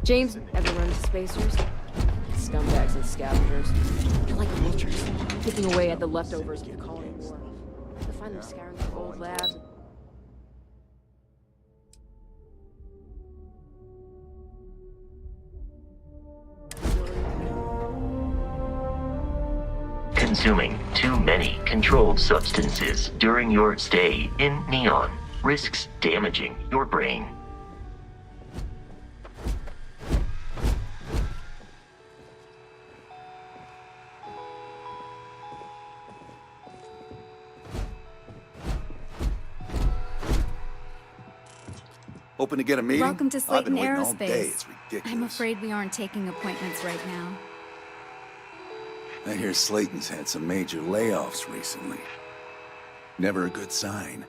James ever run into spacers? Scumbags and scavengers. They're like vultures, picking away at the leftovers of the colony war. You'll find them scouring through old labs. Consuming too many controlled substances during your stay in Neon risks damaging your brain. Hoping to get a meeting? Welcome to I've been Slayton waiting all Aerospace. day. It's ridiculous. I'm afraid we aren't taking appointments right now. I hear Slayton's had some major layoffs recently. Never a good sign.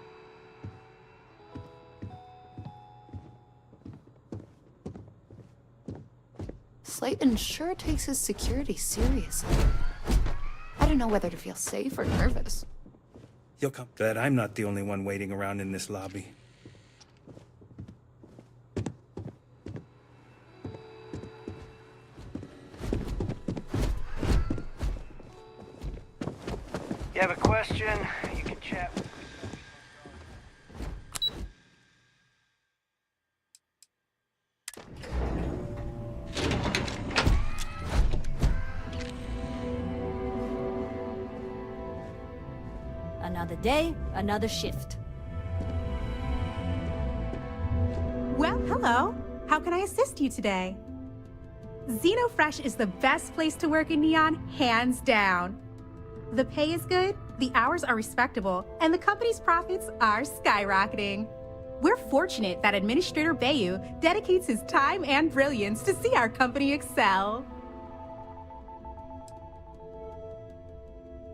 Slayton sure takes his security seriously. I don't know whether to feel safe or nervous. You'll come that I'm not the only one waiting around in this lobby. You have a question, you can chat with me. Another day, another shift. Well, hello. How can I assist you today? XenoFresh is the best place to work in Neon, hands down. The pay is good, the hours are respectable, and the company's profits are skyrocketing. We're fortunate that Administrator Bayu dedicates his time and brilliance to see our company excel.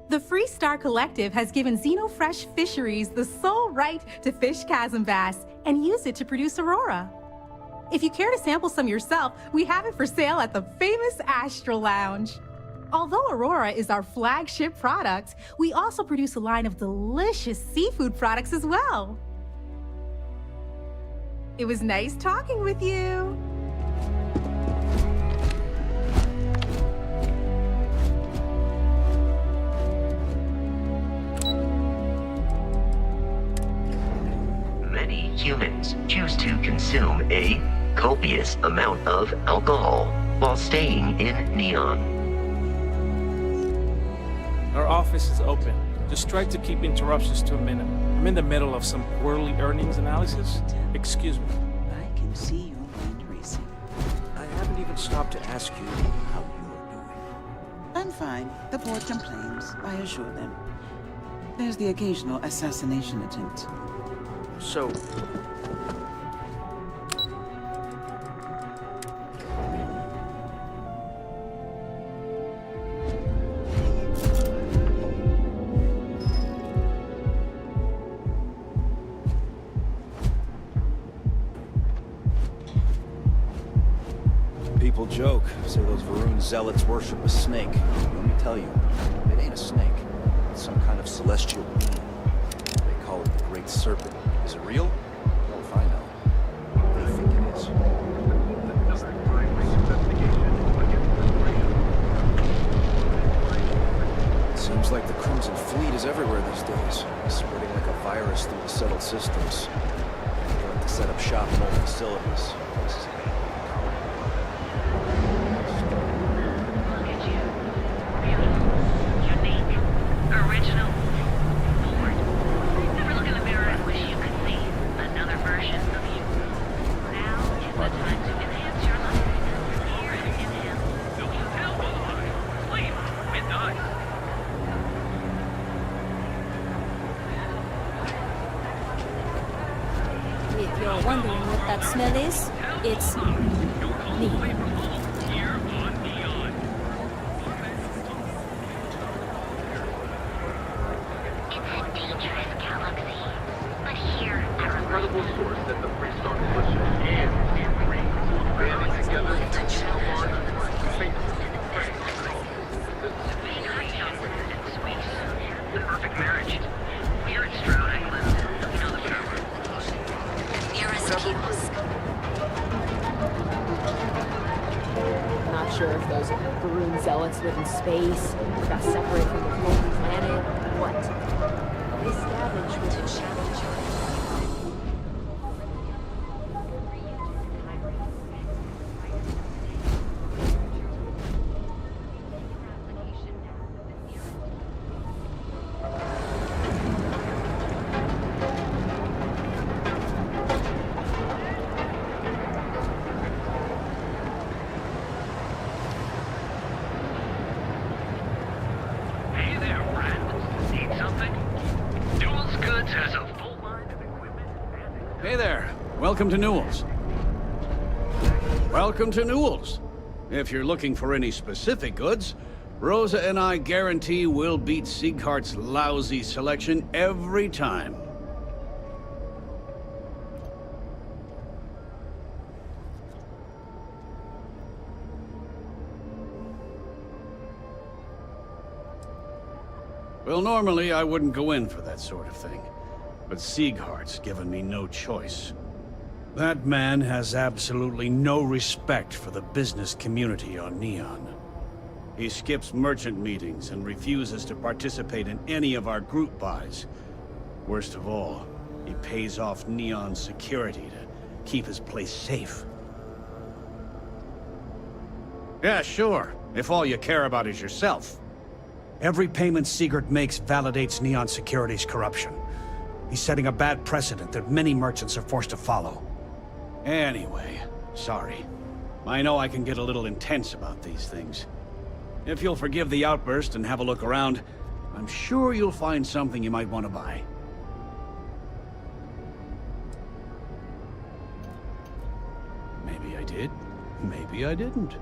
The Free Star Collective has given XenoFresh Fisheries the sole right to fish chasm bass and use it to produce Aurora. If you care to sample some yourself, we have it for sale at the famous Astral Lounge. Although Aurora is our flagship product, we also produce a line of delicious seafood products as well. It was nice talking with you. Many humans choose to consume a copious amount of alcohol while staying in Neon. Our office is open. Just try to keep interruptions to a minimum. I'm in the middle of some quarterly earnings analysis. Excuse me. I can see your mind racing. I haven't even stopped to ask you how you're doing. I'm fine. The board complains, I assure them. There's the occasional assassination attempt. So, people joke, say those Varun zealots worship a snake. Let me tell you, it ain't a snake. It's some kind of celestial being. They call it the Great Serpent. Is it real? I'll find out. They think it is. Seems like the Crimson Fleet is everywhere these days, spreading like a virus through the settled systems. They like to set up shop in old facilities. Places If you're wondering what that smell is, it's me. sure if those Varun zealots live in space, or got separated from the home planet, what. They scavenge with the challenge. Hey there. Welcome to Newell's. Welcome to Newell's. If you're looking for any specific goods, Rosa and I guarantee we'll beat Sieghart's lousy selection every time. Well, normally I wouldn't go in for that sort of thing. But Sieghart's given me no choice. That man has absolutely no respect for the business community on Neon. He skips merchant meetings and refuses to participate in any of our group buys. Worst of all, he pays off Neon's security to keep his place safe. Yeah, sure, if all you care about is yourself. Every payment Siegert makes validates Neon Security's corruption. He's setting a bad precedent that many merchants are forced to follow. Anyway, sorry. I know I can get a little intense about these things. If you'll forgive the outburst and have a look around, I'm sure you'll find something you might want to buy. Maybe I did, maybe I didn't.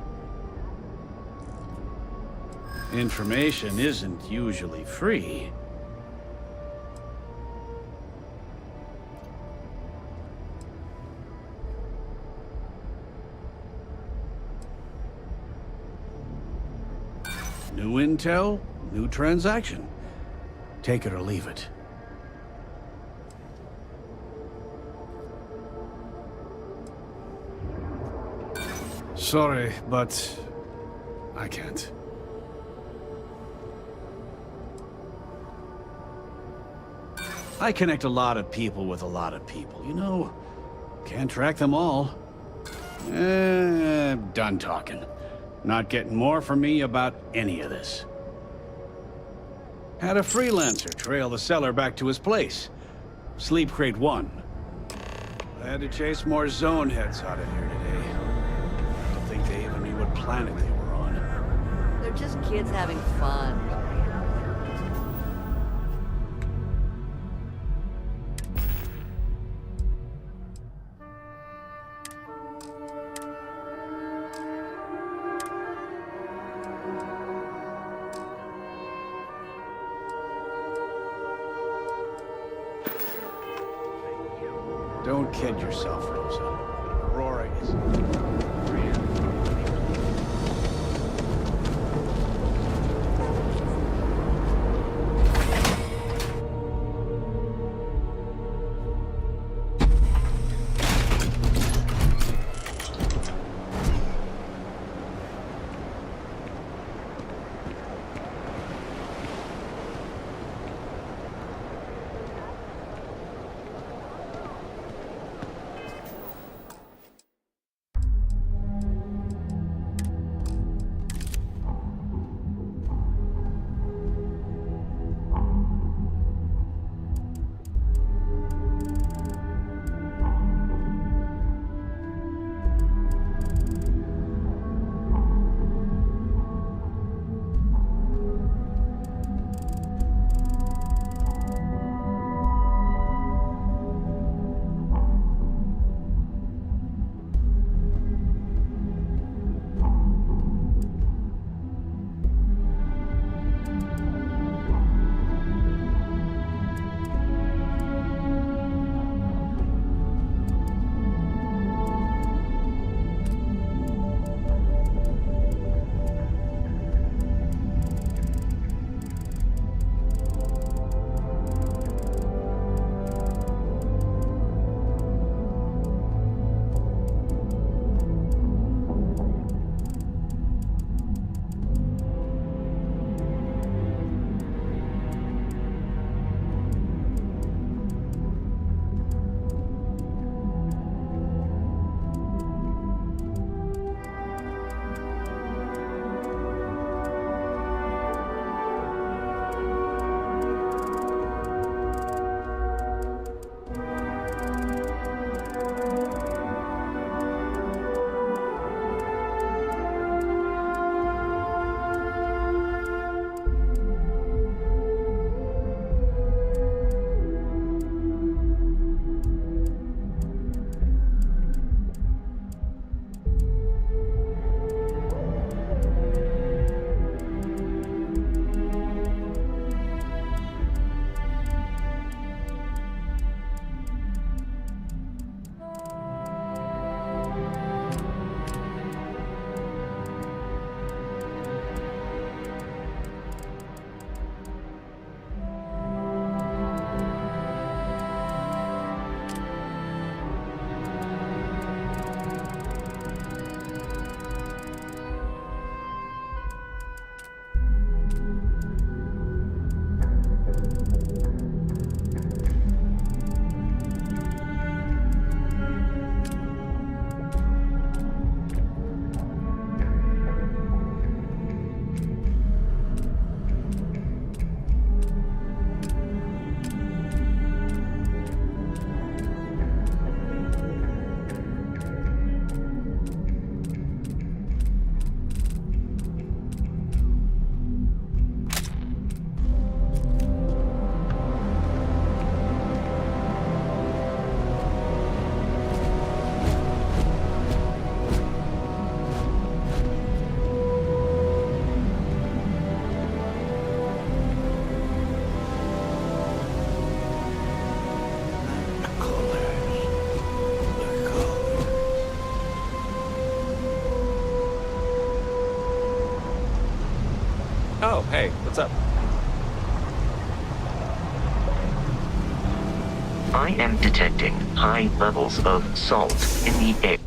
Information isn't usually free. New intel, new transaction. Take it or leave it. Sorry, but I can't. I connect a lot of people with a lot of people, you know. Can't track them all. Done talking. Not getting more from me about any of this. Had a freelancer trail the seller back to his place. Sleep Crate 1. I had to chase more zone heads out of here today. I don't think they even knew what planet they were on. They're just kids having fun. Don't kid yourself, Rosa. Aurora is... hey, what's up? I am detecting high levels of salt in the air.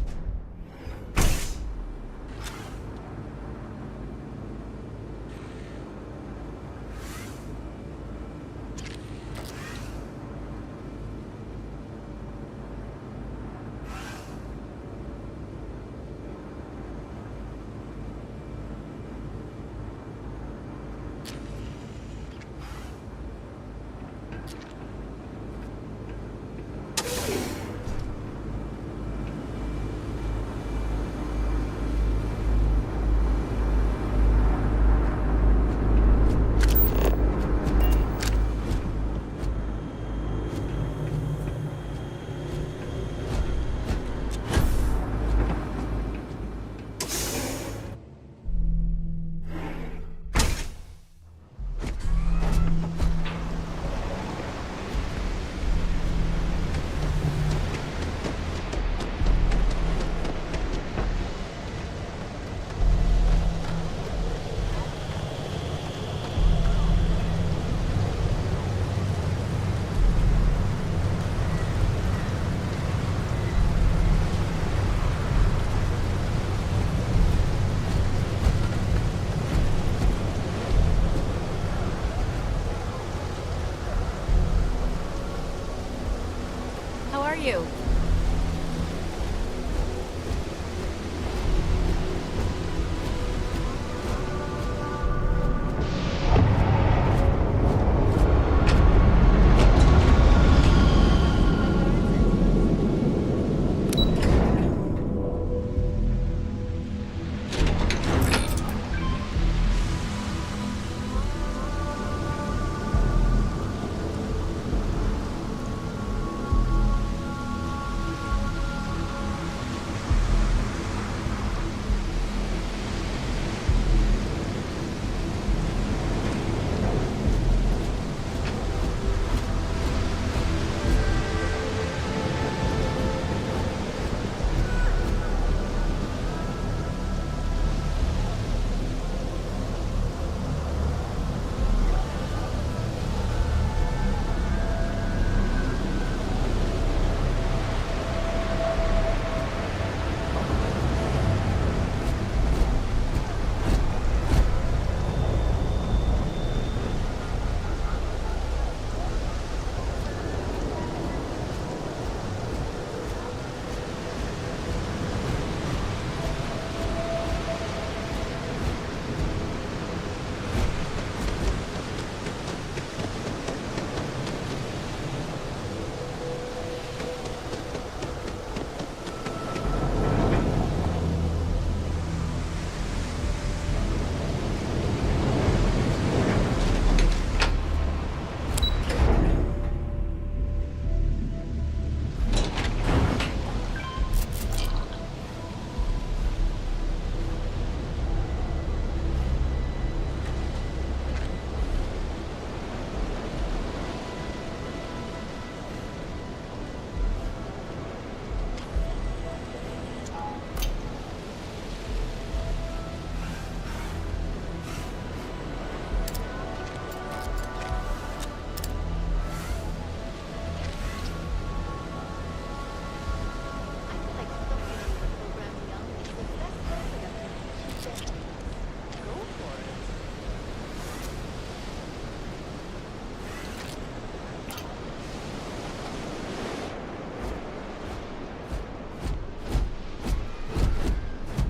You.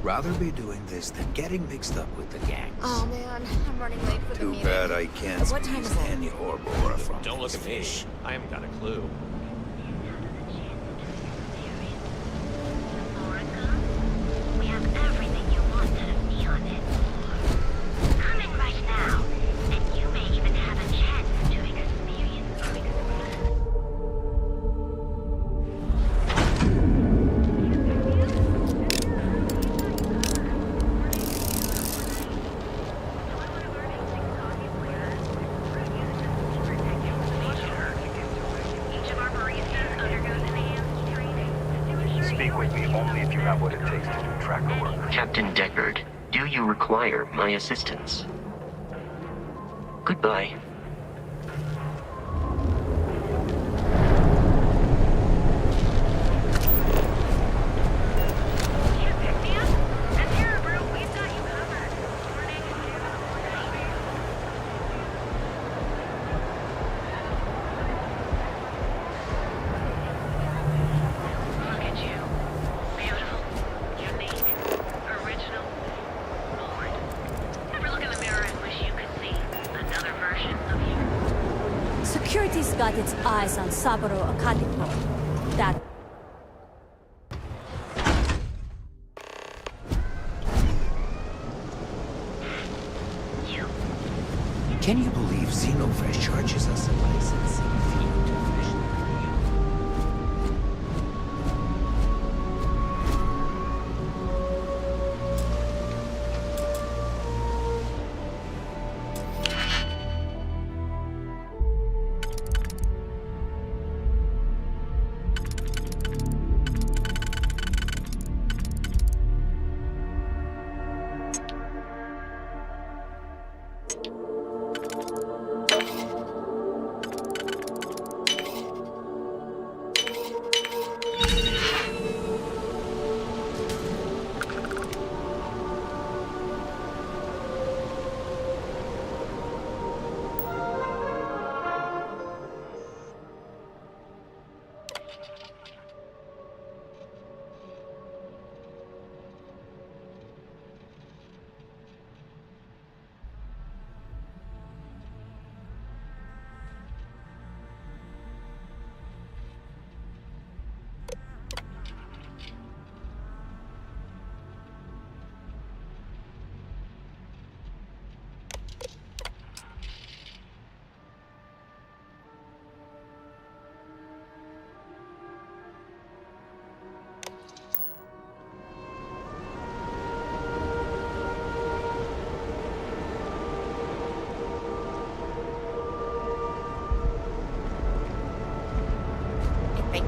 Rather be doing this than getting mixed up with the gangs. Oh man, I'm running late for the Too meeting. bad I can't What time squeeze is it? any Orbora from Don't look at me. I haven't got a clue. We have everything you want out of Neon and more. Come in right now, and you may even have a chance to experience Speak with me only if you have what it takes to do tracker work. Captain Deckard, do you require my assistance? Goodbye. Security's got its eyes on Saburo Akadiko. That... Can you believe Xenofresh charges us a licensing fee to officially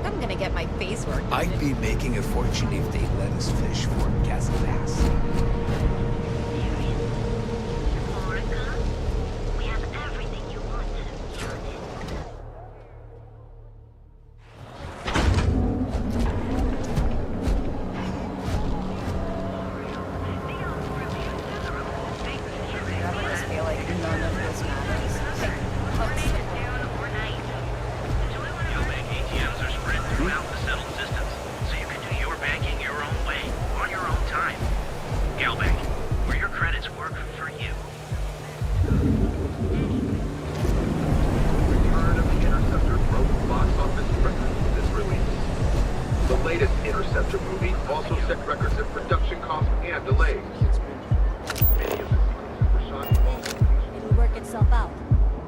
I'm gonna get my face worked. I'd be making a fortune if they let us fish for gas glass. We have everything you want. Never just feel like none of this matters. ATMs are spread throughout the settled systems, so you can do your banking your own way, on your own time. Galbank, where your credits work for you. Return of the Interceptor broke box office records this release. The latest Interceptor movie also set records in production costs and delays. Many of the sequences were shot. It'll work itself out.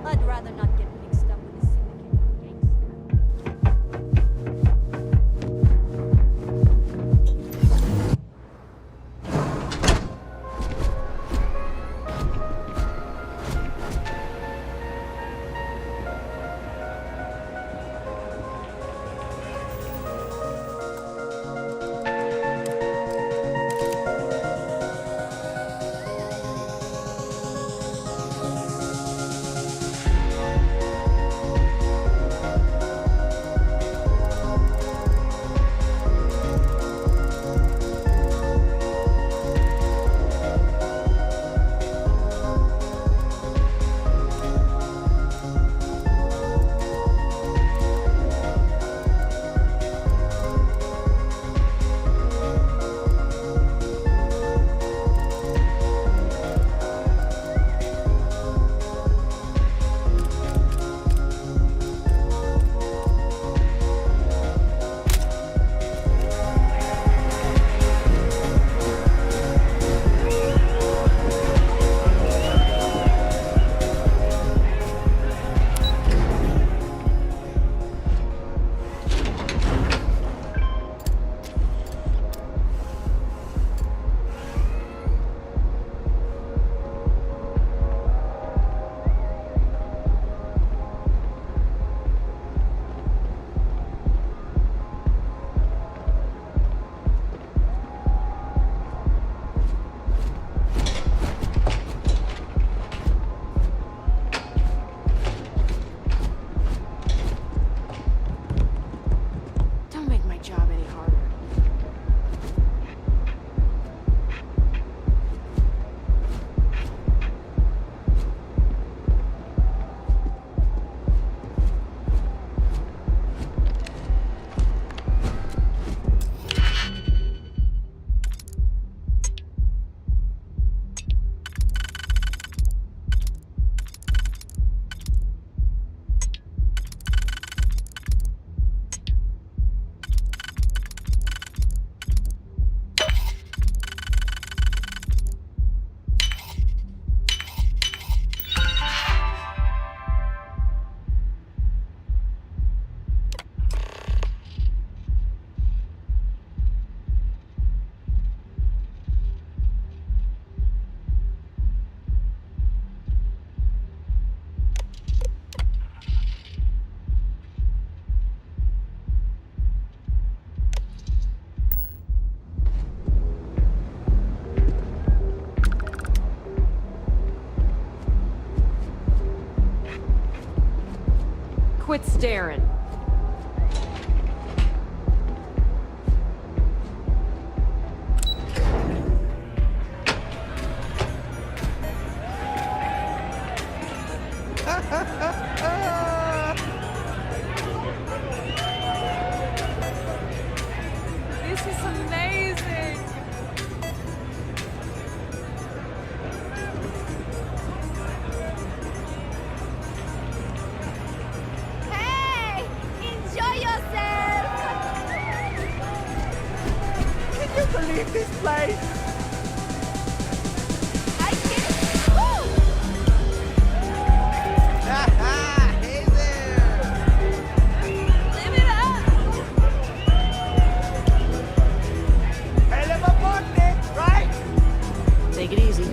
I'd rather not get mixed up with the quit staring. This is amazing! Hey! Enjoy yourself! Can you believe this place? I can't... Woo! Hey there! Live it up! Hell of a morning, right? Take it easy.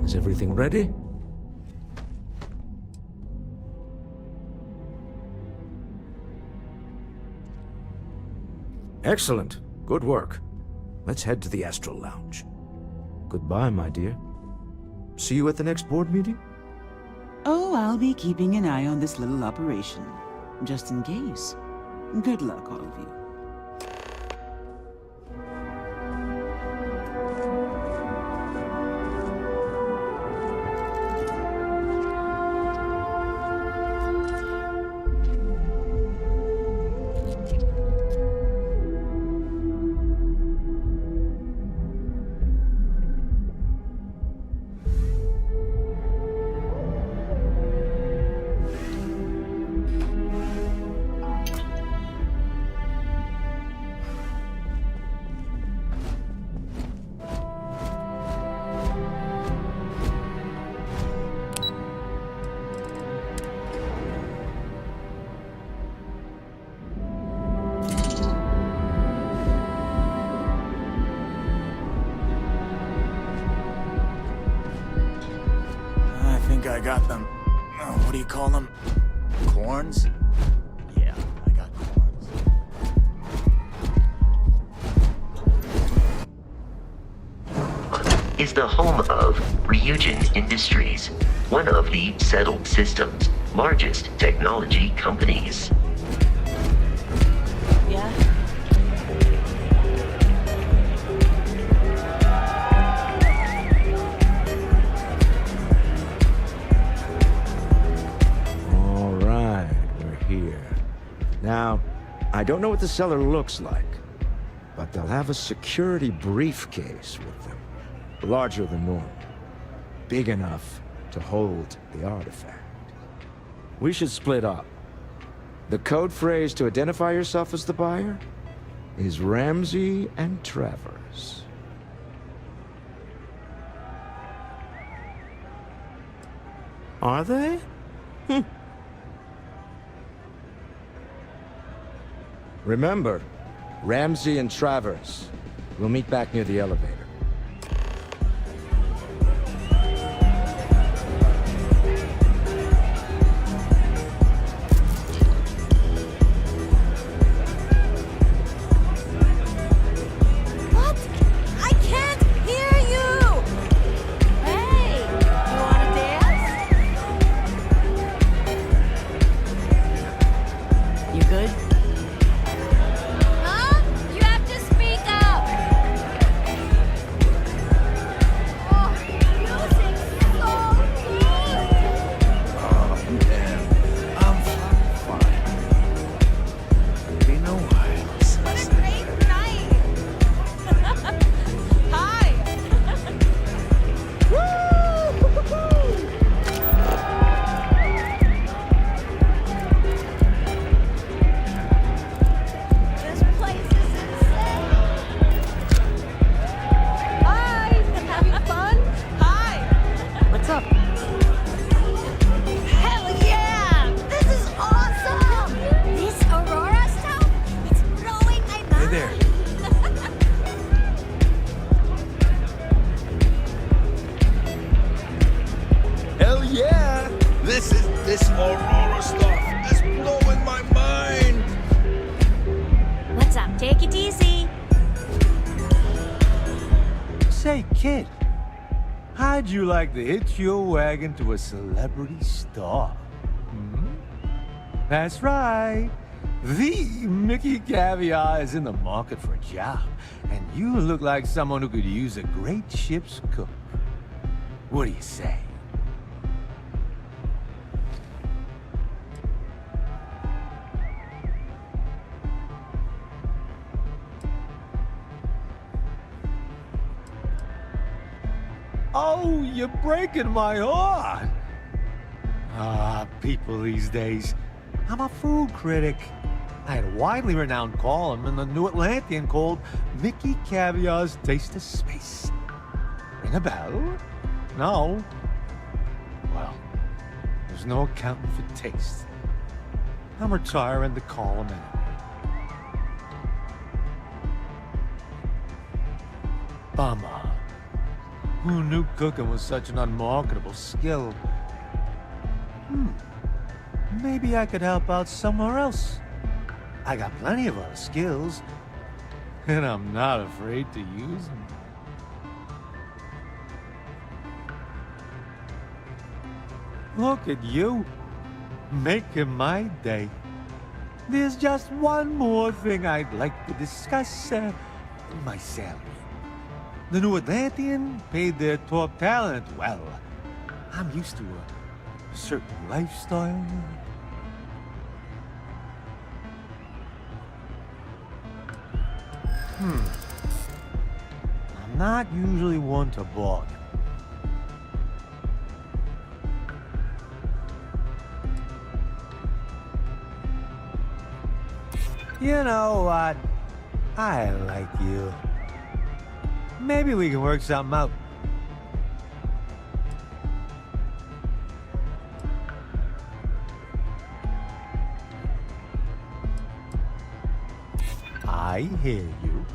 Is everything ready? Excellent. Good work. Let's head to the Astral Lounge. Goodbye, my dear. See you at the next board meeting? Oh, I'll be keeping an eye on this little operation, just in case. Good luck, all of you. I got them. What do you call them? Corns? Yeah, I got corns. Is the home of Ryujin Industries, one of the Settled Systems' largest technology companies. Yeah? Now, I don't know what the cellar looks like, but they'll have a security briefcase with them. Larger than normal. Big enough to hold the artifact. We should split up. The code phrase to identify yourself as the buyer is Ramsey and Travers. Are they? Remember, Ramsey and Travers. We'll meet back near the elevator. What? I can't hear you! Hey, you wanna dance? You good? Aurora stuff is blowing my mind. What's up? Take it easy. Say, kid, how'd you like to hitch your wagon to a celebrity star? Hmm? That's right. The Mickey Caviar is in the market for a job, and you look like someone who could use a great ship's cook. What do you say? Oh, you're breaking my heart. Ah, people these days. I'm a food critic. I had a widely renowned column in the New Atlantean called Mickey Caviar's Taste of Space. Ring a bell? No? Well, there's no accounting for taste. I'm retiring the column anyway. Bummer. Who knew cooking was such an unmarketable skill? Maybe I could help out somewhere else. I got plenty of other skills, and I'm not afraid to use them. Look at you, making my day. There's just one more thing I'd like to discuss, my salary. The New Atlantean paid their top talent well. I'm used to a certain lifestyle. I'm not usually one to bargain. You know what? I like you. Maybe we can work something out. I hear you.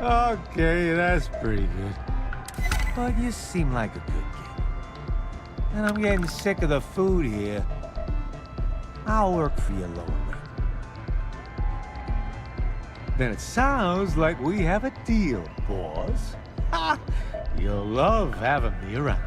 Okay, that's pretty good. But you seem like a good kid. And I'm getting sick of the food here. I'll work for you lower rate. Then it sounds like we have a deal, boss. Ha! You'll love having me around.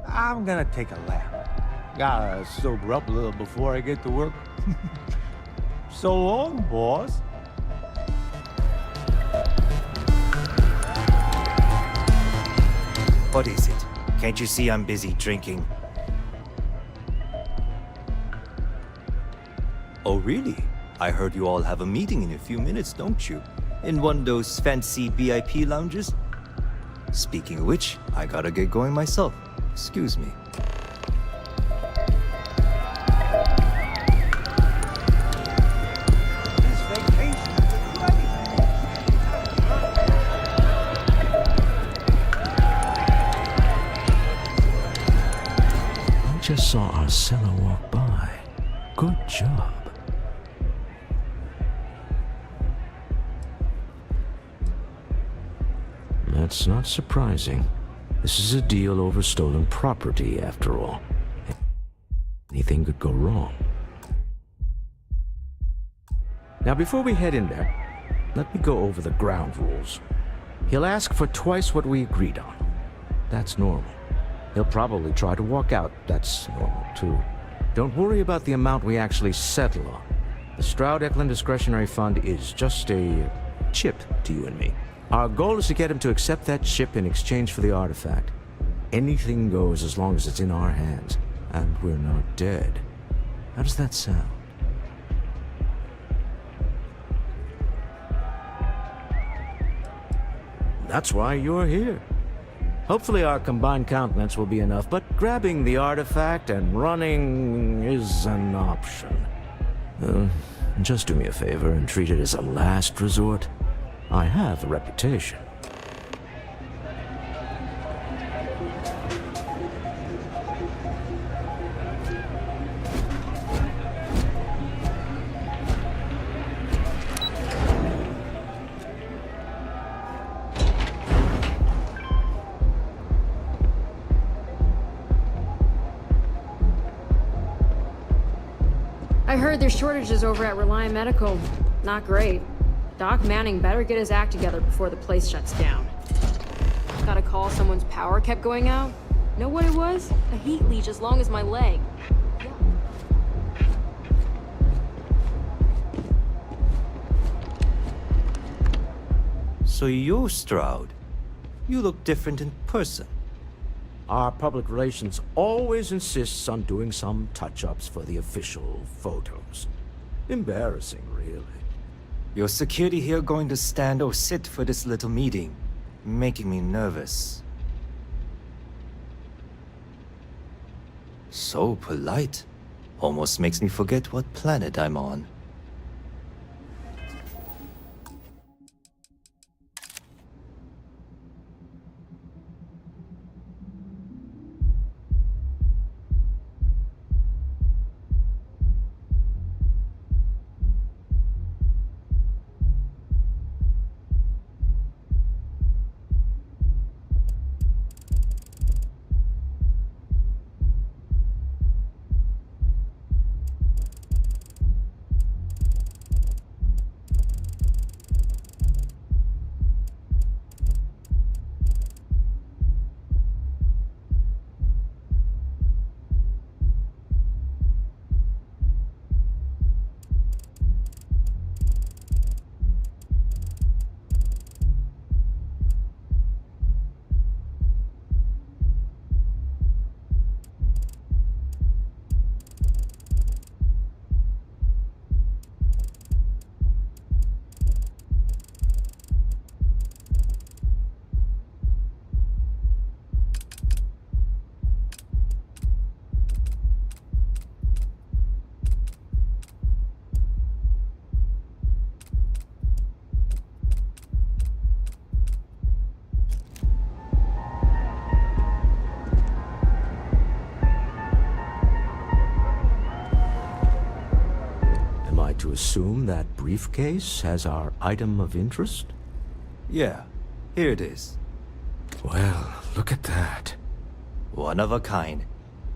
I'm gonna take a lap. Gotta sober up a little before I get to work. So long, boss. What is it? Can't you see I'm busy drinking? Oh, really? I heard you all have a meeting in a few minutes, don't you? In one of those fancy VIP lounges? Speaking of which, I gotta get going myself. Excuse me. I just saw our seller walk by. Good job. That's not surprising. This is a deal over stolen property, after all. Anything could go wrong. Now, before we head in there, let me go over the ground rules. He'll ask for twice what we agreed on. That's normal. He'll probably try to walk out. That's normal, too. Don't worry about the amount we actually settle on. The Stroud-Eklund Discretionary Fund is just a chip to you and me. Our goal is to get him to accept that chip in exchange for the artifact. Anything goes as long as it's in our hands, and we're not dead. How does that sound? That's why you're here. Hopefully our combined countenance will be enough, but grabbing the artifact and running is an option. Just do me a favor and treat it as a last resort. I have a reputation. I heard there's shortages over at Reliant Medical. Not great. Doc Manning better get his act together before the place shuts down. Got a call someone's power kept going out. Know what it was? A heat leech as long as my leg. So you're Stroud. You look different in person. Our public relations always insists on doing some touch-ups for the official photos. Embarrassing, really. Your security here going to stand or sit for this little meeting, making me nervous. So polite. Almost makes me forget what planet I'm on. To assume that briefcase has our item of interest? Yeah, here it is. Well, look at that. One of a kind,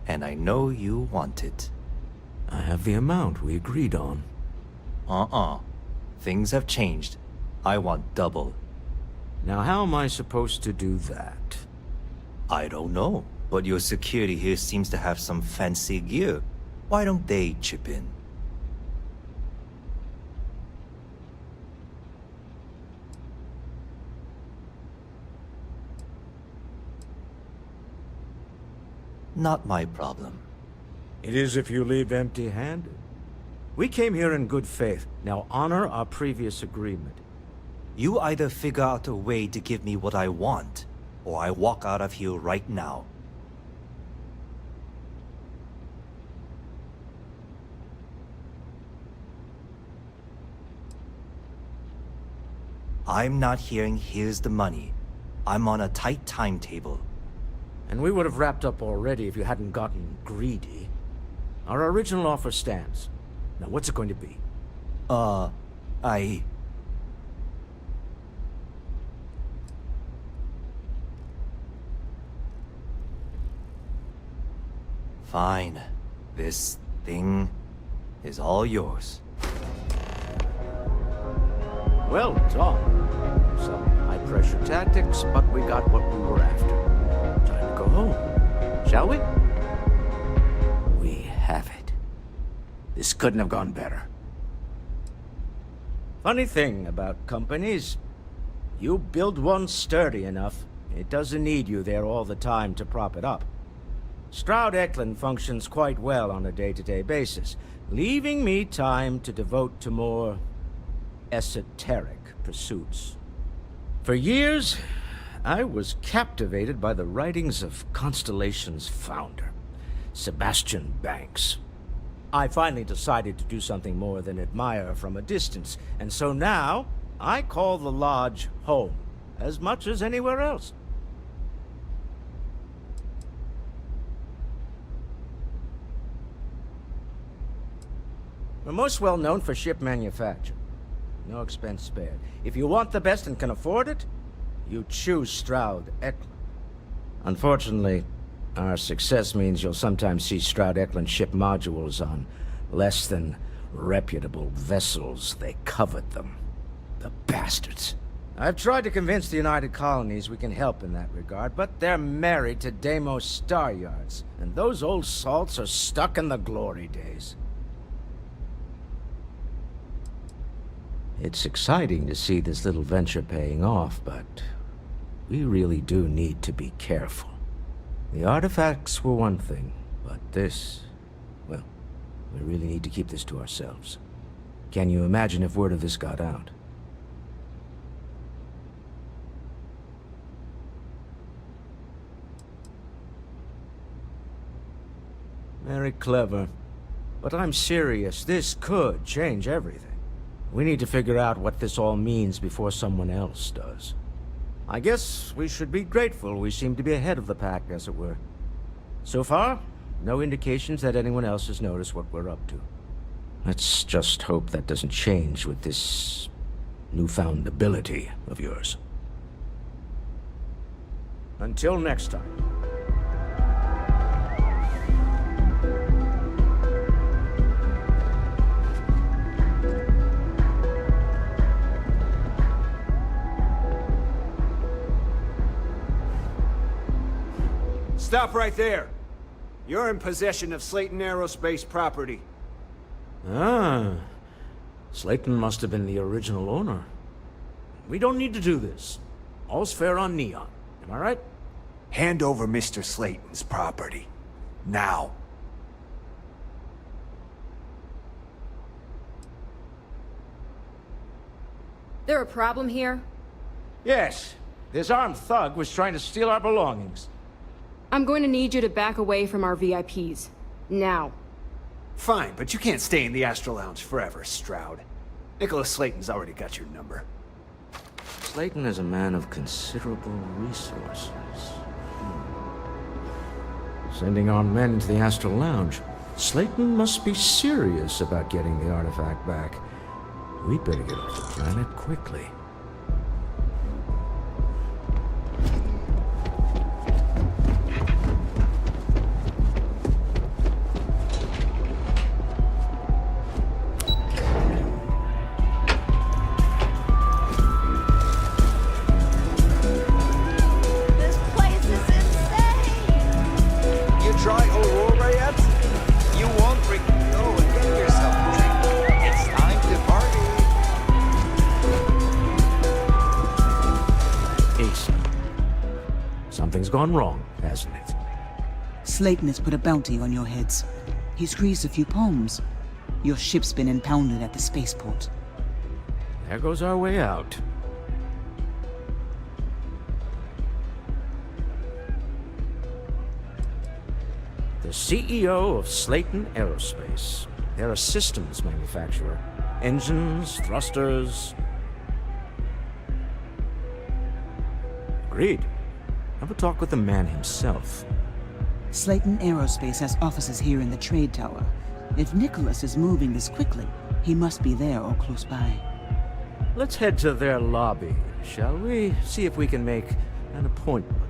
and I know you want it. I have the amount we agreed on. Things have changed. I want double. Now how am I supposed to do that? I don't know, but your security here seems to have some fancy gear. Why don't they chip in? Not my problem. It is if you leave empty-handed. We came here in good faith. Now honor our previous agreement. You either figure out a way to give me what I want, or I walk out of here right now. I'm not hearing here's the money. I'm on a tight timetable. And we would have wrapped up already if you hadn't gotten greedy. Our original offer stands. Now what's it going to be? Fine. This thing is all yours. Well done. Some high-pressure tactics, but we got what we were after. Time to go home, shall we? We have it. This couldn't have gone better. Funny thing about companies, you build one sturdy enough, it doesn't need you there all the time to prop it up. Stroud Eklund functions quite well on a day-to-day basis, leaving me time to devote to more esoteric pursuits. For years, I was captivated by the writings of Constellation's founder, Sebastian Banks. I finally decided to do something more than admire from a distance, and so now I call the lodge home, as much as anywhere else. We're most well known for ship manufacture. No expense spared. If you want the best and can afford it, you choose Stroud-Eklund. Unfortunately, our success means you'll sometimes see Stroud-Eklund ship modules on less than reputable vessels. They covet them. The bastards. I've tried to convince the United Colonies we can help in that regard, but they're married to Deimos Star Yards, and those old salts are stuck in the glory days. It's exciting to see this little venture paying off, but we really do need to be careful. The artifacts were one thing, but this, well, we really need to keep this to ourselves. Can you imagine if word of this got out? Very clever. But I'm serious. This could change everything. We need to figure out what this all means before someone else does. I guess we should be grateful we seem to be ahead of the pack, as it were. So far, no indications that anyone else has noticed what we're up to. Let's just hope that doesn't change with this newfound ability of yours. Until next time. Stop right there. You're in possession of Slayton Aerospace property. Ah. Slayton must have been the original owner. We don't need to do this. All's fair on Neon. Am I right? Hand over Mr. Slayton's property. Now. There a problem here? Yes. This armed thug was trying to steal our belongings. I'm going to need you to back away from our VIPs. Now. Fine, but you can't stay in the Astro Lounge forever, Stroud. Nicholas Slayton's already got your number. Slayton is a man of considerable resources. Sending our men into the Astro Lounge. Slayton must be serious about getting the artifact back. We'd better get off the planet quickly. Something's gone wrong, hasn't it? Slayton has put a bounty on your heads. He's greased a few palms. Your ship's been impounded at the spaceport. There goes our way out. The CEO of Slayton Aerospace. They're a systems manufacturer. Engines, thrusters. Agreed. Have a talk with the man himself. Slayton Aerospace has offices here in the trade tower. If Nicholas is moving this quickly, he must be there or close by. Let's head to their lobby, shall we? See if we can make an appointment.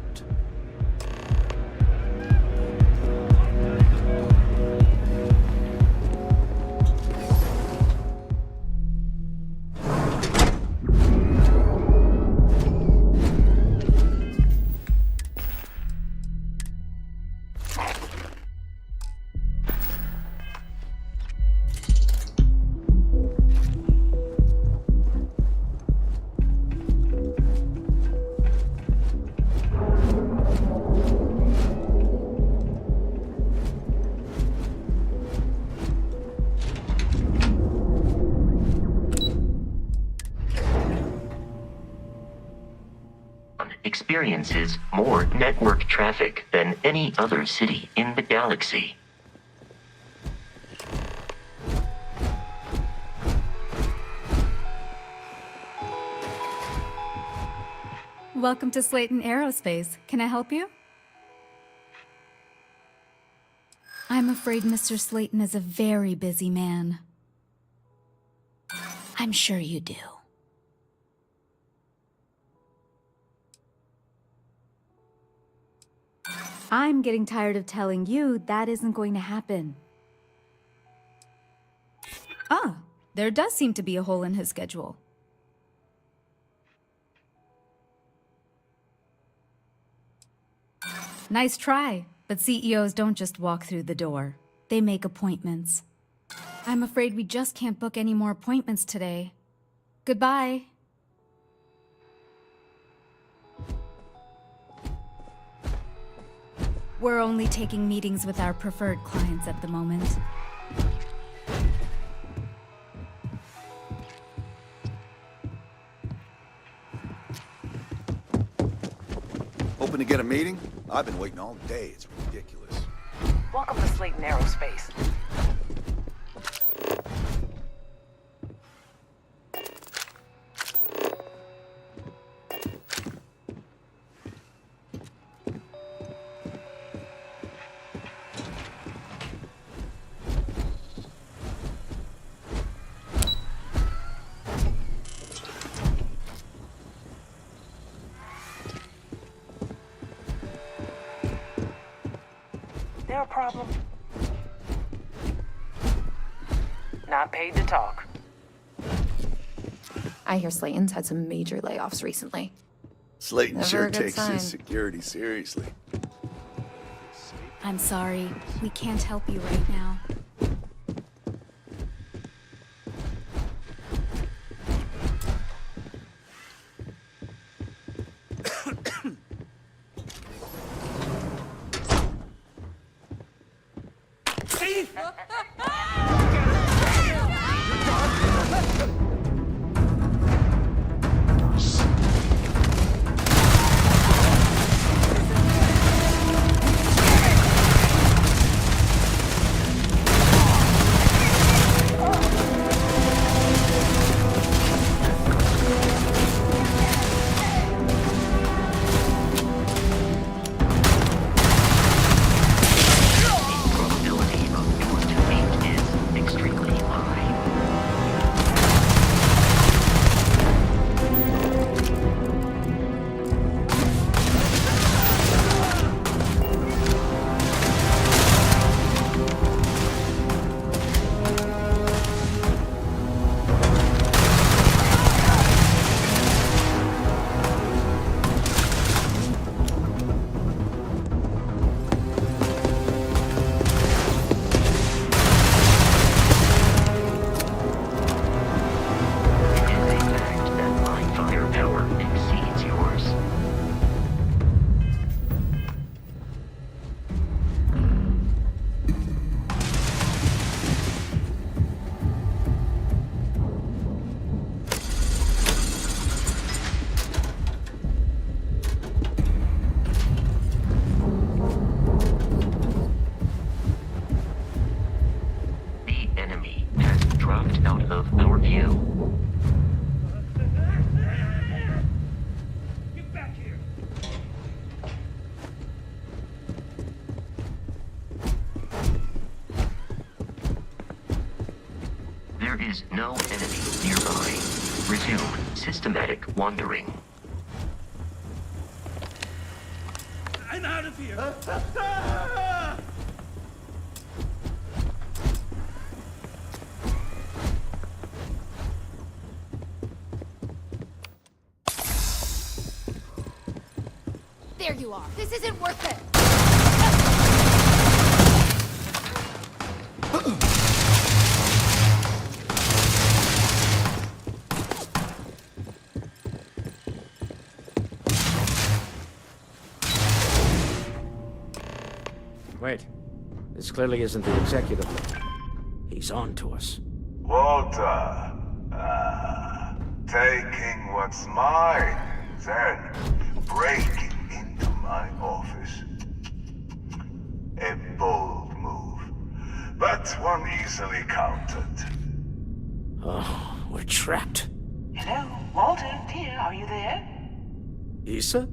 Experiences more network traffic than any other city in the galaxy. Welcome to Slayton Aerospace. Can I help you? I'm afraid Mr. Slayton is a very busy man. I'm sure you do. I'm getting tired of telling you that isn't going to happen. Ah, there does seem to be a hole in his schedule. Nice try, but CEOs don't just walk through the door. They make appointments. I'm afraid we just can't book any more appointments today. Goodbye. We're only taking meetings with our preferred clients at the moment. Hoping to get a meeting? I've been waiting all day. It's ridiculous. Welcome to Slayton Aerospace. There a problem? Not paid to talk. I hear Slayton's had some major layoffs recently. Slayton Never sure a good takes sign. his security seriously. I'm sorry, we can't help you right now. There is no enemy nearby. Resume systematic wandering. I'm out of here! There you are. This isn't worth it. Wait. This clearly isn't the executive link. He's on to us. Walter. Taking what's mine, then breaking into my office. A bold move, but one easily countered. Oh, we're trapped. Hello, Walter, dear, are you there? Issa?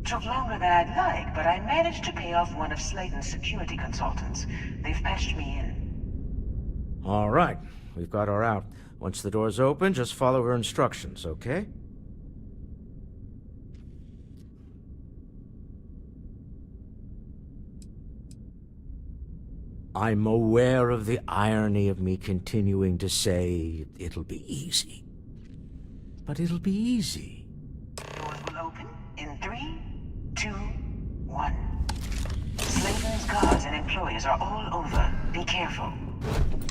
Took longer than I'd like, but I managed to pay off one of Slayton's security consultants. They've patched me in. All right, we've got her out. Once the door's open, just follow her instructions, okay? I'm aware of the irony of me continuing to say it'll be easy. But it'll be easy. Doors will open in 3, 2, 1. Slayton's guards and employees are all over. Be careful.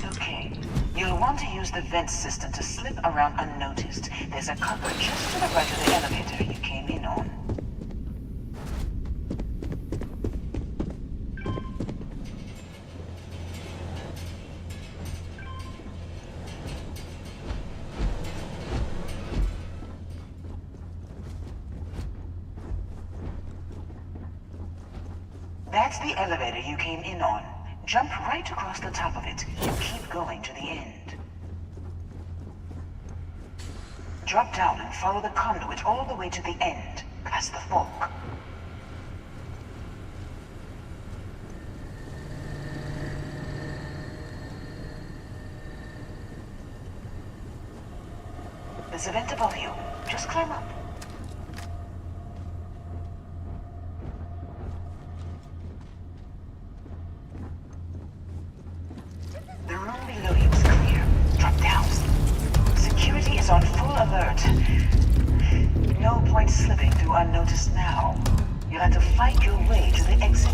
Okay. You'll want to use the vent system to slip around unnoticed. There's a cupboard just to the right of the elevator you came in on. That's the elevator you came in on. Jump right across the top of it and keep going to the end. Drop down and follow the conduit all the way to the end, past the fork. There's a vent above you. Just climb up. The room below you is clear. Drop down. Security is on full alert. No point slipping through unnoticed now. You'll have to fight your way to the exit.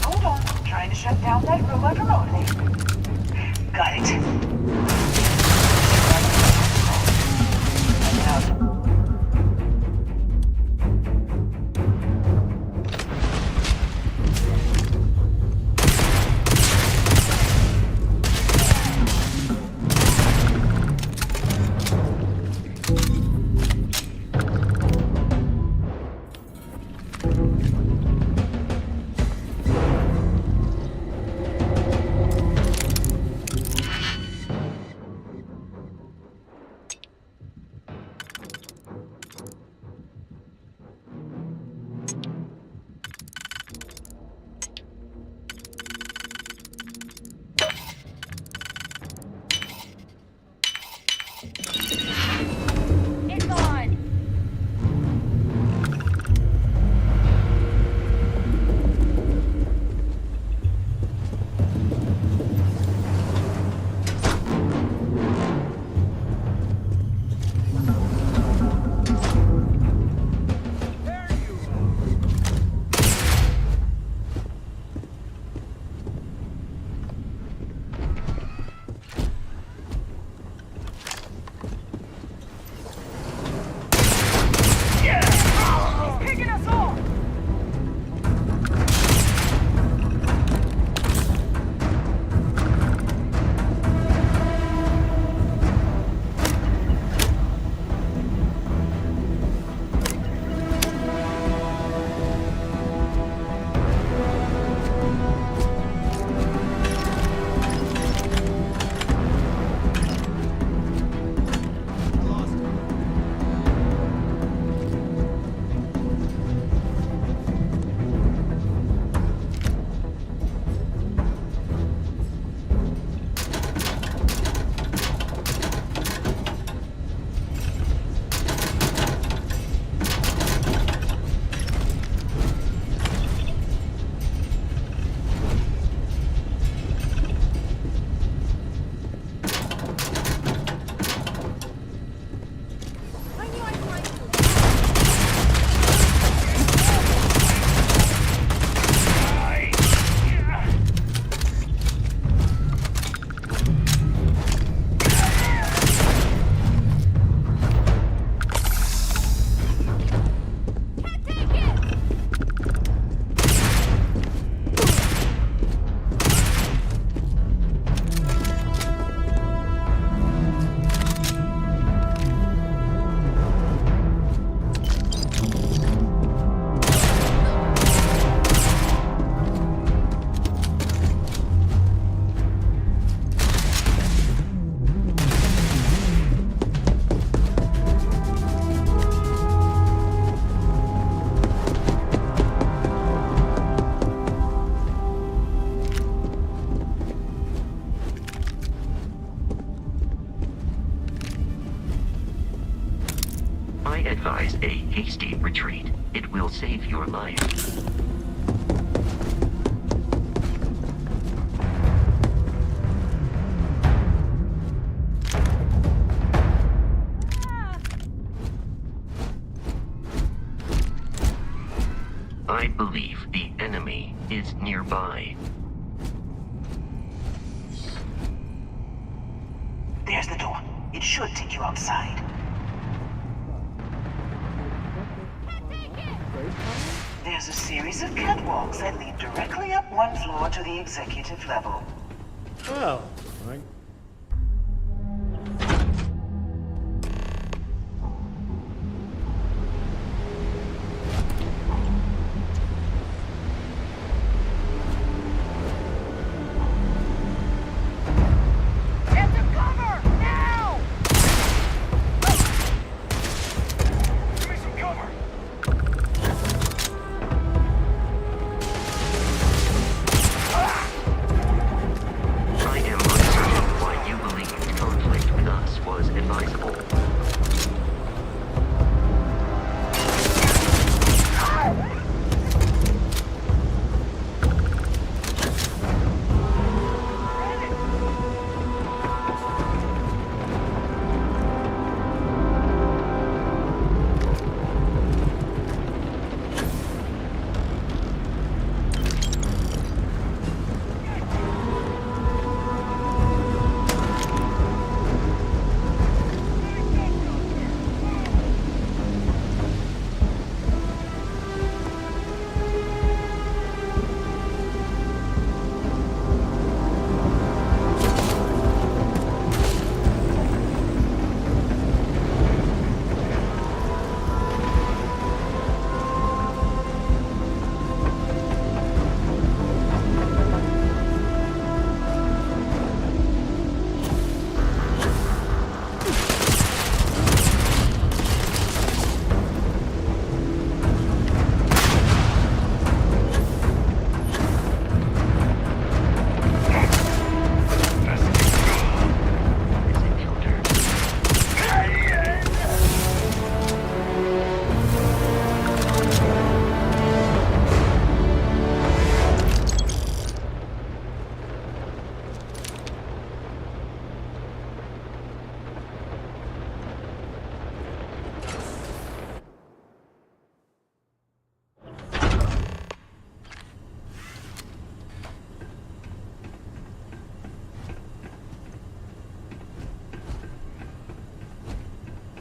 Hold on. Trying to shut down that robot remotely. Got it. I advise a hasty retreat. It will save your life. I believe the enemy is nearby. There's the door. It should take you outside. There's a series of catwalks that lead directly up one floor to the executive level. Well, right.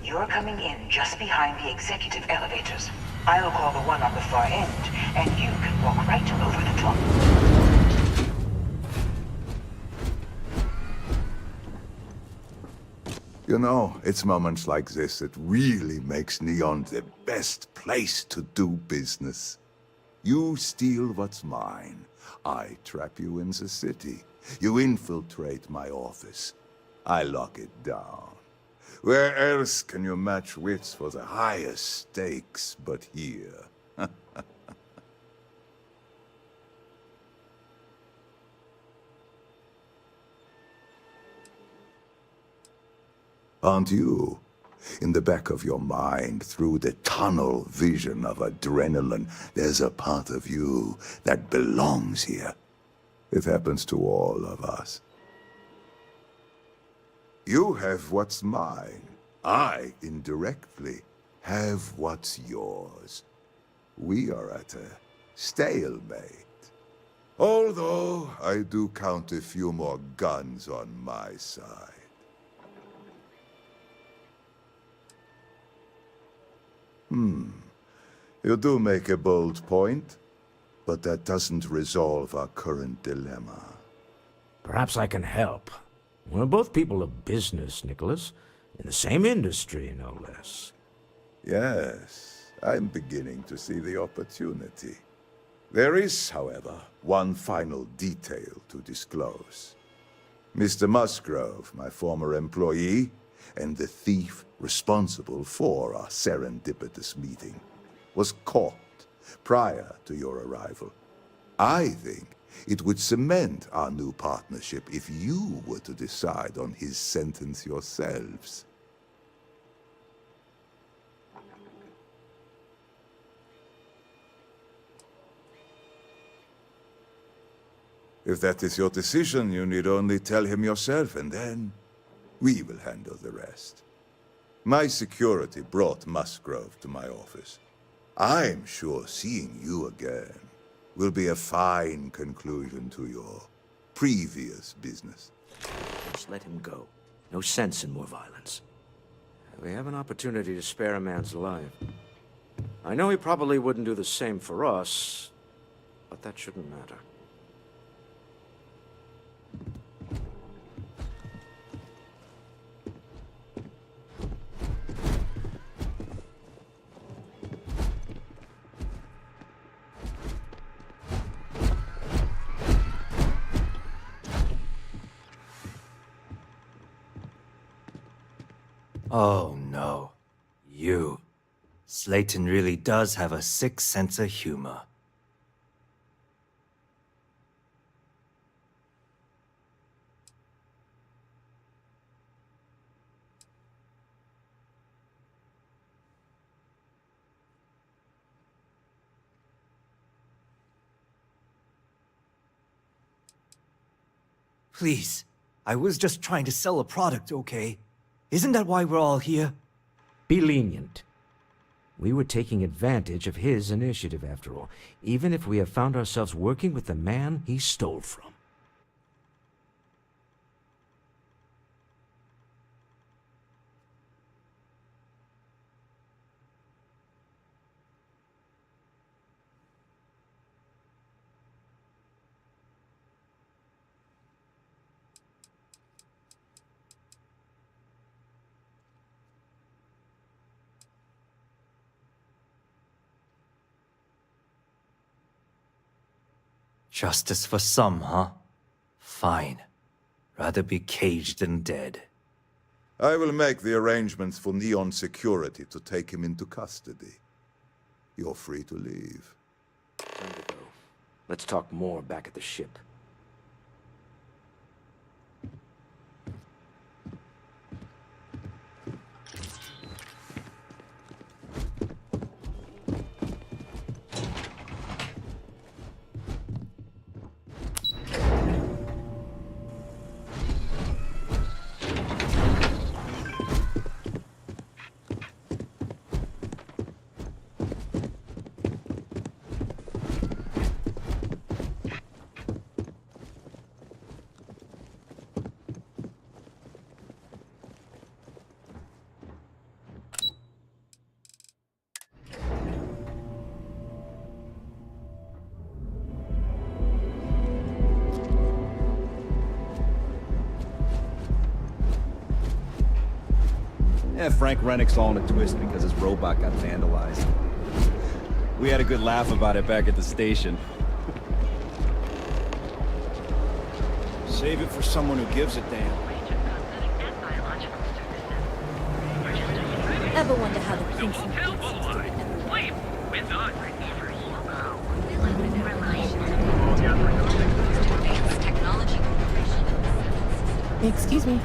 You're coming in just behind the executive elevators. I'll call the one on the far end, and you can walk right over the top. You know, it's moments like this that really makes Neon the best place to do business. You steal what's mine. I trap you in the city. You infiltrate my office. I lock it down. Where else can you match wits for the highest stakes but here? Aren't you? In the back of your mind, through the tunnel vision of adrenaline, there's a part of you that belongs here. It happens to all of us. You have what's mine. I, indirectly, have what's yours. We are at a stalemate. Although, I do count a few more guns on my side. You do make a bold point, but that doesn't resolve our current dilemma. Perhaps I can help. We're both people of business, Nicholas. In the same industry, no less. Yes, I'm beginning to see the opportunity. There is, however, one final detail to disclose. Mr. Musgrove, my former employee, and the thief responsible for our serendipitous meeting, was caught prior to your arrival. I think it would cement our new partnership if you were to decide on his sentence yourselves. If that is your decision, you need only tell him yourself, and then we will handle the rest. My security brought Musgrove to my office. I'm sure seeing you again will be a fine conclusion to your previous business. Just let him go. No sense in more violence. We have an opportunity to spare a man's life. I know he probably wouldn't do the same for us, but that shouldn't matter. Oh no. You. Slayton really does have a sick sense of humor. Please, I was just trying to sell a product, okay? Isn't that why we're all here? Be lenient. We were taking advantage of his initiative, after all, even if we have found ourselves working with the man he stole from. Justice for some, huh? Fine. Rather be caged than dead. I will make the arrangements for Neon Security to take him into custody. You're free to leave. Time to go. Let's talk more back at the ship. Yeah, Frank Rennick's all in a twist because his robot got vandalized. We had a good laugh about it back at the station. Save it for someone who gives a damn. Ever wonder how the kinks and Excuse me.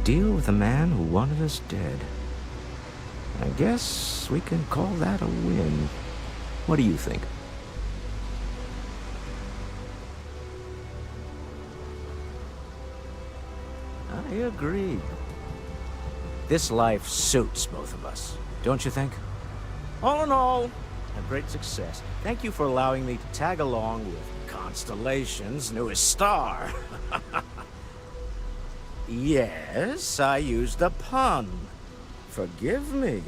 deal with a man who wanted us dead. I guess we can call that a win. What do you think? I agree. This life suits both of us, don't you think? All in all, a great success. Thank you for allowing me to tag along with Constellation's newest star. Yes, I used a pun. Forgive me.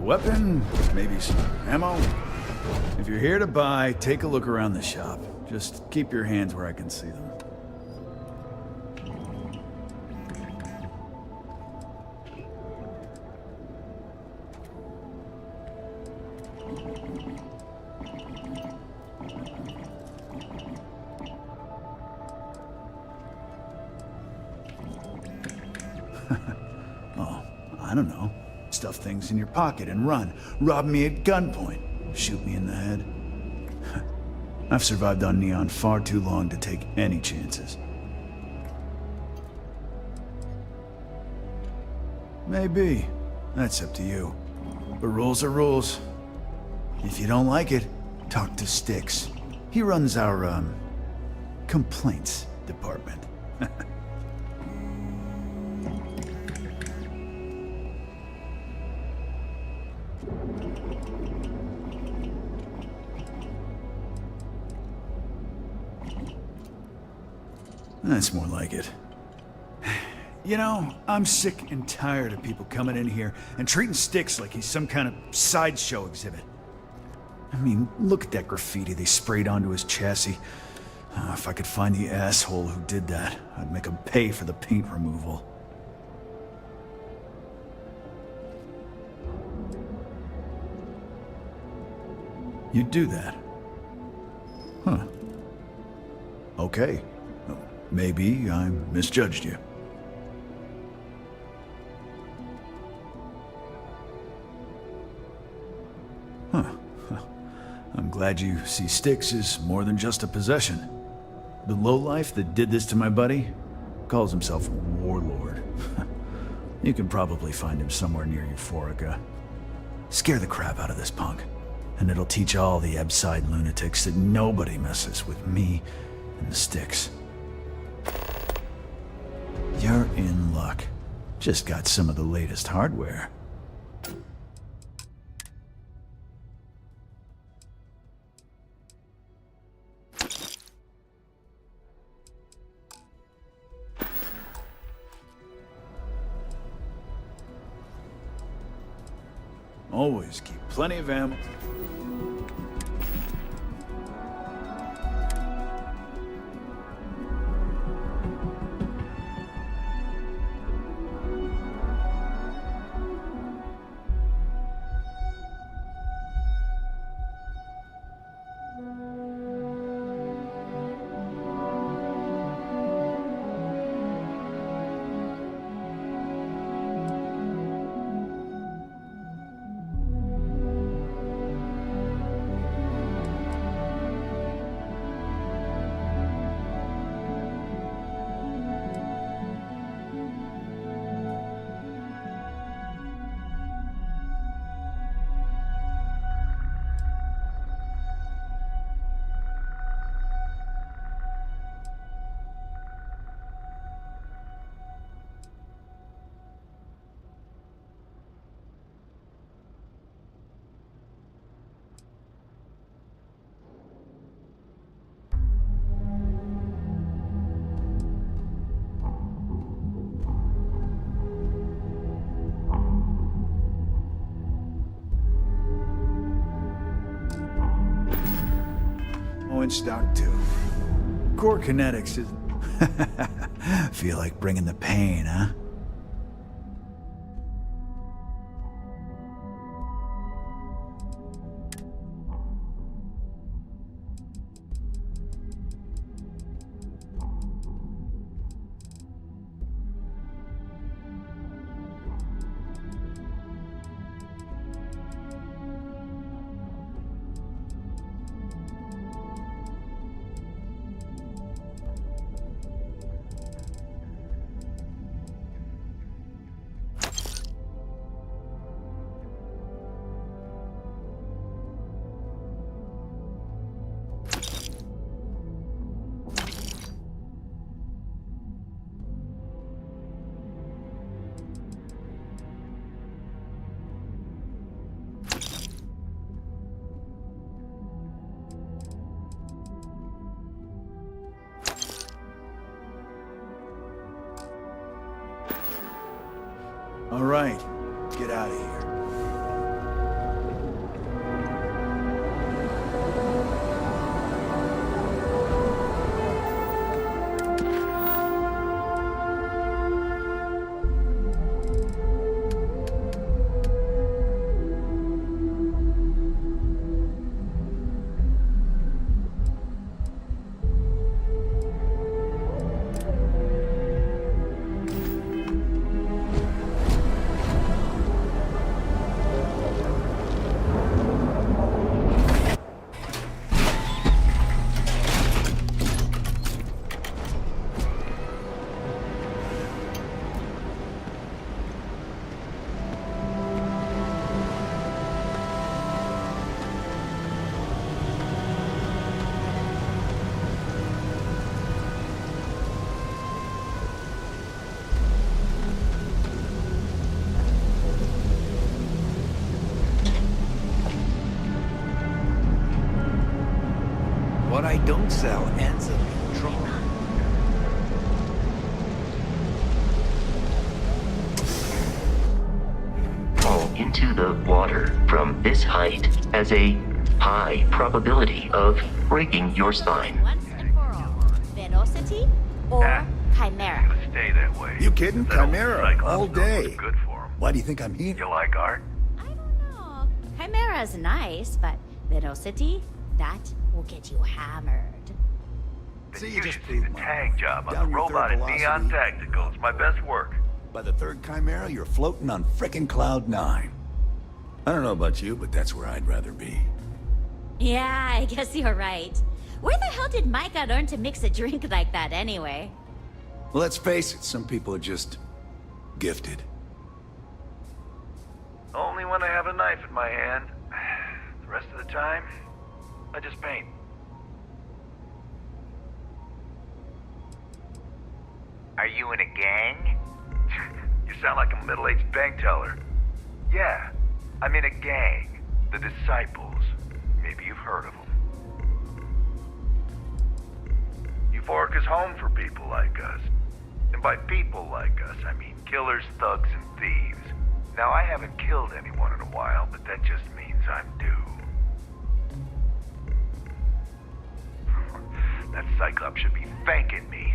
weapon, maybe some ammo. If you're here to buy, take a look around the shop. Just keep your hands where I can see them. Oh, I don't know. Stuff things in your pocket and run. Rob me at gunpoint. Shoot me in the head. I've survived on Neon far too long to take any chances. Maybe. That's up to you. But rules are rules. If you don't like it, talk to Strix. He runs our, complaints department. That's more like it. You know, I'm sick and tired of people coming in here and treating Strix like he's some kind of sideshow exhibit. I mean, look at that graffiti they sprayed onto his chassis. If I could find the asshole who did that, I'd make him pay for the paint removal. You'd do that? Huh. Okay. Maybe I misjudged you. Huh. I'm glad you see Strix as more than just a possession. The lowlife that did this to my buddy calls himself a warlord. You can probably find him somewhere near Euphorica. Scare the crap out of this punk, and it'll teach all the Abside lunatics that nobody messes with me and the Strix. You're in luck. Just got some of the latest hardware. Always keep plenty of ammo. In stock too. Core kinetics is... Feel like bringing the pain, huh? All right, get out of here. don't sell ends up in trouble. Fall into the water from this height has a high probability of breaking your spine. Once and for all, Velocity or Chimera? Stay that way. You kidding? Chimera, all day. Good for him. Why do you think I'm here? You like art? No, Chimera's nice, but Velocity, that will get you hammered. See, you should see the tag job on the robot in Neon Tactical. It's my best work. By the third Chimera, you're floating on frickin' Cloud 9. I don't know about you, but that's where I'd rather be. Yeah, I guess you're right. Where the hell did Micah learn to mix a drink like that anyway? Well, let's face it, some people are just gifted. Only when I have a knife in my hand. The rest of the time, I just paint. Are you in a gang? You sound like a middle-aged bank teller. Yeah, I'm in a gang. The Disciples. Maybe you've heard of them. Euphoric is home for people like us. And by people like us, I mean killers, thugs, and thieves. Now, I haven't killed anyone in a while, but that just means I'm due. That Cyclops should be thanking me.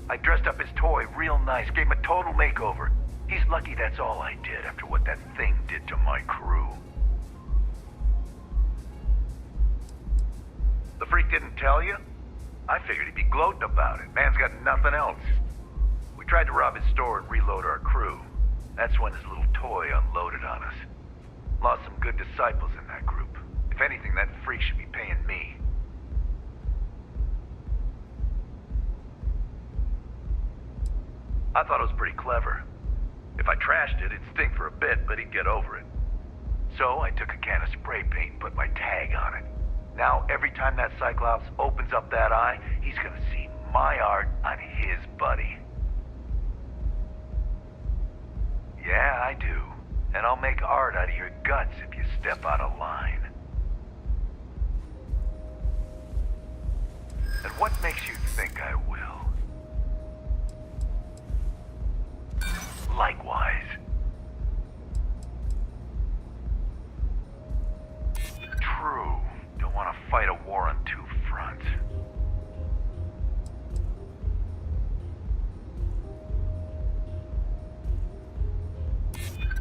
I dressed up his toy real nice, gave him a total makeover. He's lucky that's all I did after what that thing did to my crew. The freak didn't tell you? I figured he'd be gloating about it. Man's got nothing else. We tried to rob his store and reload our crew. That's when his little toy unloaded on us. Lost some good disciples in that group. If anything, that freak should be paying me. I thought it was pretty clever. If I trashed it, it'd stink for a bit, but he'd get over it. So I took a can of spray paint and put my tag on it. Now, every time that Cyclops opens up that eye, he's gonna see my art on his buddy. Yeah, I do. And I'll make art out of your guts if you step out of line. And what makes you think I will? Likewise. True. Don't want to fight a war on two fronts.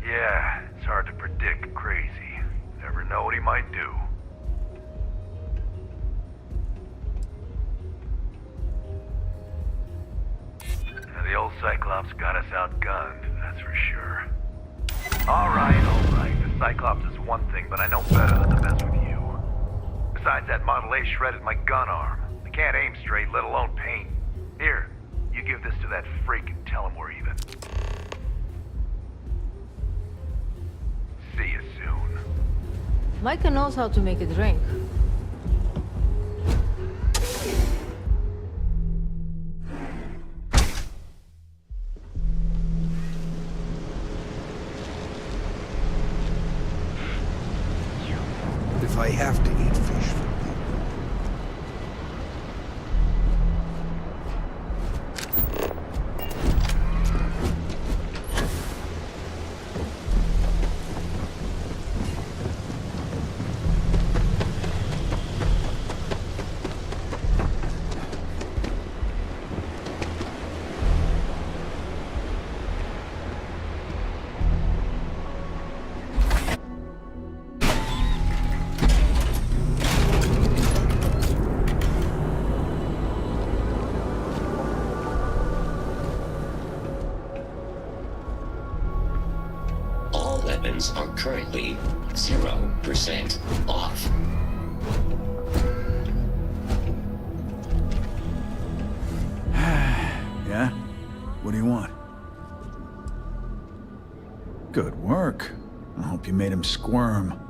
Yeah, it's hard to predict Crazy. Never know what he might do. Now, the old Cyclops got us outgunned, that's for sure. Alright. The Cyclops is one thing, but I know better than to mess with you. Besides, that Model A shredded my gun arm. I can't aim straight, let alone paint. Here, you give this to that freak and tell him we're even. See you soon. Micah knows how to make a drink. If I have to eat fish for weapons are currently 0% off. Yeah? What do you want? Good work. I hope you made him squirm.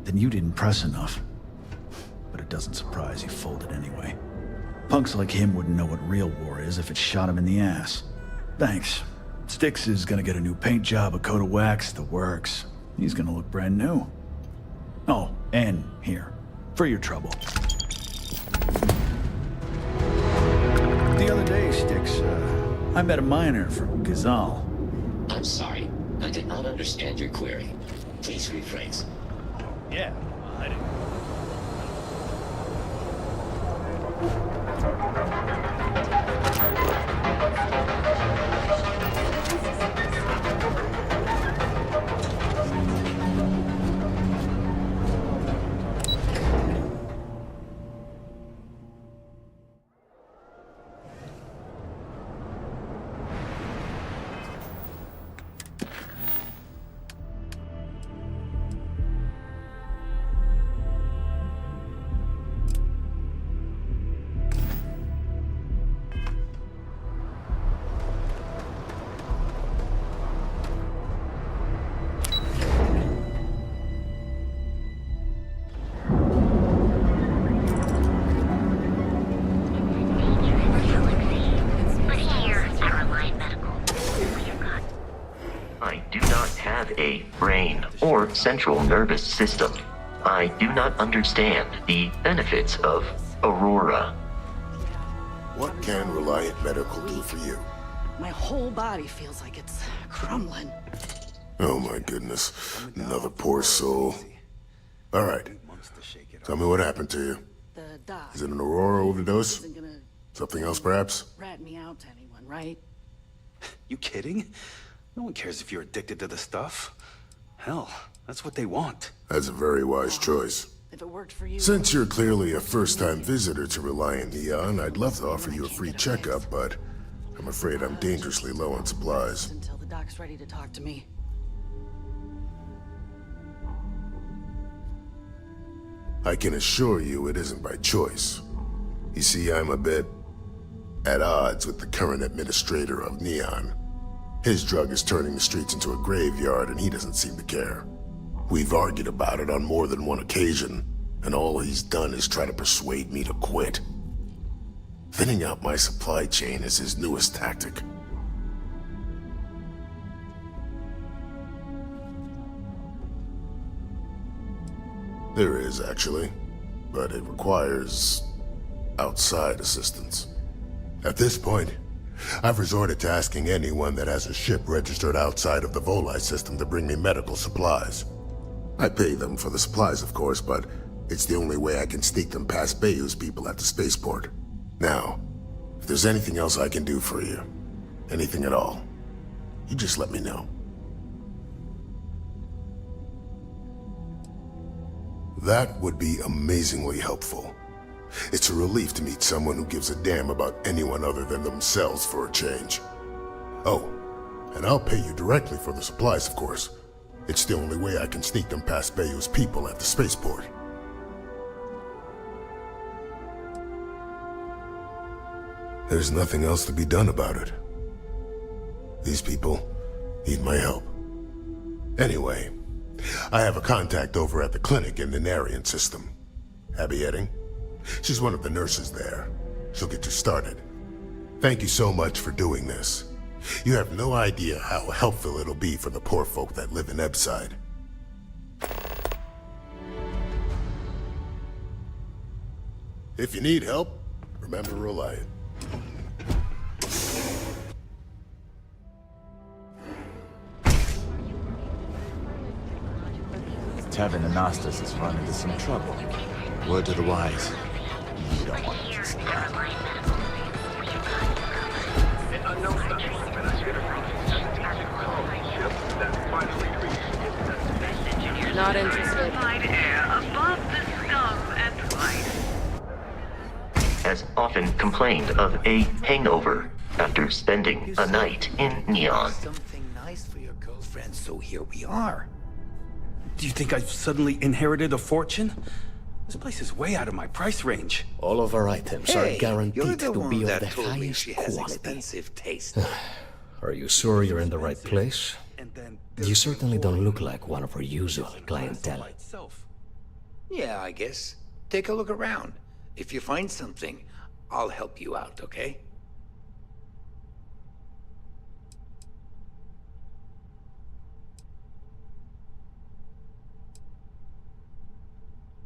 Then you didn't press enough. But it doesn't surprise he folded anyway. Punks like him wouldn't know what real war is if it shot him in the ass. Thanks. Strix is gonna get a new paint job, a coat of wax, the works. He's gonna look brand new. Oh, and here, for your trouble. The other day, Strix, I met a miner from Gazal. I'm sorry. I did not understand your query. Please rephrase. Yeah, I didn't. Or central nervous system. I do not understand the benefits of Aurora. What can Reliant Medical do for you? My whole body feels like it's crumbling. Oh my goodness. Another poor soul. Alright. Tell me what happened to you. The doc. Is it an Aurora overdose? Something else perhaps? Rat me out to anyone, right? You kidding? No one cares if you're addicted to the stuff. Hell, that's what they want. That's a very wise choice. If it worked for you. Since you're clearly a first-time visitor to Reliant Neon, I'd love to offer you a free checkup, but I'm afraid I'm dangerously low on supplies. Until the doc's ready to talk to me. I can assure you it isn't by choice. You see, I'm a bit at odds with the current administrator of Neon. His drug is turning the streets into a graveyard, and he doesn't seem to care. We've argued about it on more than one occasion, and all he's done is try to persuade me to quit. Thinning out my supply chain is his newest tactic. There is, actually, but it requires outside assistance. At this point, I've resorted to asking anyone that has a ship registered outside of the Volii system to bring me medical supplies. I pay them for the supplies, of course, but it's the only way I can sneak them past Bayou's people at the spaceport. Now, if there's anything else I can do for you, anything at all, you just let me know. That would be amazingly helpful. It's a relief to meet someone who gives a damn about anyone other than themselves for a change. Oh, and I'll pay you directly for the supplies, of course. It's the only way I can sneak them past Bayou's people at the spaceport. There's nothing else to be done about it. These people need my help. Anyway, I have a contact over at the clinic in the Narian system. Abby Edding? She's one of the nurses there. She'll get you started. Thank you so much for doing this. You have no idea how helpful it'll be for the poor folk that live in Ebside. If you need help, remember Reliant. Tavern Anastas has run into some trouble. Word to the wise. You don't want to see that. Not interested. Has often complained of a hangover after spending a night in Neon. Something nice for your girlfriend, so here we are. Do you think I've suddenly inherited a fortune? This place is way out of my price range. All of our items are guaranteed to be of the told me highest she has quality. expensive taste. Are you sure you're in the right place? You certainly don't look like one of our usual clientele. Yeah, I guess. Take a look around. If you find something, I'll help you out, okay?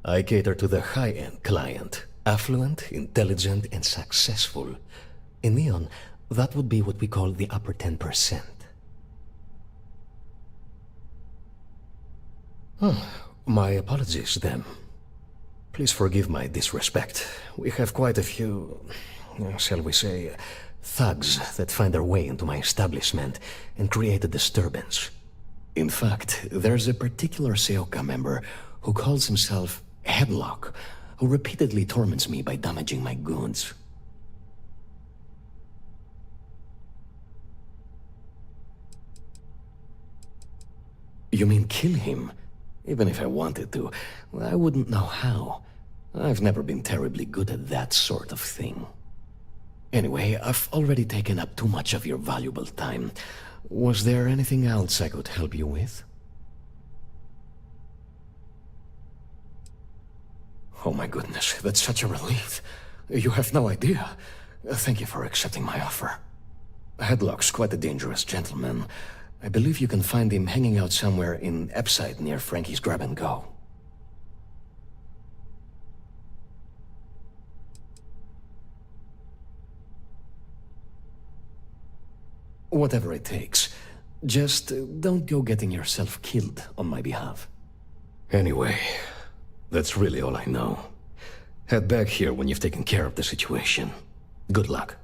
I cater to the high-end client. Affluent, intelligent, and successful. In Neon, that would be what we call the upper 10%. My apologies, then. Please forgive my disrespect. We have quite a few, shall we say, thugs that find their way into my establishment and create a disturbance. In fact, there's a particular Seoka member who calls himself Headlock, who repeatedly torments me by damaging my goods. You mean kill him? Even if I wanted to, I wouldn't know how. I've never been terribly good at that sort of thing. Anyway, I've already taken up too much of your valuable time. Was there anything else I could help you with? Oh my goodness, that's such a relief. You have no idea. Thank you for accepting my offer. Headlock's quite a dangerous gentleman. I believe you can find him hanging out somewhere in Epside near Frankie's Grab and Go. Whatever it takes. Just don't go getting yourself killed on my behalf. Anyway, that's really all I know. Head back here when you've taken care of the situation. Good luck.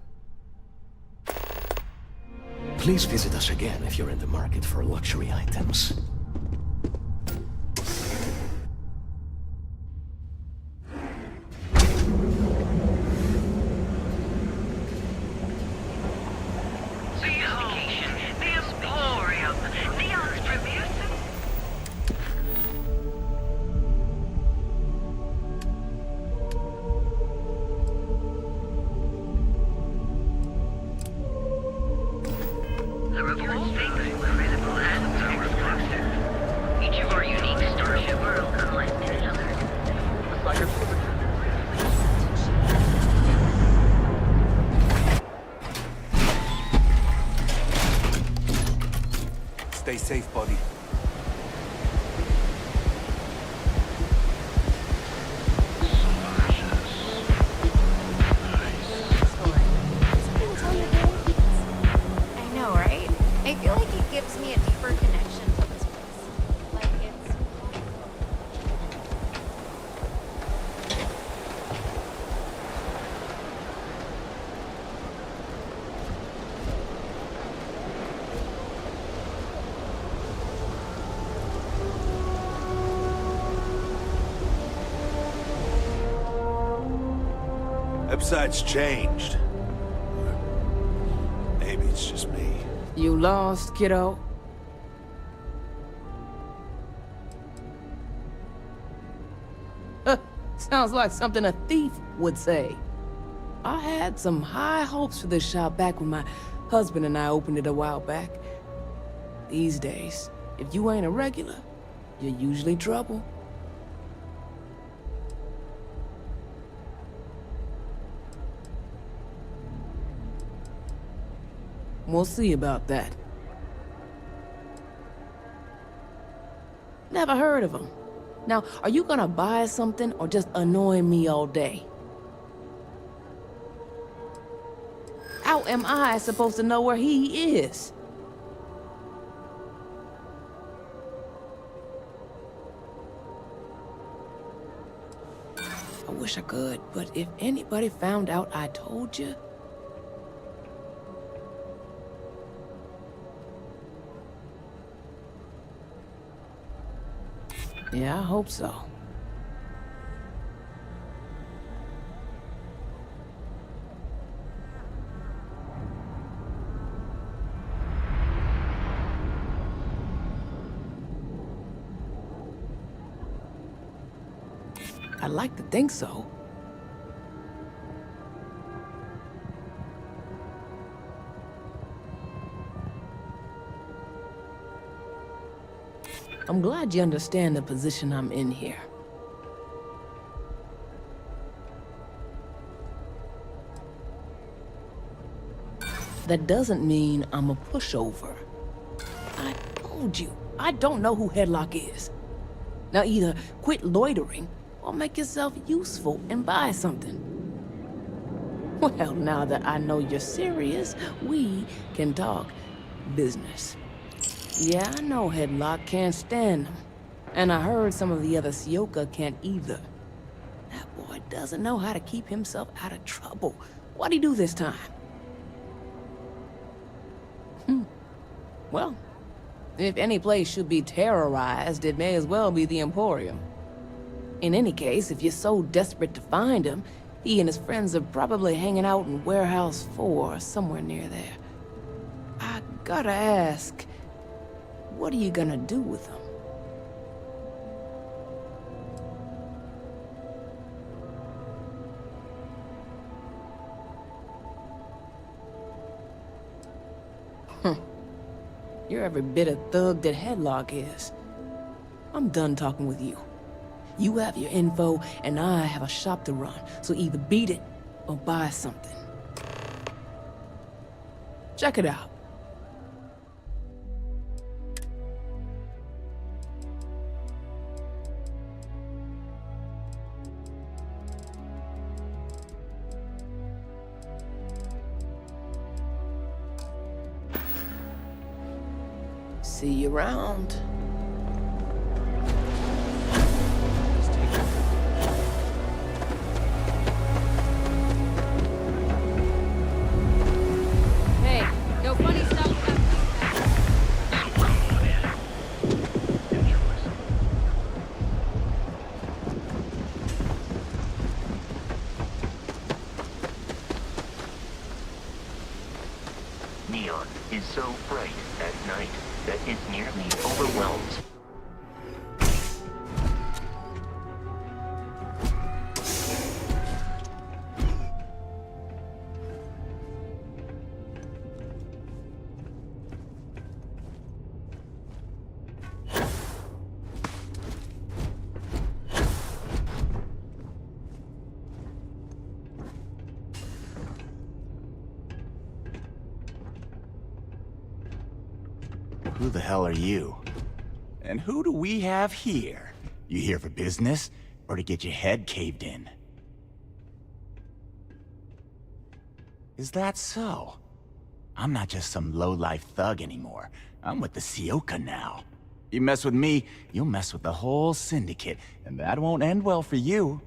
Please visit us again if you're in the market for luxury items. Stay safe, buddy. I know, right? I feel like it gives me a deeper connection to this place. Like it's... Epside's changed. Maybe it's just me. You lost, kiddo? Sounds like something a thief would say. I had some high hopes for this shop back when my husband and I opened it a while back. These days, if you ain't a regular, you're usually trouble. We'll see about that. Never heard of him. Now, are you gonna buy something or just annoy me all day? How am I supposed to know where he is? I wish I could, but if anybody found out I told you... Yeah, I hope so. I'd like to think so. I'm glad you understand the position I'm in here. That doesn't mean I'm a pushover. I told you, I don't know who Headlock is. Now either quit loitering, or make yourself useful and buy something. Well, now that I know you're serious, we can talk business. Yeah, I know Headlock can't stand them. And I heard some of the other Sioka can't either. That boy doesn't know how to keep himself out of trouble. What'd he do this time? Well, if any place should be terrorized, it may as well be the Emporium. In any case, if you're so desperate to find him, he and his friends are probably hanging out in Warehouse 4 or somewhere near there. I gotta ask, what are you gonna do with him? You're every bit a thug that Headlock is. I'm done talking with you. You have your info, and I have a shop to run, so either beat it or buy something. Check it out. See you around. Hey, no funny stuff about Neon is so bright at night that it nearly overwhelms. Who the hell are you? And who do we have here? You here for business, or to get your head caved in? Is that so? I'm not just some low-life thug anymore. I'm with the Sioka now. You mess with me, you'll mess with the whole syndicate, and that won't end well for you.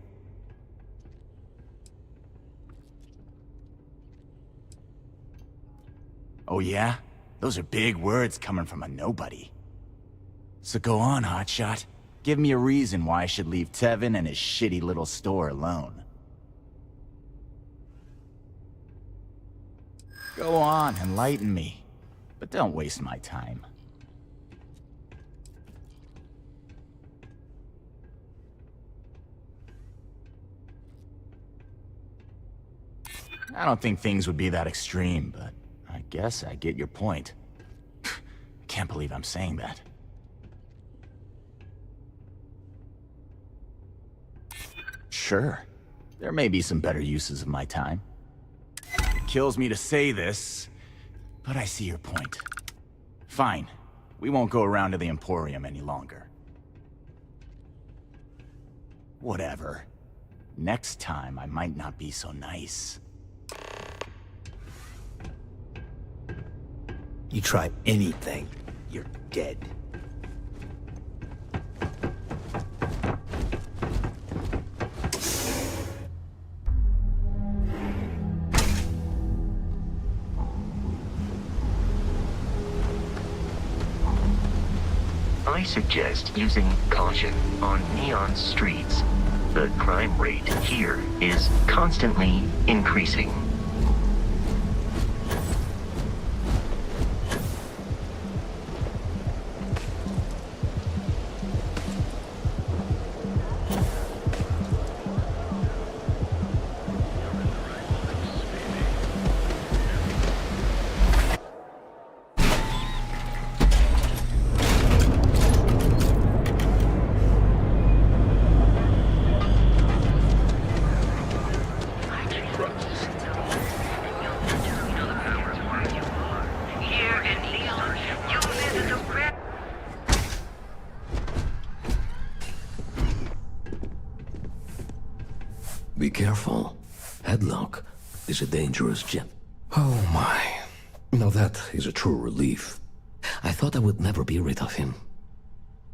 Oh yeah? Those are big words coming from a nobody. So go on, hotshot. Give me a reason why I should leave Tevin and his shitty little store alone. Go on, enlighten me. But don't waste my time. I don't think things would be that extreme, but I guess I get your point. I can't believe I'm saying that. Sure, there may be some better uses of my time. It kills me to say this, but I see your point. Fine, we won't go around to the Emporium any longer. Whatever. Next time, I might not be so nice. You try anything, you're dead. I suggest using caution on Neon streets. The crime rate here is constantly increasing. Be careful. Headlock is a dangerous gem. Oh my. Now that is a true relief. I thought I would never be rid of him.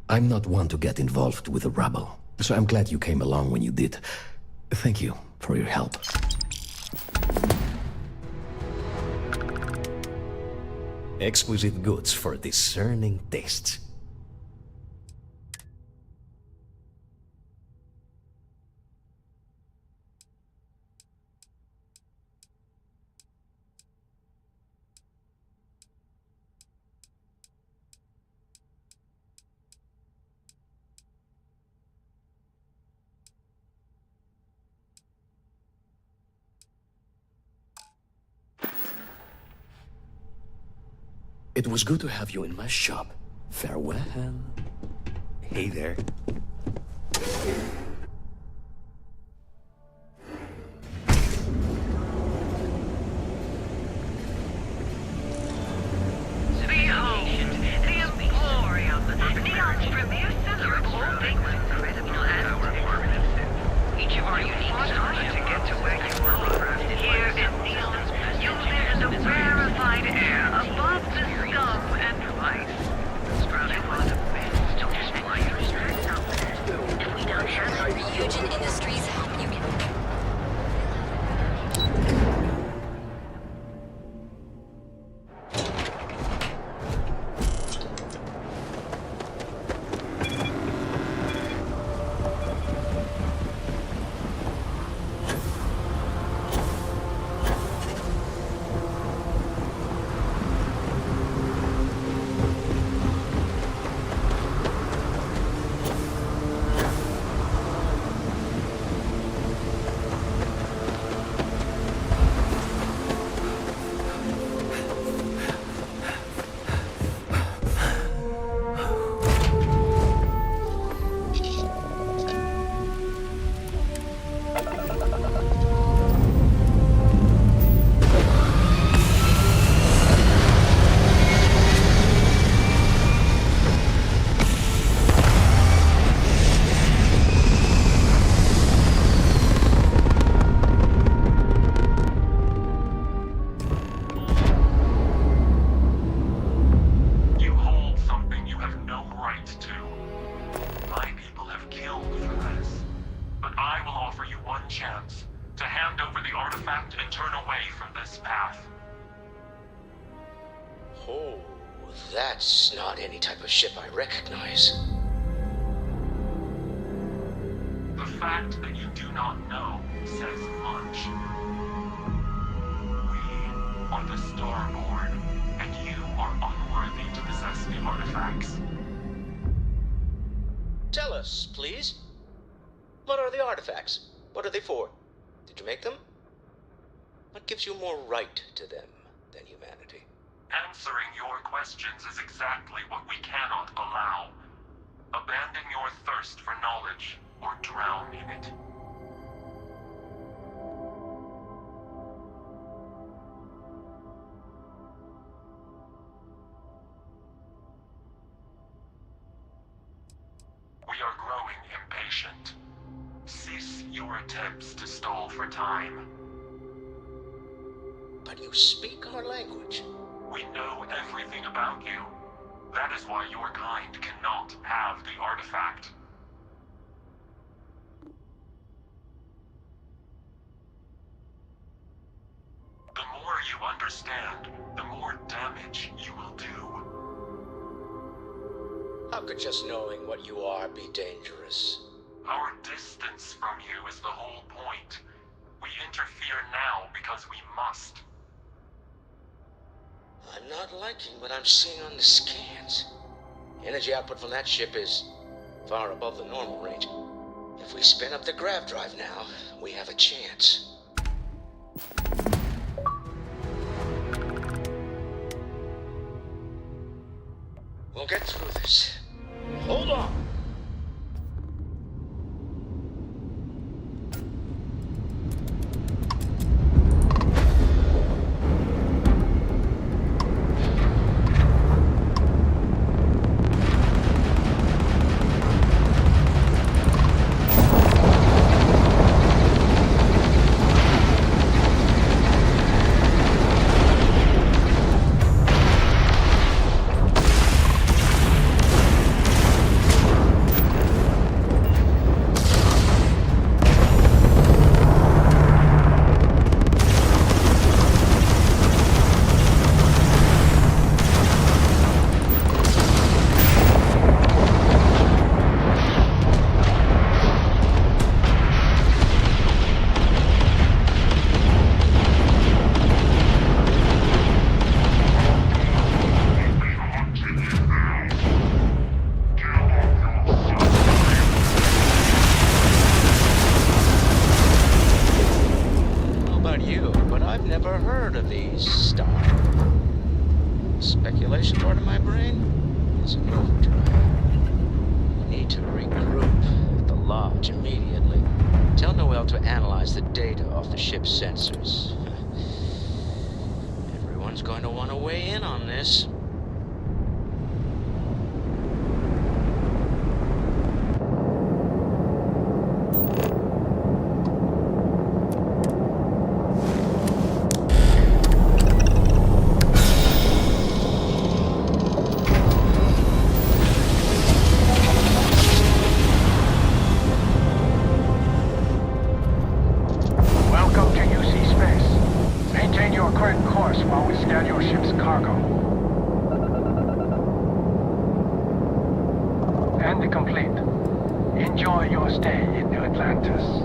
I'm not one to get involved with the rabble, so I'm glad you came along when you did. Thank you for your help. Exquisite goods for discerning tastes. It was good to have you in my shop. Farewell. Hey there. Behold, the emporium, Neon's premier seller of all things incredible and each of our unique styles to get to where you are. Here in Neon's, you'll live in a rarefied air above the scum and vice. Surrounded by the best suppliers. If we don't have Fusion Industries help you get That's not any type of ship I recognize. The fact that you do not know says much. We are the Starborn, and you are unworthy to possess the artifacts. Tell us, please. What are the artifacts? What are they for? Did you make them? What gives you more right to them than humanity? Answering your questions is exactly what we cannot allow. Abandon your thirst for knowledge, or drown in it. We are growing impatient. Cease your attempts to stall for time. But you speak our language. We know everything about you. That is why your kind cannot have the artifact. The more you understand, the more damage you will do. How could just knowing what you are be dangerous? Our distance from you is the whole point. We interfere now because we must. I'm not liking what I'm seeing on the scans. Energy output from that ship is far above the normal range. If we spin up the grav drive now, we have a chance. We'll get through this. Hold on! failed to analyze the data off the ship's sensors. Everyone's going to want to weigh in on this. Enjoy your stay in the Atlantis.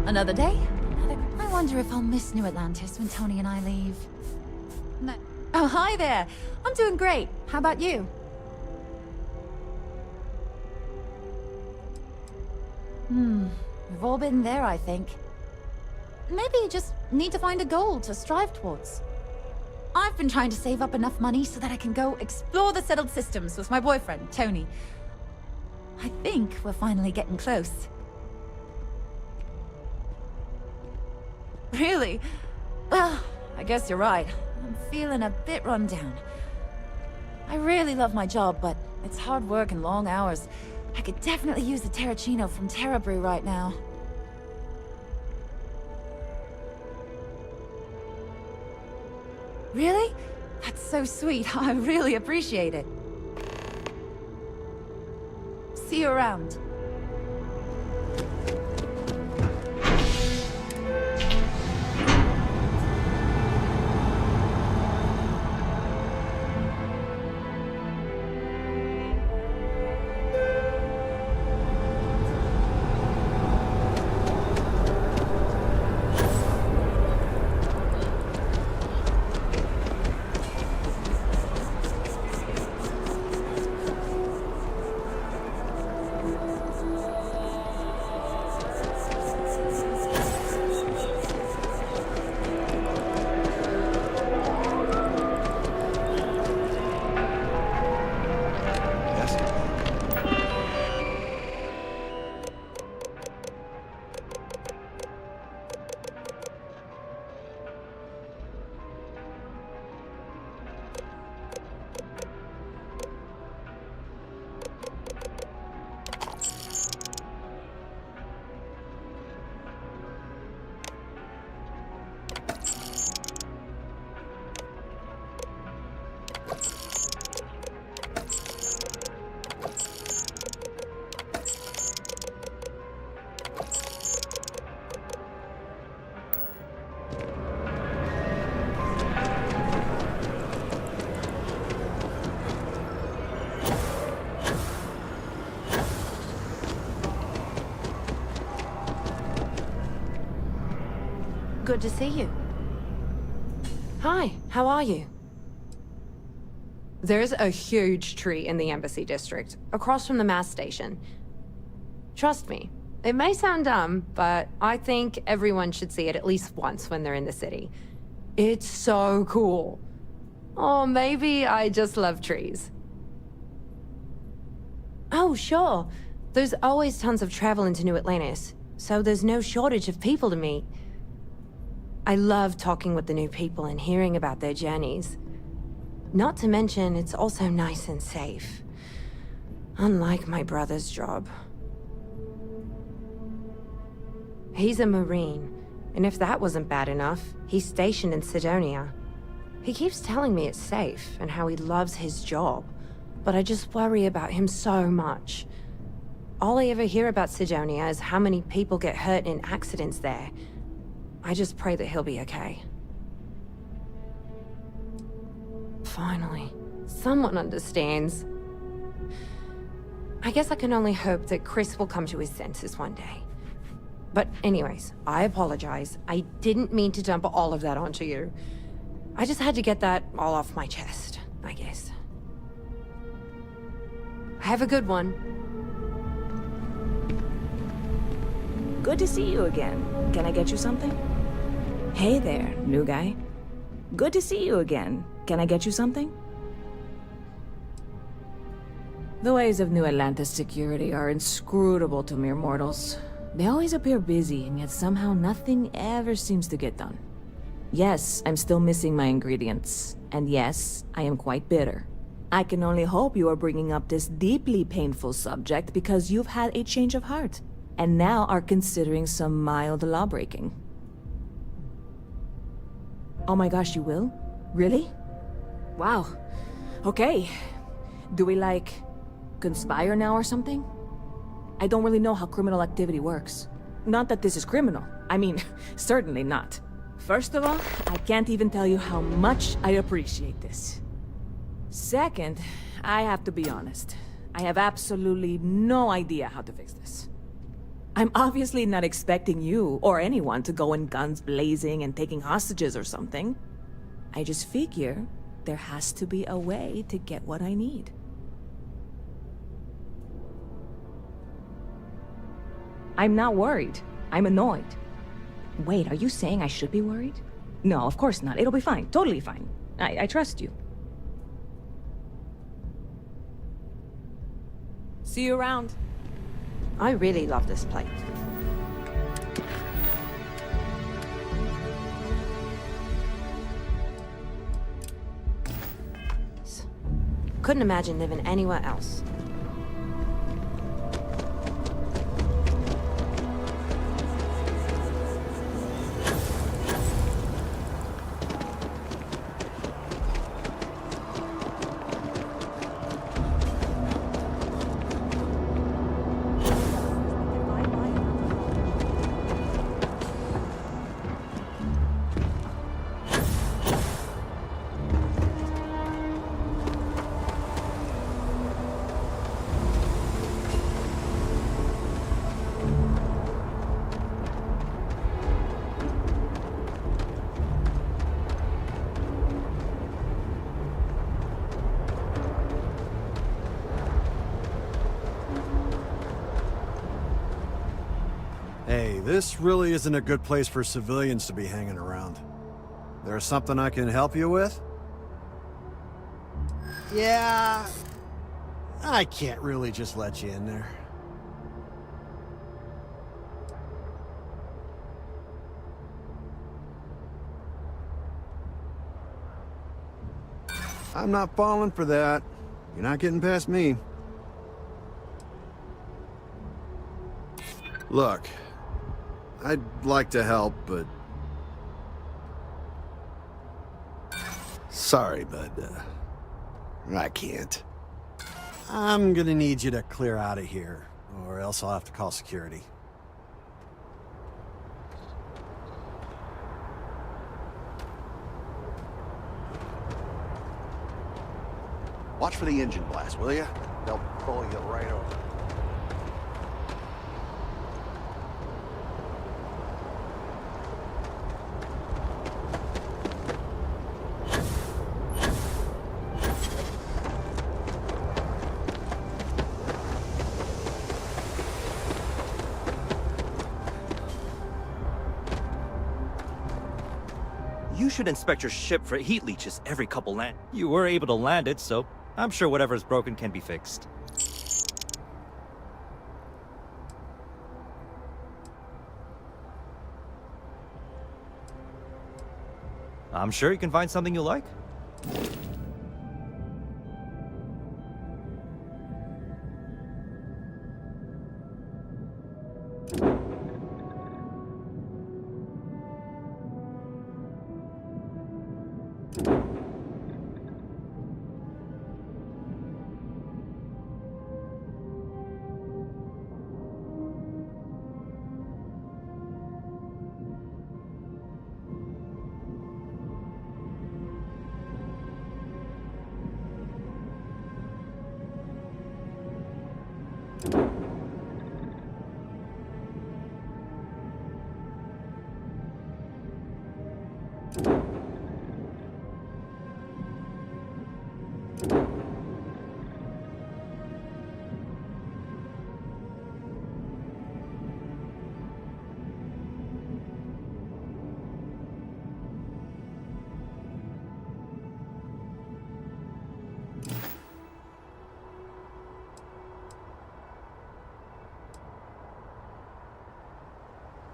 Another day? I wonder if I'll miss New Atlantis when Tony and I leave. No. Oh, hi there. I'm doing great. How about you? We've all been there, I think. Maybe you just need to find a goal to strive towards. I've been trying to save up enough money so that I can go explore the settled systems with my boyfriend, Tony. I think we're finally getting close. Really? Well, I guess you're right. I'm feeling a bit run down. I really love my job, but it's hard work and long hours. I could definitely use the Terracino from Terra Brew right now. Really? That's so sweet. I really appreciate it. See you around. Good to see you. Hi, how are you? There's a huge tree in the Embassy District, across from the mass station. Trust me, it may sound dumb, but I think everyone should see it at least once when they're in the city. It's so cool. Or maybe I just love trees. Oh, sure. There's always tons of travel into New Atlantis, so there's no shortage of people to meet. I love talking with the new people and hearing about their journeys. Not to mention, it's also nice and safe. Unlike my brother's job. He's a Marine, and if that wasn't bad enough, he's stationed in Sidonia. He keeps telling me it's safe and how he loves his job, but I just worry about him so much. All I ever hear about Sidonia is how many people get hurt in accidents there. I just pray that he'll be okay. Finally, someone understands. I guess I can only hope that Chris will come to his senses one day. But anyways, I apologize. I didn't mean to dump all of that onto you. I just had to get that all off my chest, I guess. Have a good one. Good to see you again. Can I get you something? Hey there, new guy. Good to see you again. Can I get you something? The ways of New Atlantis security are inscrutable to mere mortals. They always appear busy, and yet somehow nothing ever seems to get done. Yes, I'm still missing my ingredients. And yes, I am quite bitter. I can only hope you are bringing up this deeply painful subject because you've had a change of heart, and now are considering some mild lawbreaking. Oh my gosh, you will? Really? Wow. Okay. Do we, like, conspire now or something? I don't really know how criminal activity works. Not that this is criminal. I mean, certainly not. First of all, I can't even tell you how much I appreciate this. Second, I have to be honest. I have absolutely no idea how to fix this. I'm obviously not expecting you or anyone to go in guns blazing and taking hostages or something. I just figure there has to be a way to get what I need. I'm not worried. I'm annoyed. Wait, are you saying I should be worried? No, of course not. It'll be fine. Totally fine. I trust you. See you around. I really love this place. Couldn't imagine living anywhere else. Hey, this really isn't a good place for civilians to be hanging around. There's something I can help you with? Yeah, I can't really just let you in there. I'm not falling for that. You're not getting past me. Look, I'd like to help, but... Sorry, but I can't. I'm gonna need you to clear out of here, or else I'll have to call security. Watch for the engine blast, will you? They'll pull you right over. should inspect your ship for heat leeches every couple land. You were able to land it, so I'm sure whatever's broken can be fixed. I'm sure you can find something you like.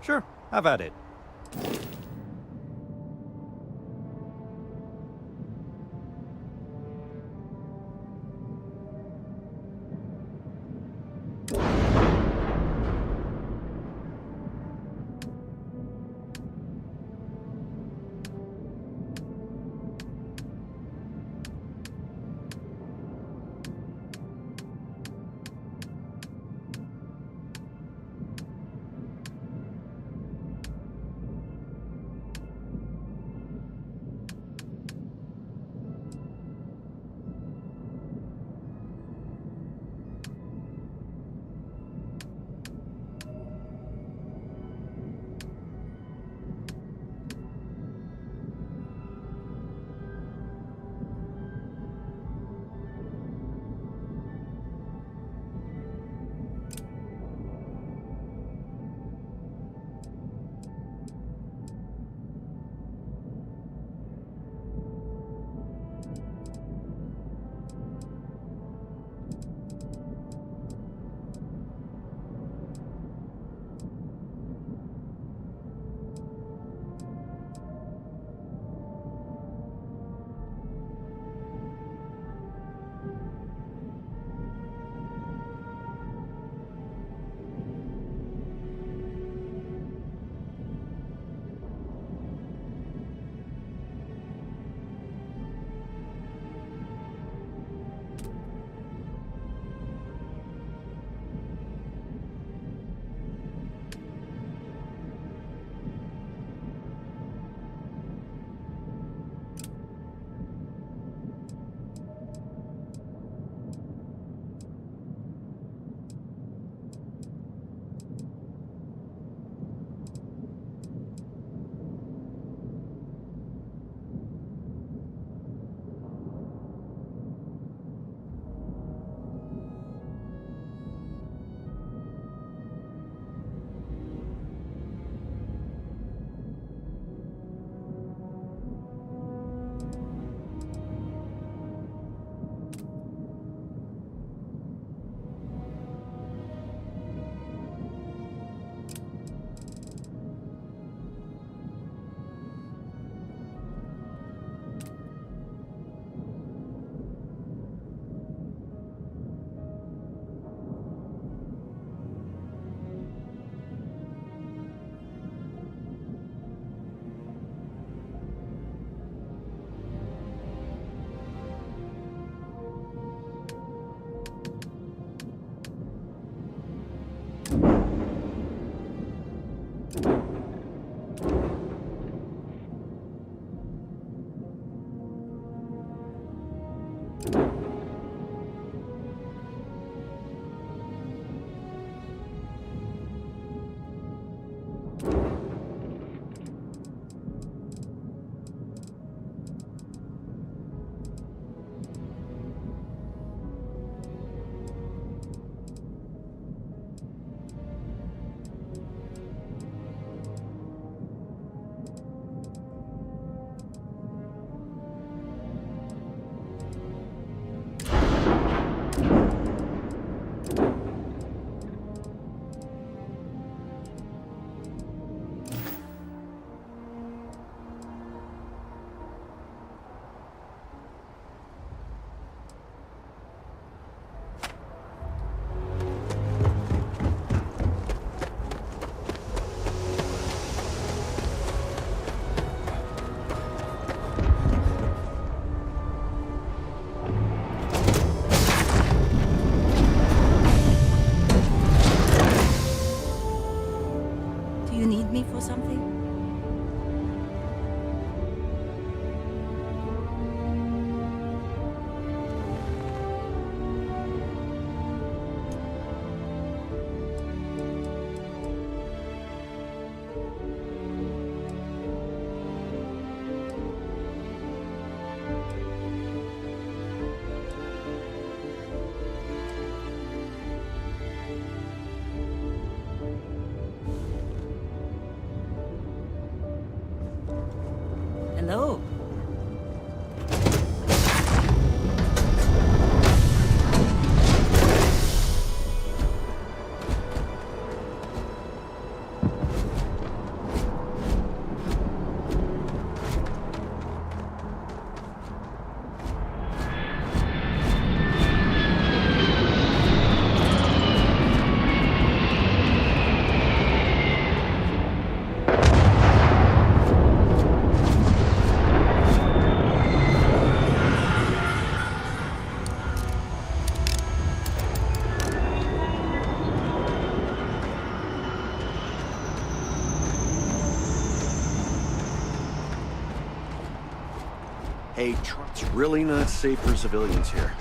Sure, have at it. Hey, it's really not safe for civilians here.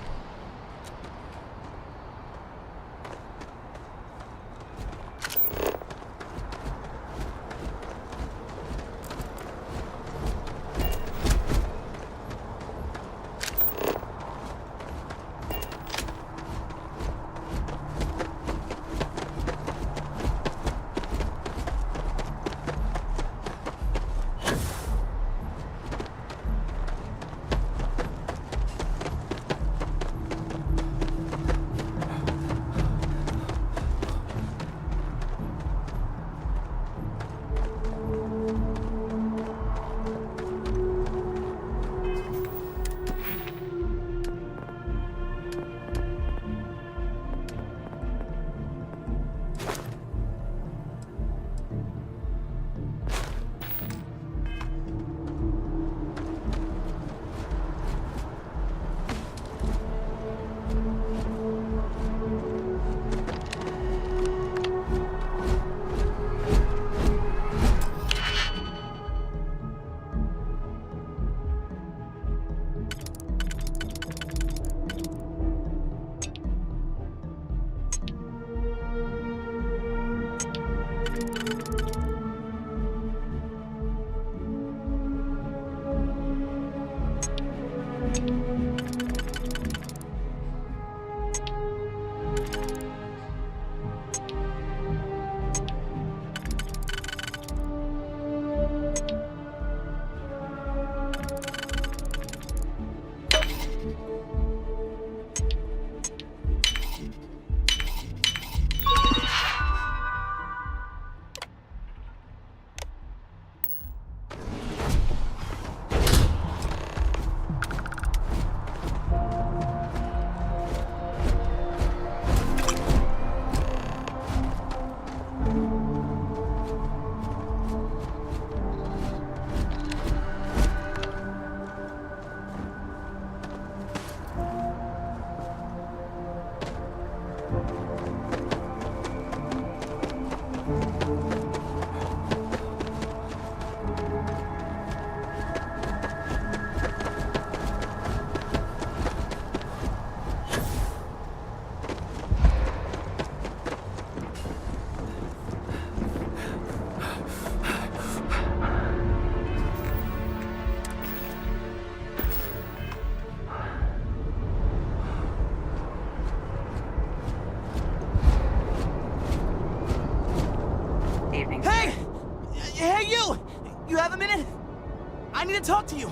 Talk to you.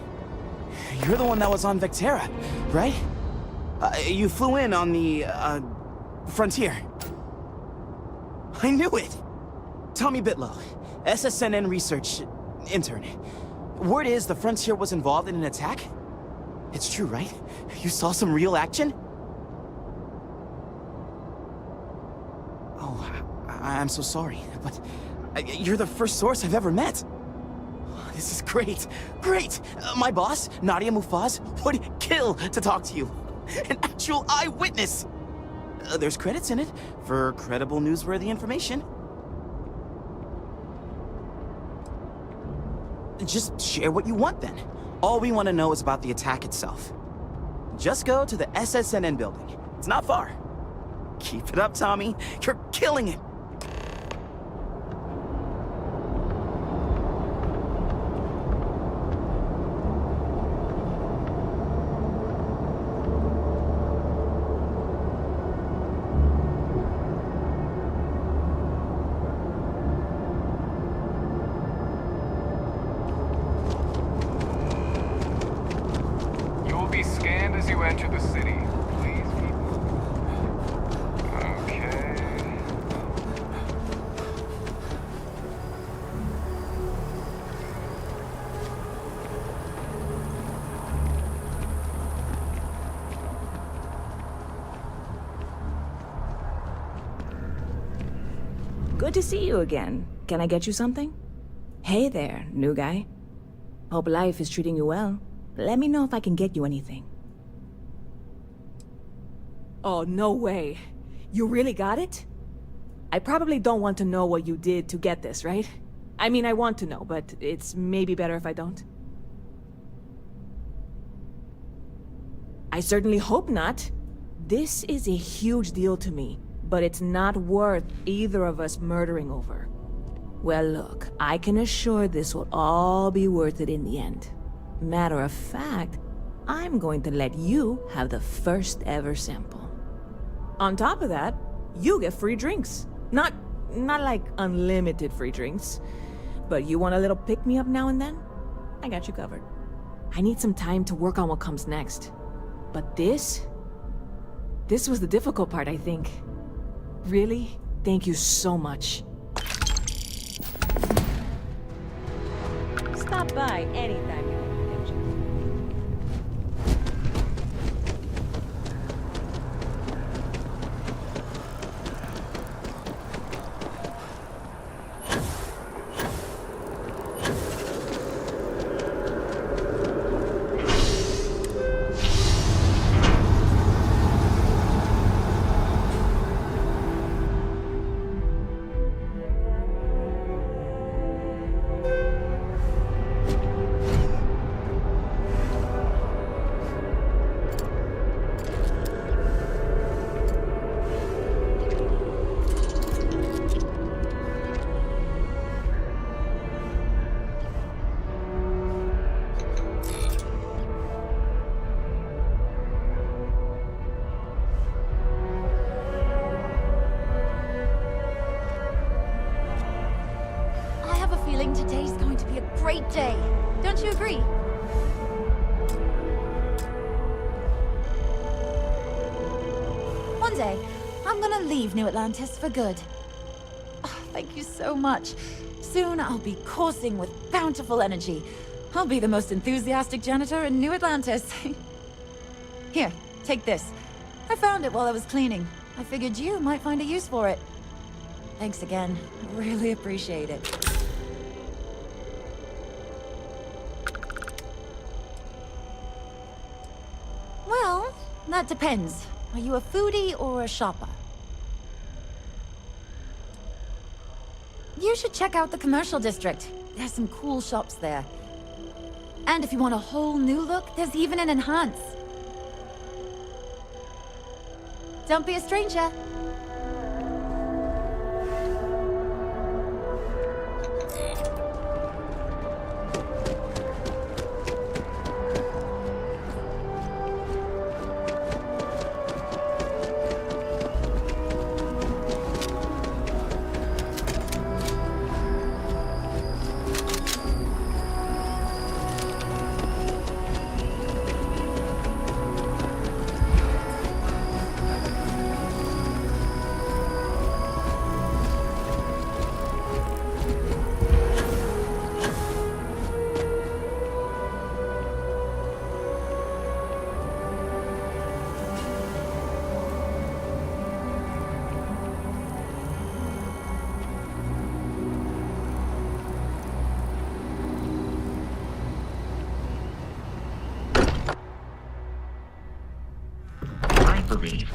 You're the one that was on Vectera, right? You flew in on the, Frontier. I knew it! Tommy Bitlow, SSNN research intern. Word is the Frontier was involved in an attack? It's true, right? You saw some real action? Oh, I'm so sorry, but you're the first source I've ever met. This is great, great! My boss, Nadia Mufaz, would kill to talk to you. An actual eyewitness! There's credits in it for credible, newsworthy information. Just share what you want then. All we want to know is about the attack itself. Just go to the SSNN building. It's not far. Keep it up, Tommy. You're killing it! Good to see you again. Can I get you something? Hey there, new guy. Hope life is treating you well. Let me know if I can get you anything. Oh, no way. You really got it? I probably don't want to know what you did to get this, right? I mean, I want to know, but it's maybe better if I don't. I certainly hope not. This is a huge deal to me, but it's not worth either of us murdering over. Well, look, I can assure this will all be worth it in the end. Matter of fact, I'm going to let you have the first ever sample. On top of that, you get free drinks. Not like unlimited free drinks, but you want a little pick-me-up now and then? I got you covered. I need some time to work on what comes next. But this was the difficult part, I think. Really, thank you so much. Stop by anytime you want to picture. Today's going to be a great day. Don't you agree? One day, I'm gonna leave New Atlantis for good. Oh, thank you so much. Soon I'll be coursing with bountiful energy. I'll be the most enthusiastic janitor in New Atlantis. Here, take this. I found it while I was cleaning. I figured you might find a use for it. Thanks again. I really appreciate it. Well, that depends. Are you a foodie or a shopper? You should check out the commercial district. There's some cool shops there. And if you want a whole new look, there's even an enhance. Don't be a stranger.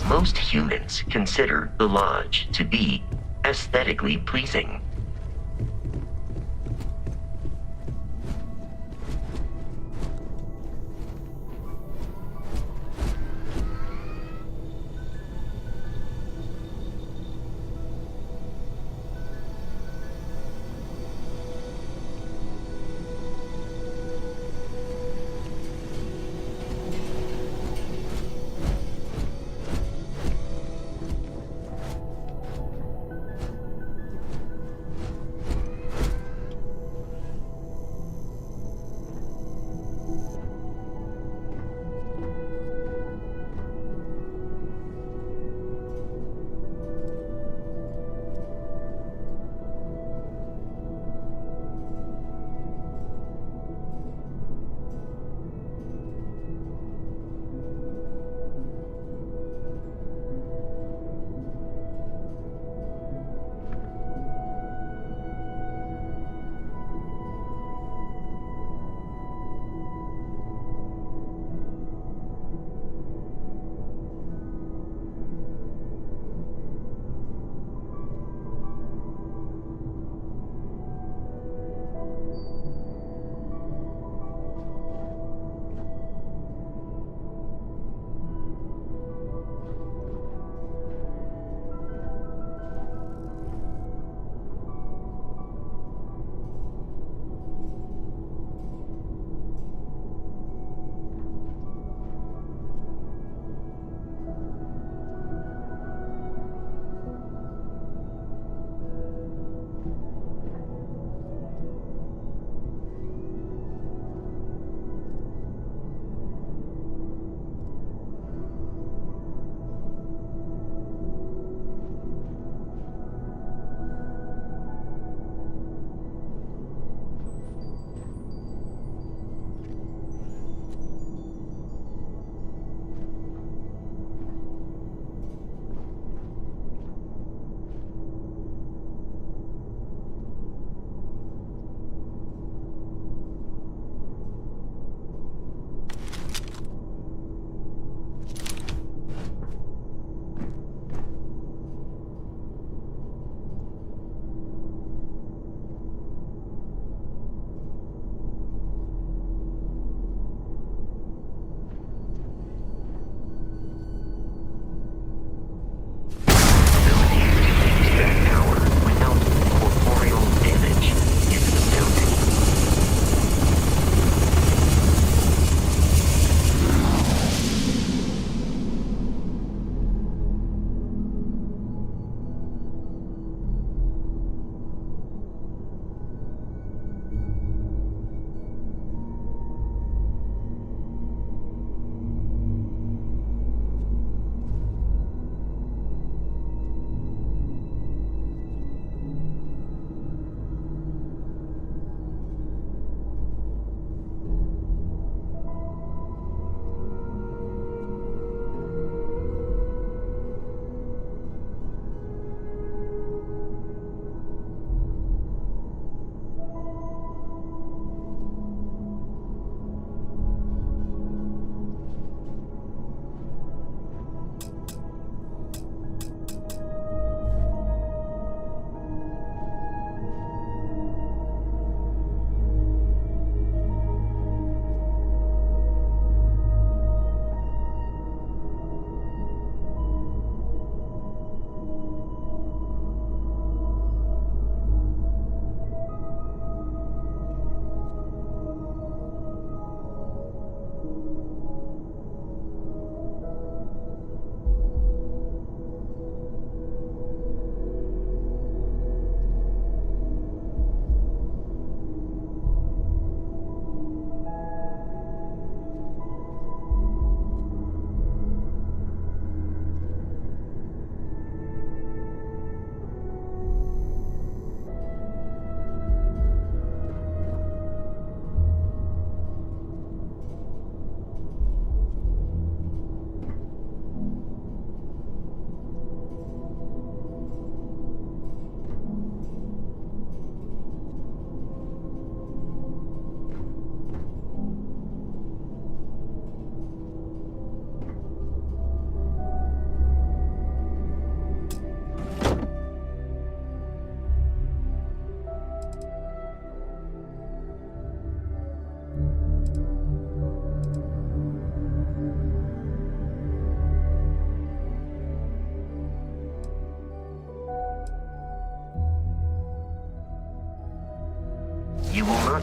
Most humans consider the Lodge to be aesthetically pleasing.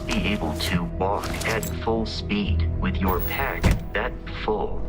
be able to walk at full speed with your pack that full.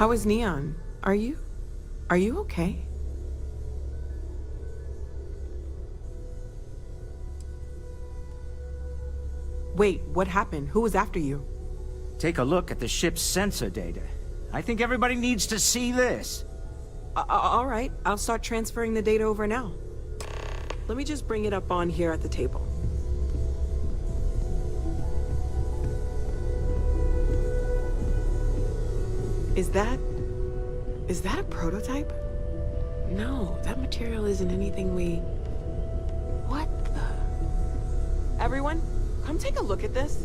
How is Neon? Are you okay? Wait, what happened? Who was after you? Take a look at the ship's sensor data. I think everybody needs to see this. All right, I'll start transferring the data over now. Let me just bring it up on here at the table. Is that a prototype? No, that material isn't anything we... What the... Everyone, come take a look at this.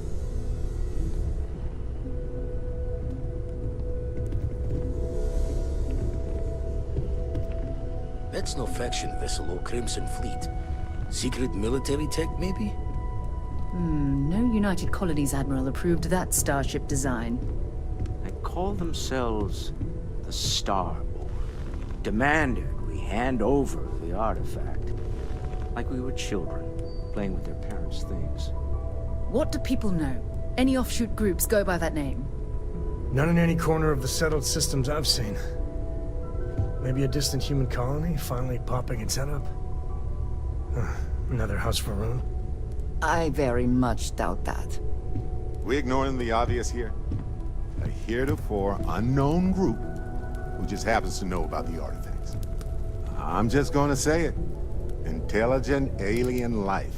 That's no faction vessel or Crimson Fleet. Secret military tech, maybe? No United Colonies Admiral approved that starship design. They call themselves the Starborn. Demanded we hand over the artifact. Like we were children, playing with their parents' things. What do people know? Any offshoot groups go by that name? Not in any corner of the settled systems I've seen. Maybe a distant human colony finally popping its head up? Another house for Rune? I very much doubt that. We ignoring the obvious here? A heretofore unknown group who just happens to know about the artifacts. I'm just gonna say it. Intelligent alien life,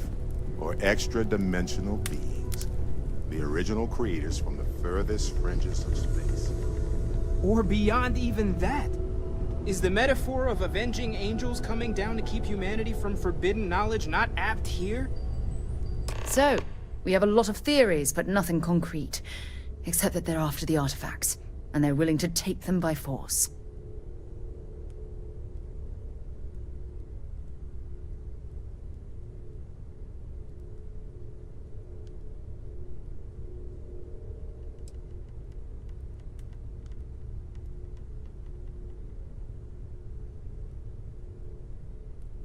or extra-dimensional beings. The original creators from the furthest fringes of space. Or beyond even that. Is the metaphor of avenging angels coming down to keep humanity from forbidden knowledge not apt here? So, we have a lot of theories, but nothing concrete. Except that they're after the artifacts, and they're willing to take them by force.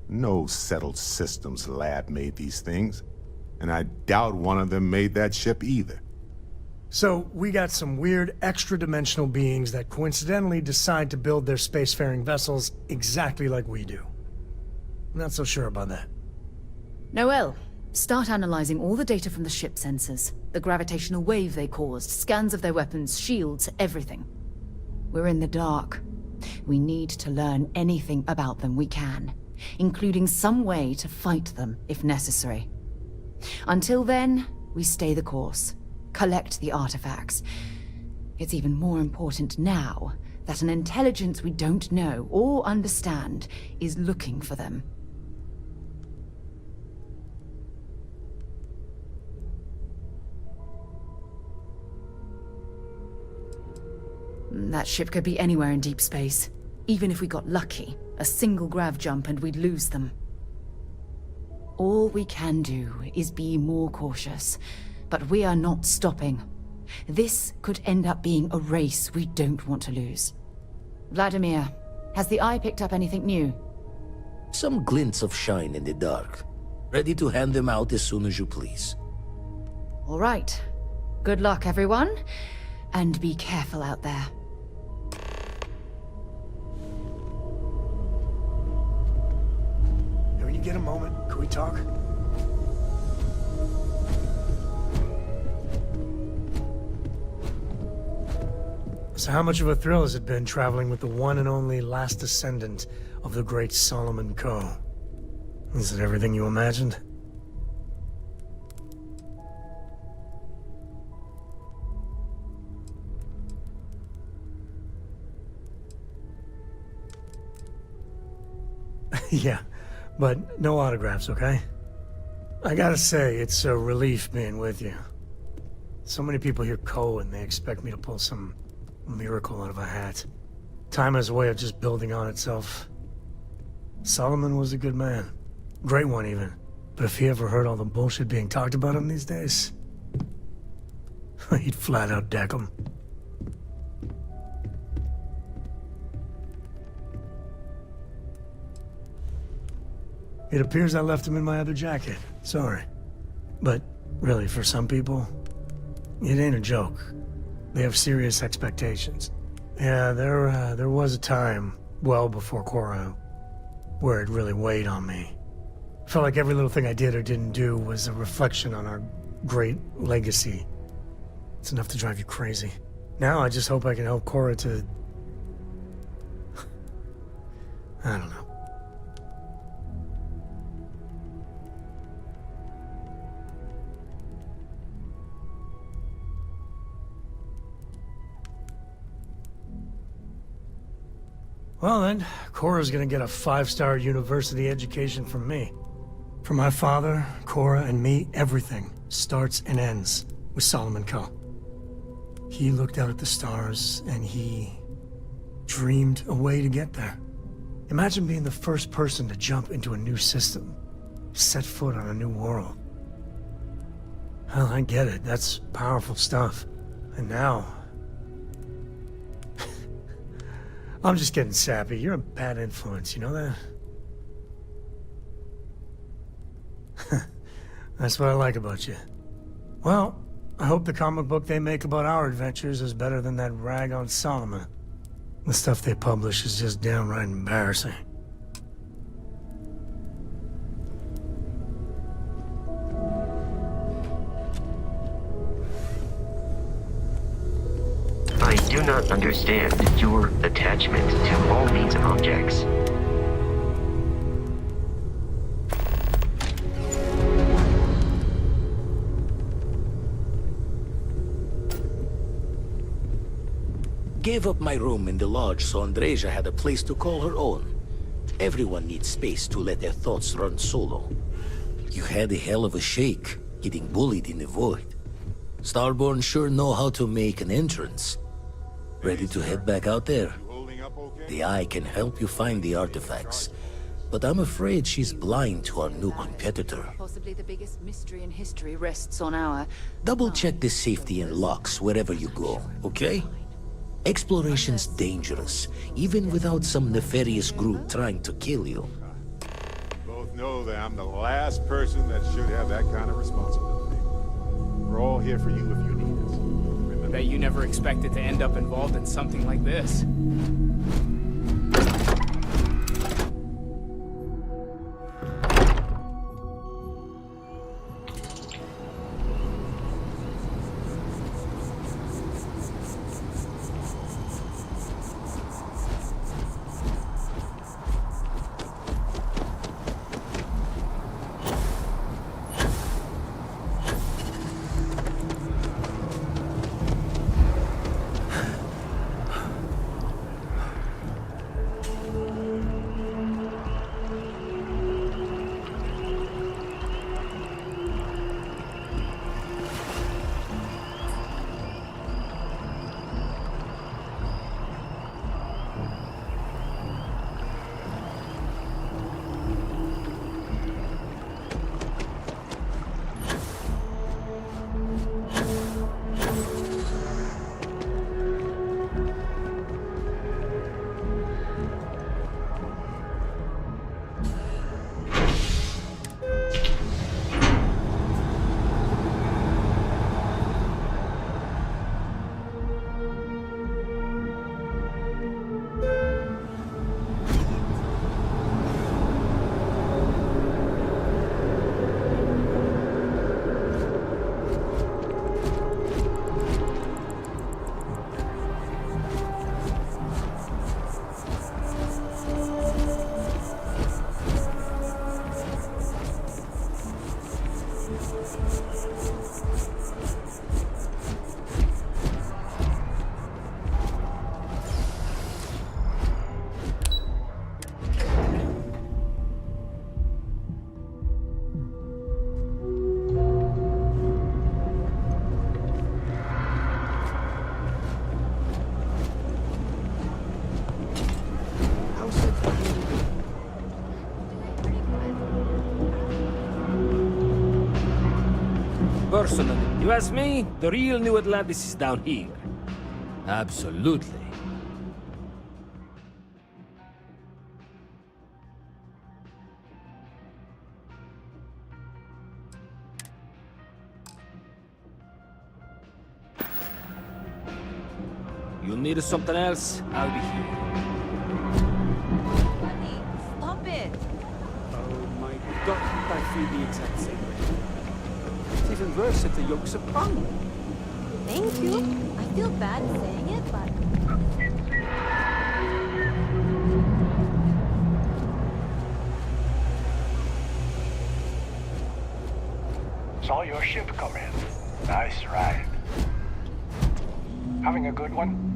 No settled systems lab made these things, and I doubt one of them made that ship either. So, we got some weird extra-dimensional beings that coincidentally decide to build their spacefaring vessels exactly like we do. Not so sure about that. Noel, start analyzing all the data from the ship sensors. The gravitational wave they caused, scans of their weapons, shields, everything. We're in the dark. We need to learn anything about them we can, including some way to fight them if necessary. Until then, we stay the course. Collect the artifacts. It's even more important now that an intelligence we don't know or understand is looking for them. That ship could be anywhere in deep space. Even if we got lucky, a single grav jump and we'd lose them. All we can do is be more cautious. But we are not stopping. This could end up being a race we don't want to lose. Vladimir, has the Eye picked up anything new? Some glints of shine in the dark. Ready to hand them out as soon as you please. All right. Good luck, everyone. And be careful out there. When you get a moment, could we talk? So how much of a thrill has it been traveling with the one and only last descendant of the great Solomon Coe? Is it everything you imagined? Yeah, but no autographs, okay? I gotta say, it's a relief being with you. So many people hear Coe and they expect me to pull some miracle out of a hat. Time has a way of just building on itself. Solomon was a good man. Great one, even. But if he ever heard all the bullshit being talked about him these days, he'd flat out deck him. It appears I left him in my other jacket. Sorry. But really, for some people, it ain't a joke. They have serious expectations. Yeah, there was a time, well before Cora, where it really weighed on me. Felt like every little thing I did or didn't do was a reflection on our great legacy. It's enough to drive you crazy. Now I just hope I can help Cora to... I don't know. Well then, Cora's gonna get a 5-star university education from me. For my father, Cora, and me, everything starts and ends with Solomon Co. He looked out at the stars, and he dreamed a way to get there. Imagine being the first person to jump into a new system, set foot on a new world. Well, I get it. That's powerful stuff. And now... I'm just getting sappy. You're a bad influence, you know that? That's what I like about you. Well, I hope the comic book they make about our adventures is better than that rag on Solomon. The stuff they publish is just downright embarrassing. I do not understand your attachment to all these objects. Gave up my room in the lodge so Andreja had a place to call her own. Everyone needs space to let their thoughts run solo. You had a hell of a shake, getting bullied in the void. Starborn sure know how to make an entrance. Ready to head back out there? The Eye can help you find the artifacts, but I'm afraid she's blind to our new competitor. Possibly the biggest mystery in history rests on our... Double-check the safety and locks wherever you go, okay? Exploration's dangerous, even without some nefarious group trying to kill you. Both know that I'm the last person that should have that kind of responsibility. We're all here for you if you need us. I bet you never expected to end up involved in something like this. Personally, you ask me, the real new Atlantis is down here. Absolutely. You need something else, I'll be here. Honey, stop it. Oh my god, I feel the exact same way. It's even worse if the yolks are wrong. Thank you. I feel bad saying it, but... Saw your ship come in. Nice ride. Having a good one?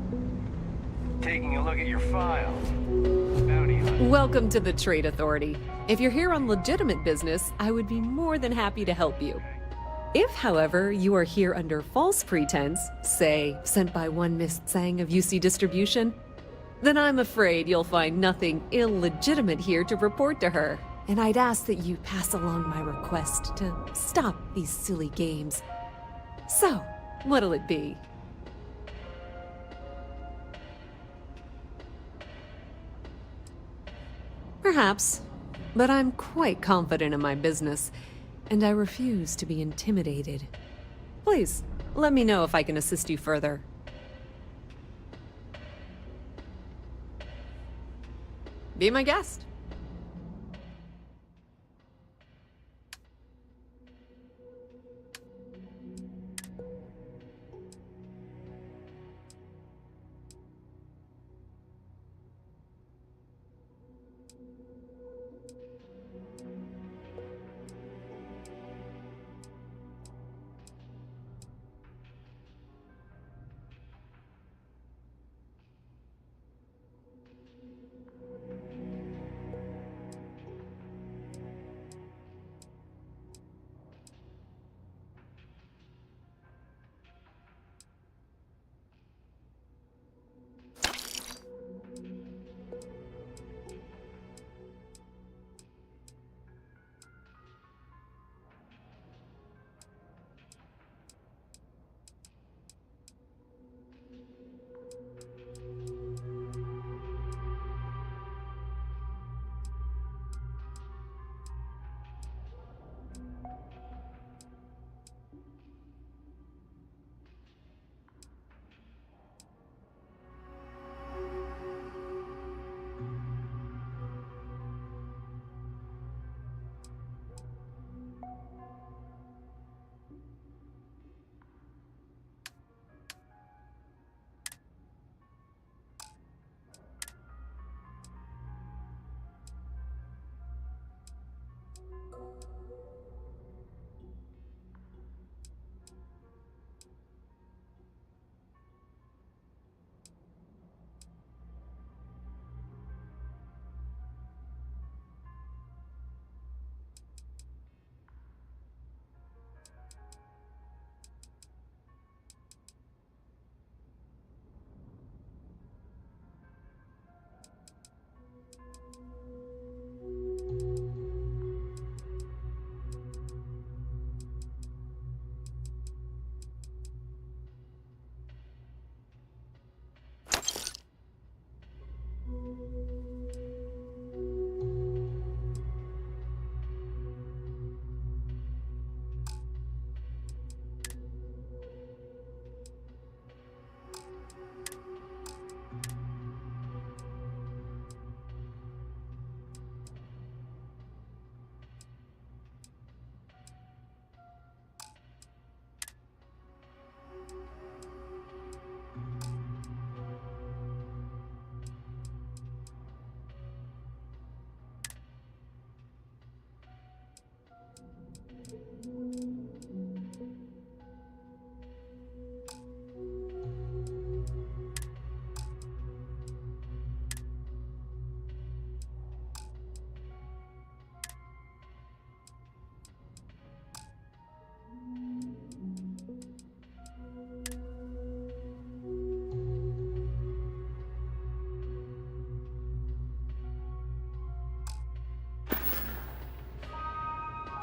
Taking a look at your file. Bounty hunter. Welcome to the Trade Authority. If you're here on legitimate business, I would be more than happy to help you. If, however, you are here under false pretense, say, sent by one Miss Tsang of UC Distribution, then I'm afraid you'll find nothing illegitimate here to report to her. And I'd ask that you pass along my request to stop these silly games. So, what'll it be? Perhaps, but I'm quite confident in my business, and I refuse to be intimidated. Please, let me know if I can assist you further. Be my guest.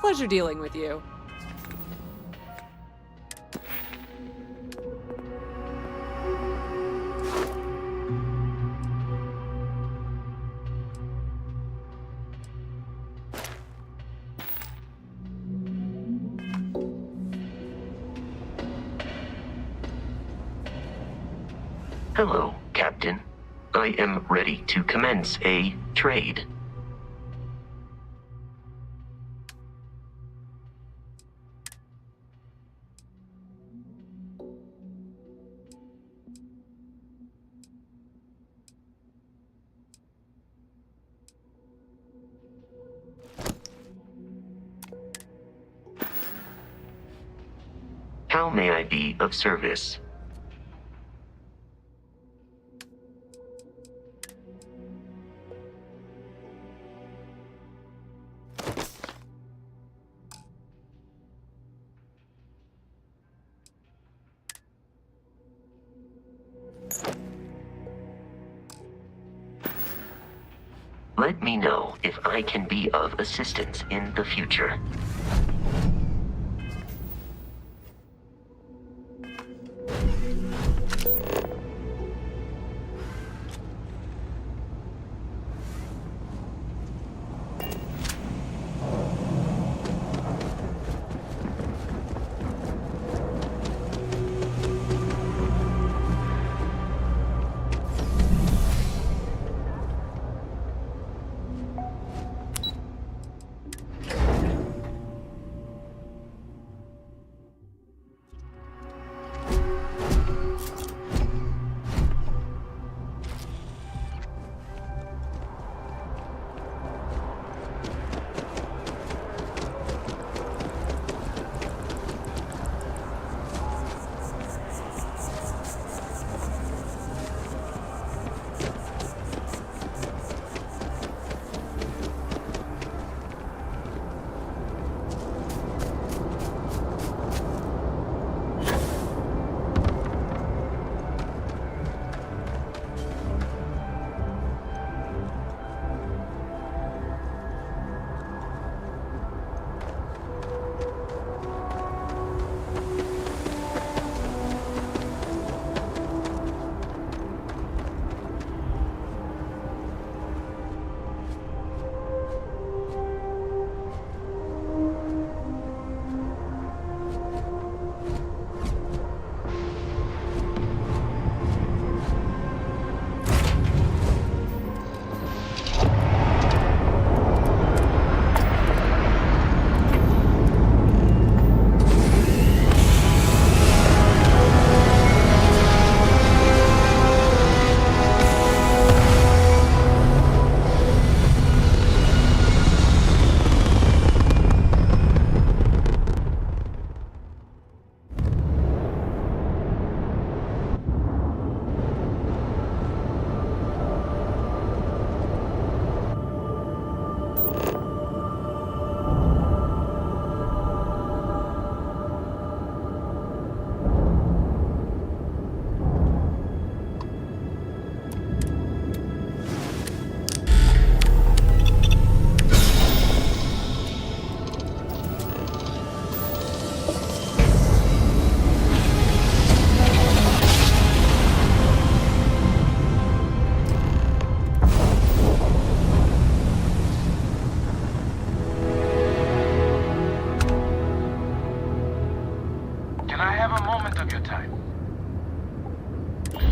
Pleasure dealing with you. Hello, Captain. I am ready to commence a trade. How may I be of service? Let me know if I can be of assistance in the future.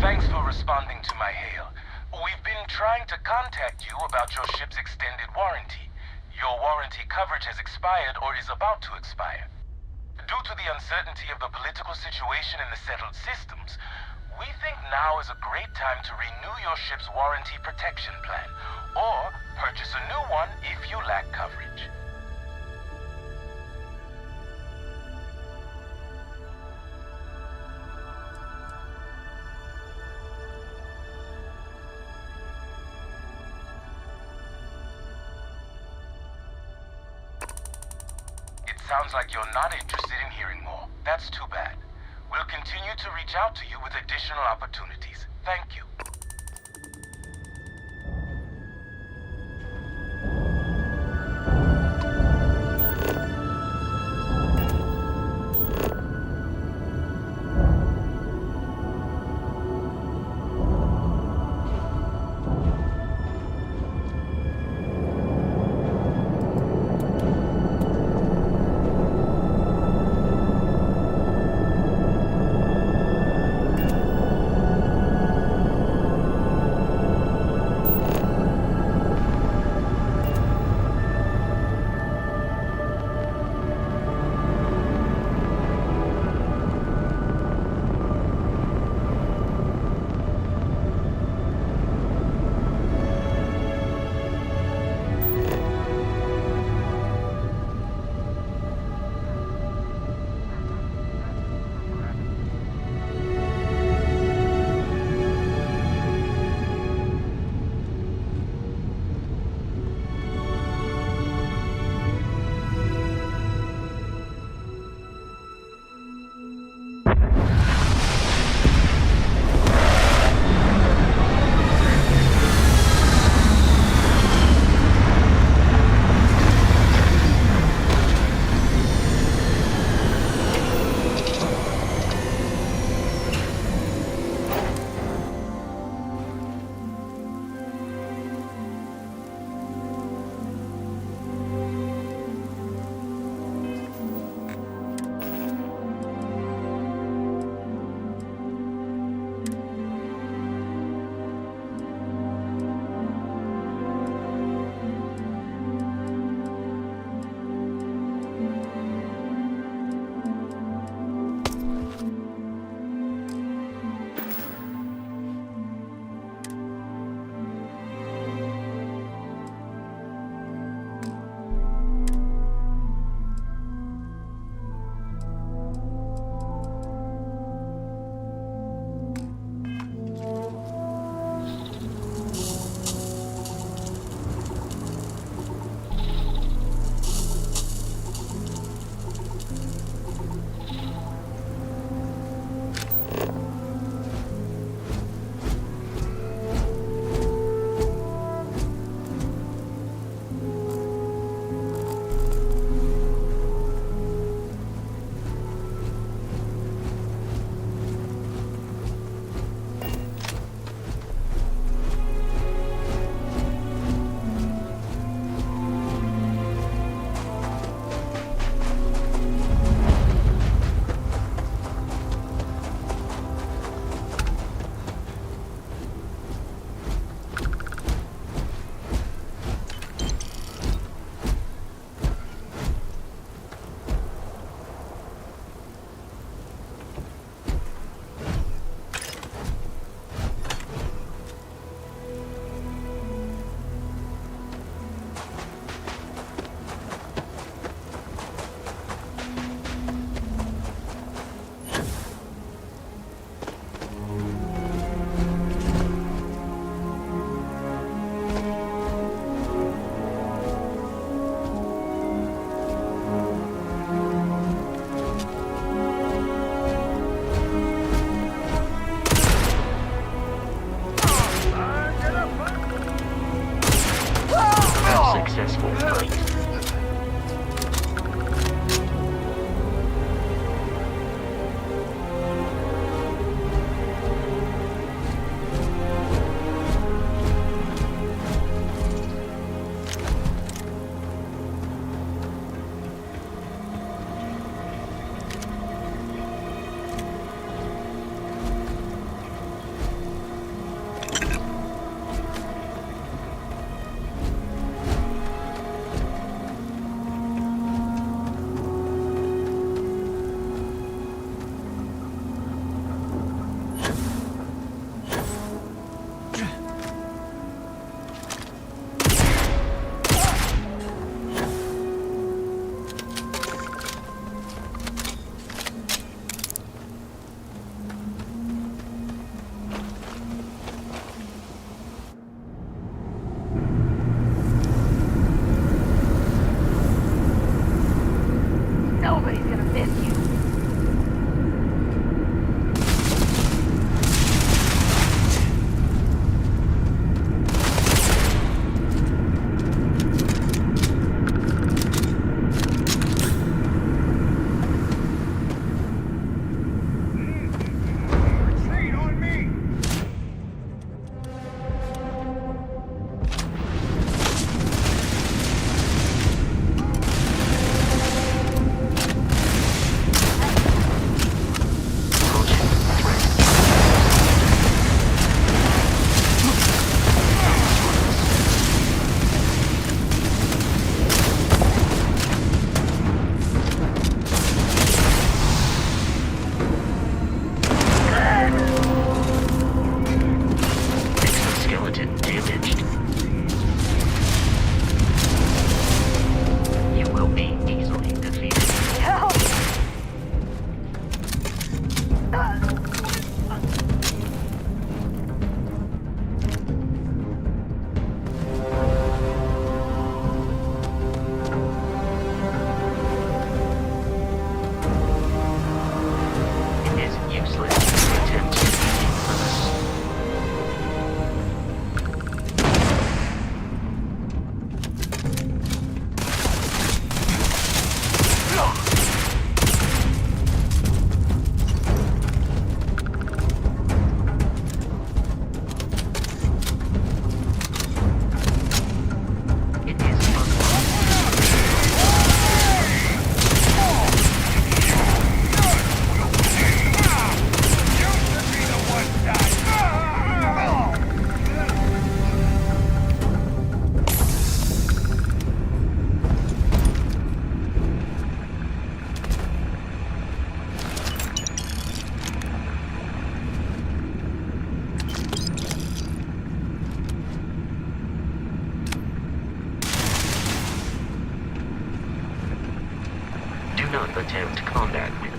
Thanks for responding to my hail. We've been trying to contact you about your ship's extended warranty. Your warranty coverage has expired or is about to expire. Due to the uncertainty of the political situation in the settled systems, we think now is a great time to renew your ship's warranty protection plan, or purchase a new one if you lack coverage. Sounds like you're not interested in hearing more. That's too bad. We'll continue to reach out to you with additional opportunities. Thank you.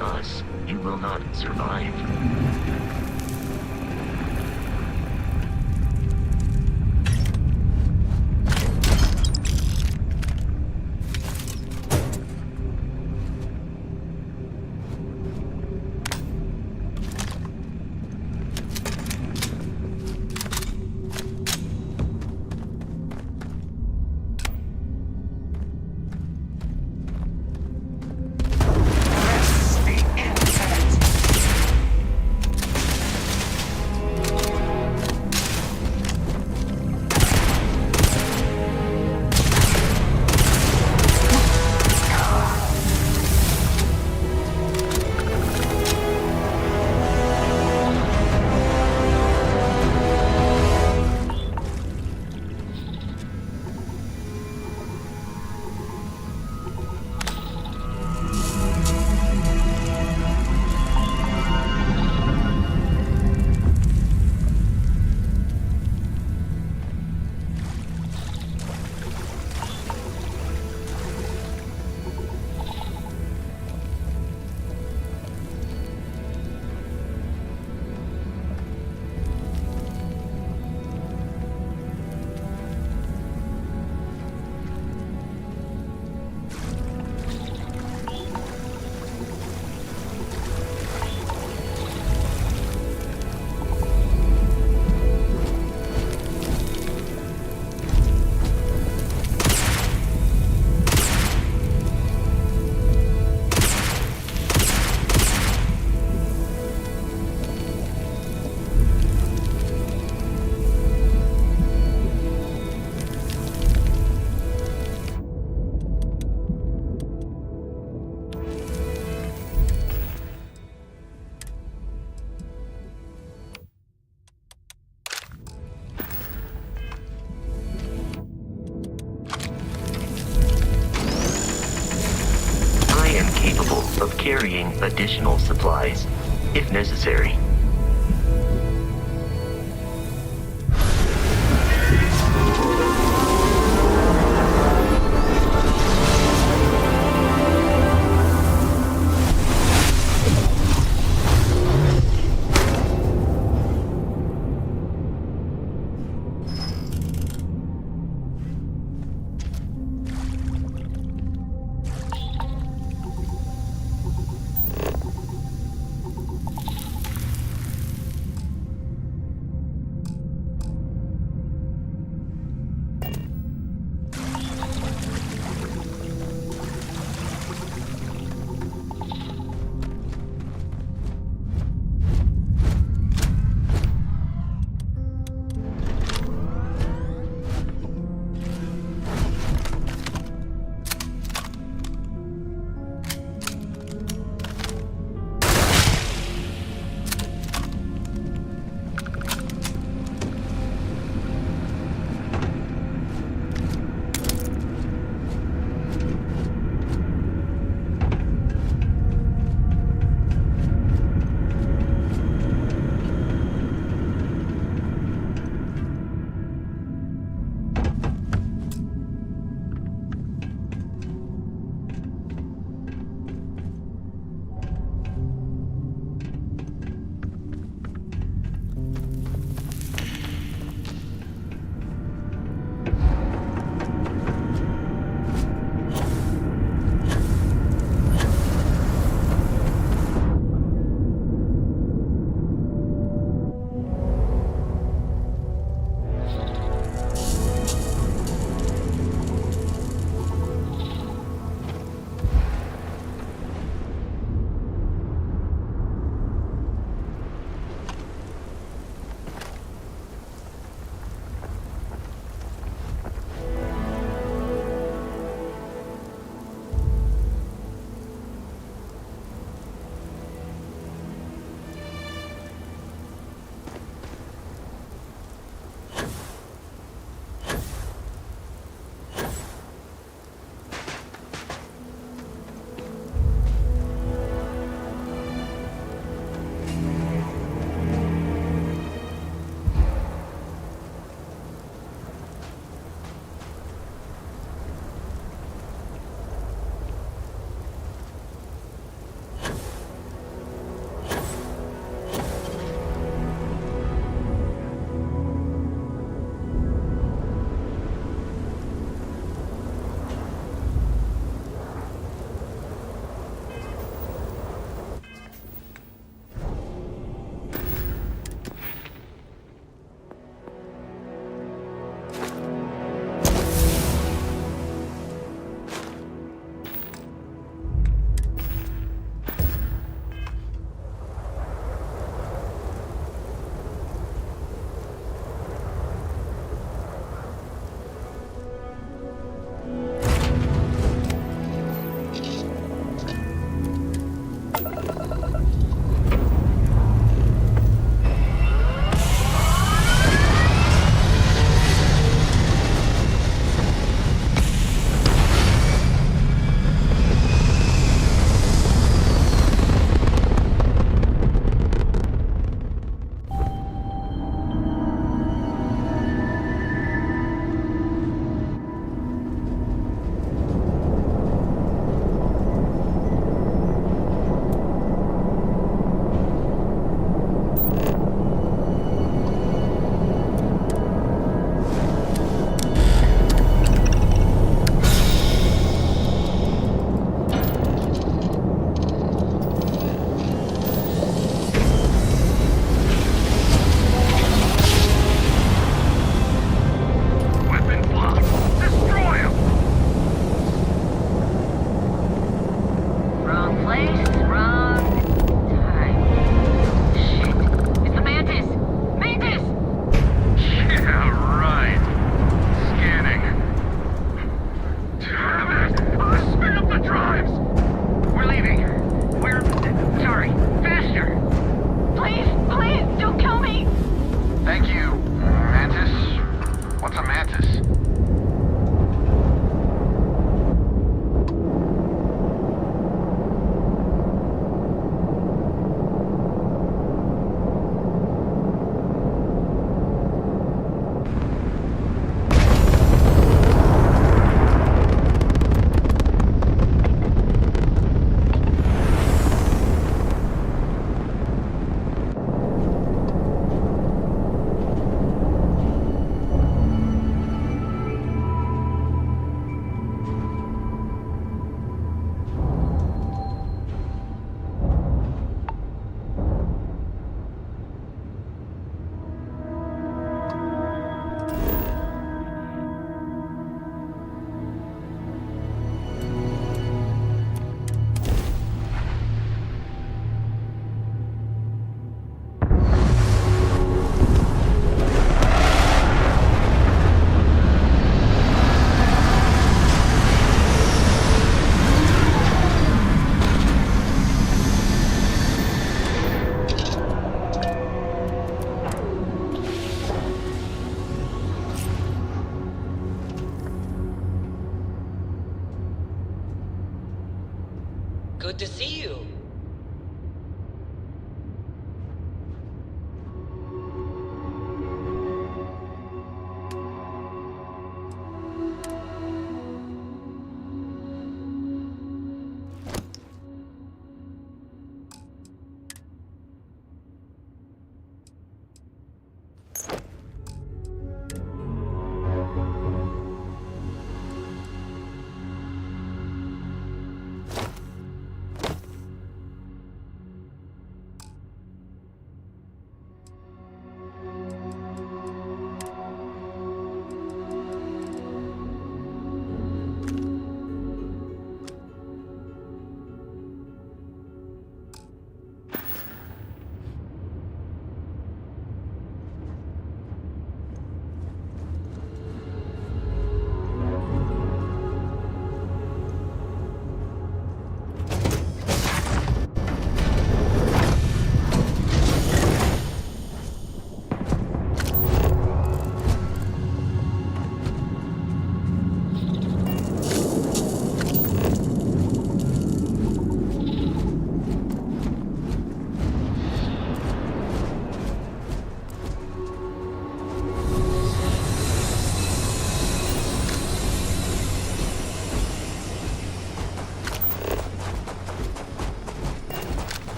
us, you will not survive. Of carrying additional supplies, if necessary.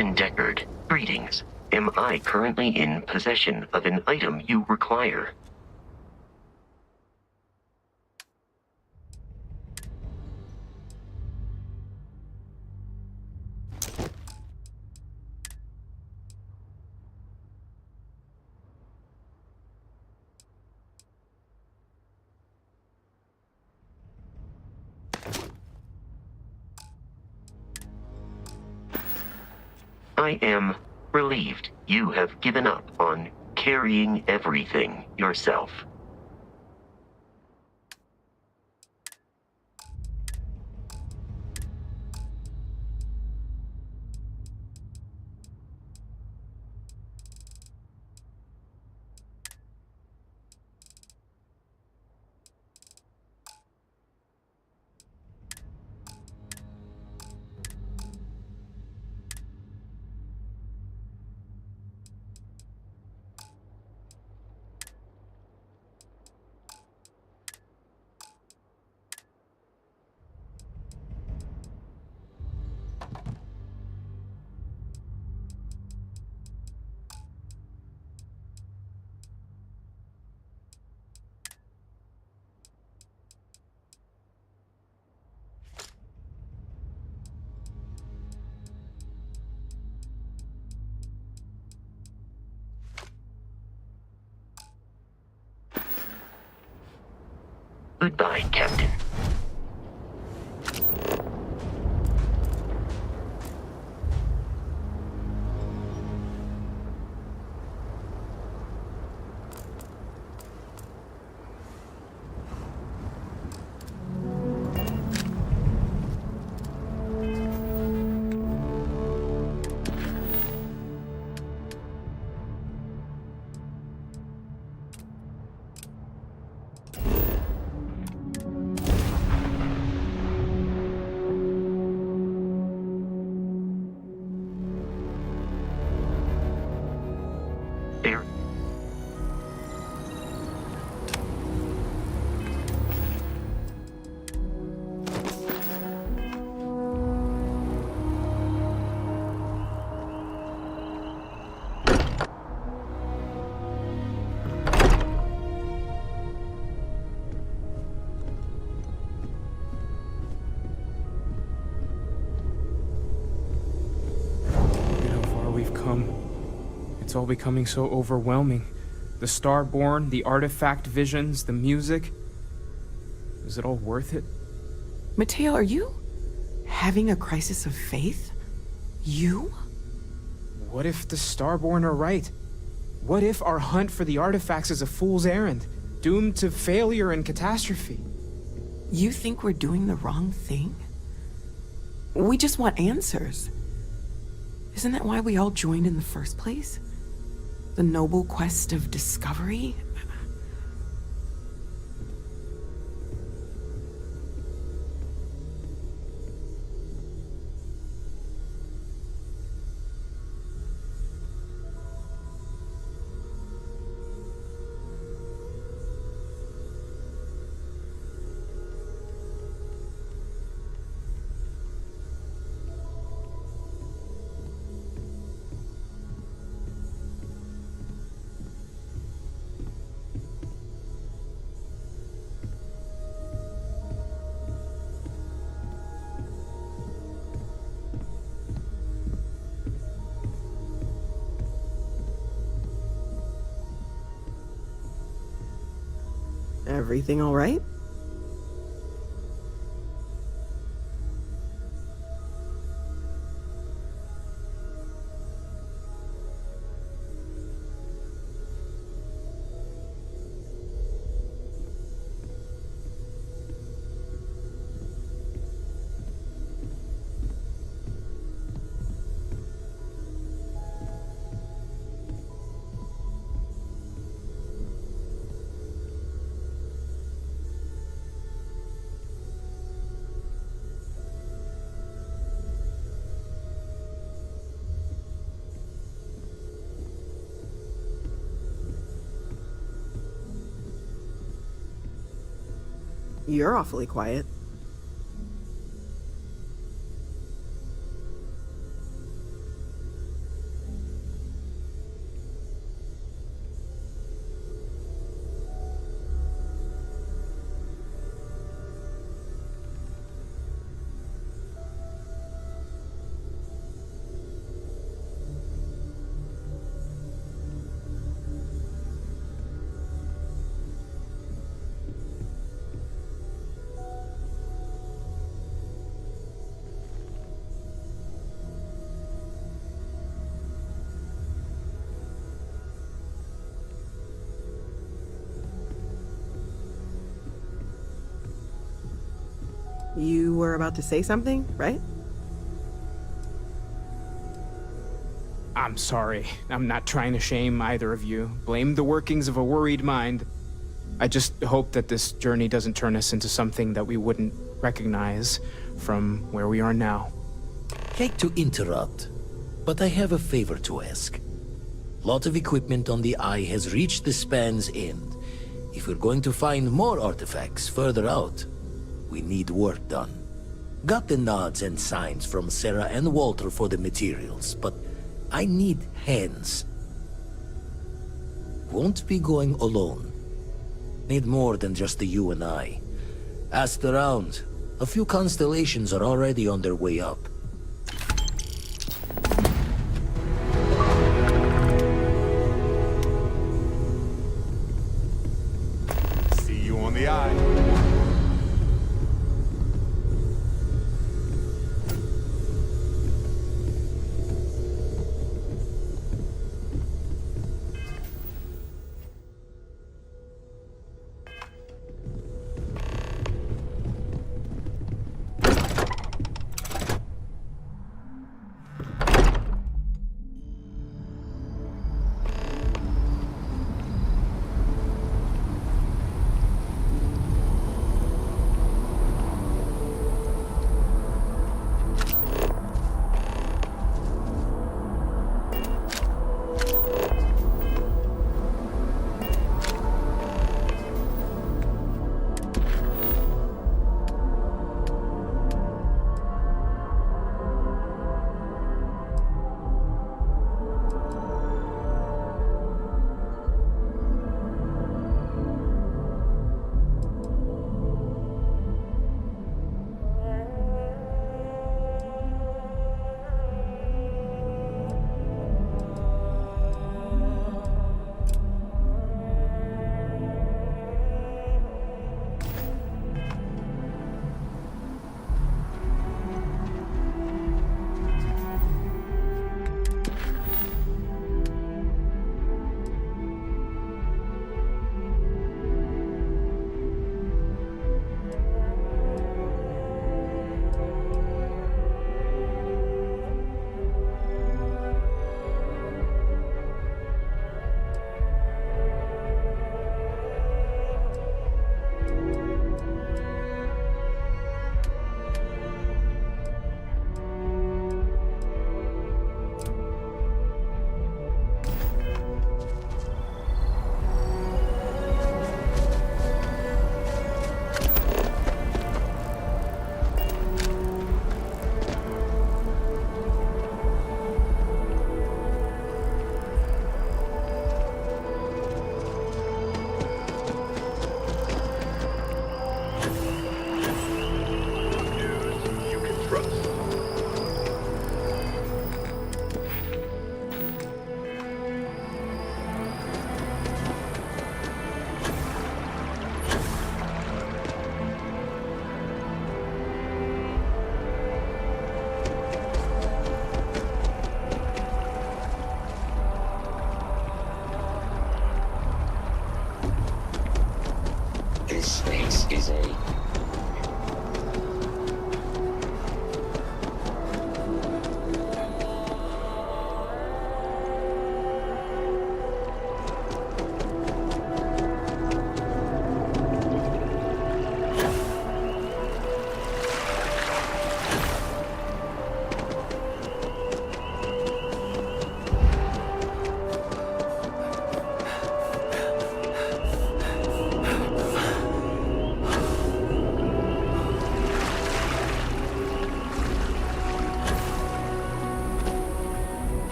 Captain Deckard, greetings. Am I currently in possession of an item you require? I am relieved you have given up on carrying everything yourself. Goodbye, Captain. It's all becoming so overwhelming. The Starborn, the artifact visions, the music. Is it all worth it? Mateo, are you having a crisis of faith? You? What if the Starborn are right? What if our hunt for the artifacts is a fool's errand, doomed to failure and catastrophe? You think we're doing the wrong thing? We just want answers. Isn't that why we all joined in the first place? The noble quest of discovery? Everything all right? You're awfully quiet. You were about to say something, right? I'm sorry. I'm not trying to shame either of you. Blame the workings of a worried mind. I just hope that this journey doesn't turn us into something that we wouldn't recognize from where we are now. Hate to interrupt, but I have a favor to ask. Lot of equipment on the Eye has reached the span's end. If we're going to find more artifacts further out, we need work done. Got the nods and signs from Sarah and Walter for the materials, but I need hands. Won't be going alone. Need more than just the you and I. Asked around. A few constellations are already on their way up. See you on the Eye.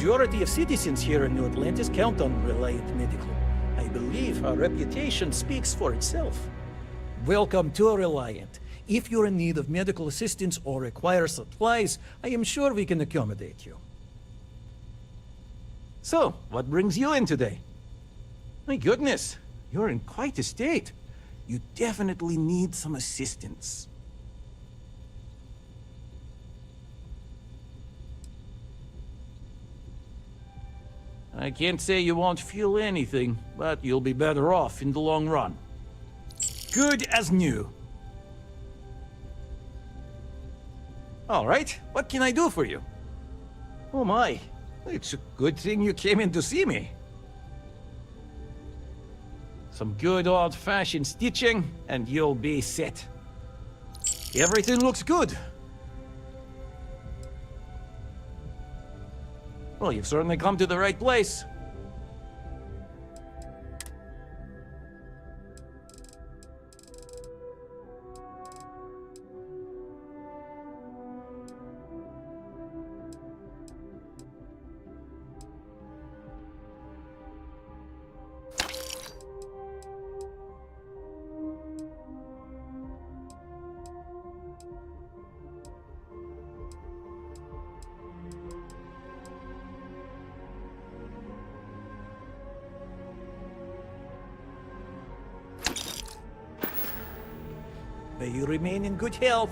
majority of citizens here in New Atlantis count on Reliant Medical. I believe our reputation speaks for itself. Welcome to Reliant. If you're in need of medical assistance or require supplies, I am sure we can accommodate you. So, what brings you in today? My goodness, you're in quite a state. You definitely need some assistance. I can't say you won't feel anything, but you'll be better off in the long run. Good as new. All right, what can I do for you? Oh my, it's a good thing you came in to see me. Some good old-fashioned stitching, and you'll be set. Everything looks good. Well, you've certainly come to the right place. May you remain in good health.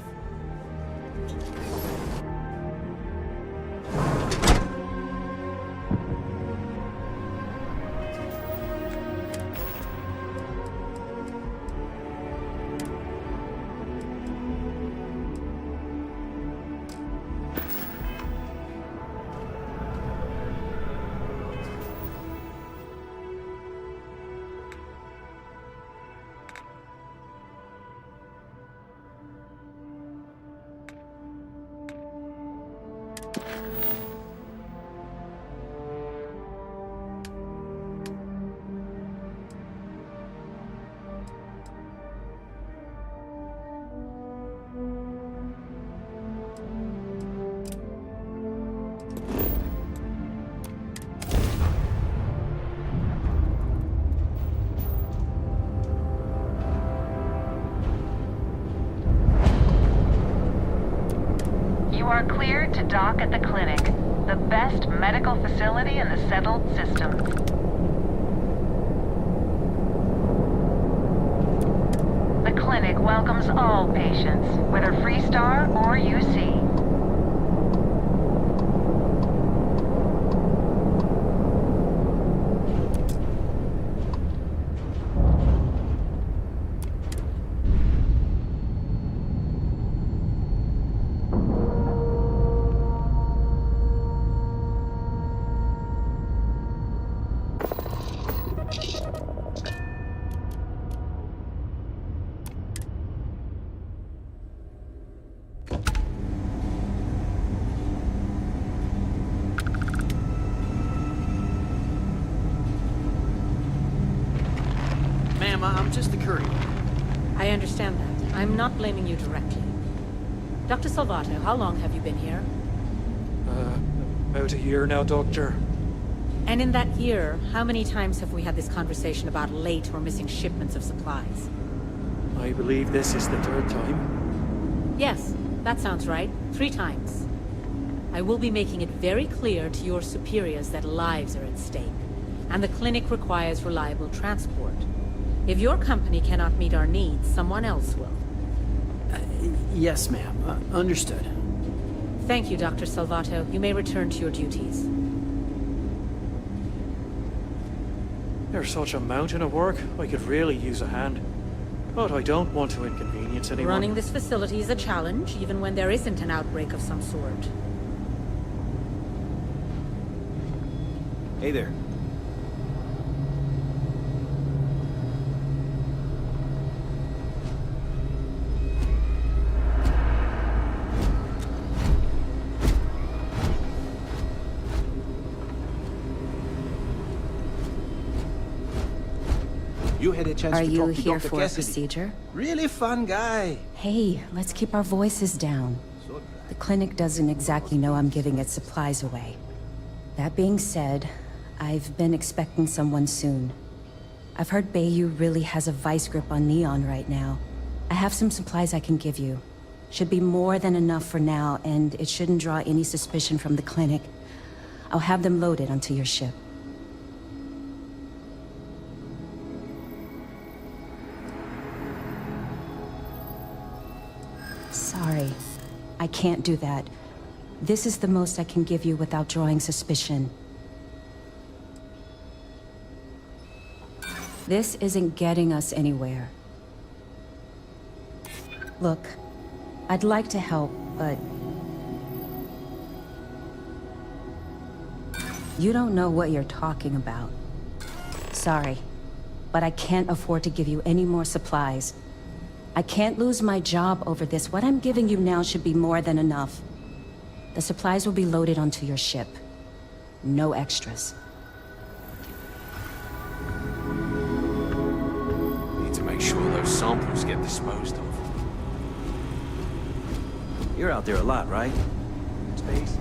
You are cleared to dock at the clinic, the best medical facility in the settled system. The clinic welcomes all patients, whether Freestar or UC. I'm just a courier. I understand that. I'm not blaming you directly. Dr. Salvato, how long have you been here? About a year now, Doctor. And in that year, how many times have we had this conversation about late or missing shipments of supplies? I believe this is the third time. Yes, that sounds right. 3 times. I will be making it very clear to your superiors that lives are at stake, and the clinic requires reliable transport. If your company cannot meet our needs, someone else will. Yes, ma'am. Understood. Thank you, Dr. Salvato. You may return to your duties. There's such a mountain of work. I could really use a hand. But I don't want to inconvenience anyone. Running this facility is a challenge, even when there isn't an outbreak of some sort. Hey there. You had a chance Are to you talk to here Dr. for a Cassidy. procedure? Really fun guy. Hey, let's keep our voices down. The clinic doesn't exactly know I'm giving its supplies away. That being said, I've been expecting someone soon. I've heard Bayou really has a vice grip on Neon right now. I have some supplies I can give you. Should be more than enough for now, and it shouldn't draw any suspicion from the clinic. I'll have them loaded onto your ship. Sorry, I can't do that. This is the most I can give you without drawing suspicion. This isn't getting us anywhere. Look, I'd like to help, but... you don't know what you're talking about. Sorry, but I can't afford to give you any more supplies. I can't lose my job over this. What I'm giving you now should be more than enough. The supplies will be loaded onto your ship. No extras. Need to make sure those samples get disposed of. You're out there a lot, right? Space?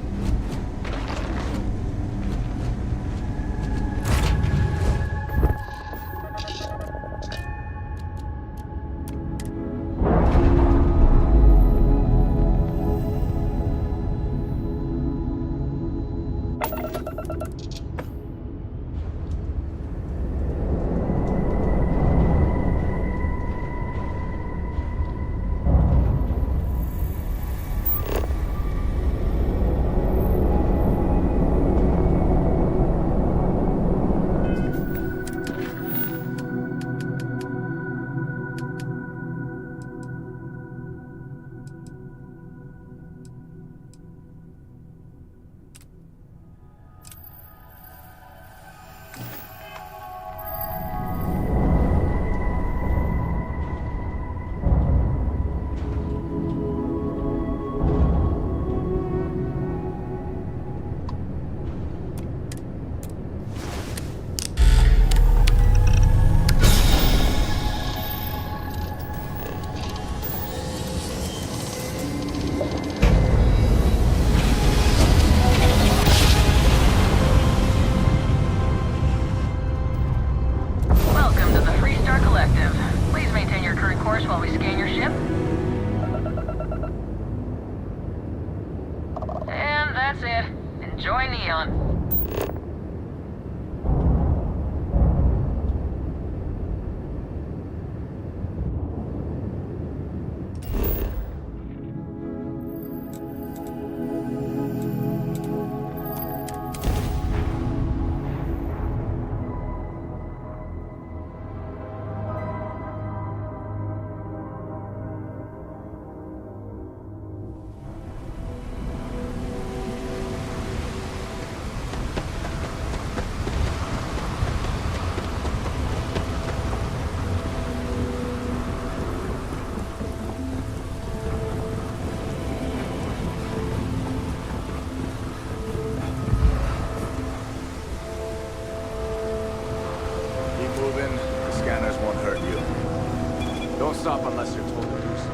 Stop unless you're told to do so.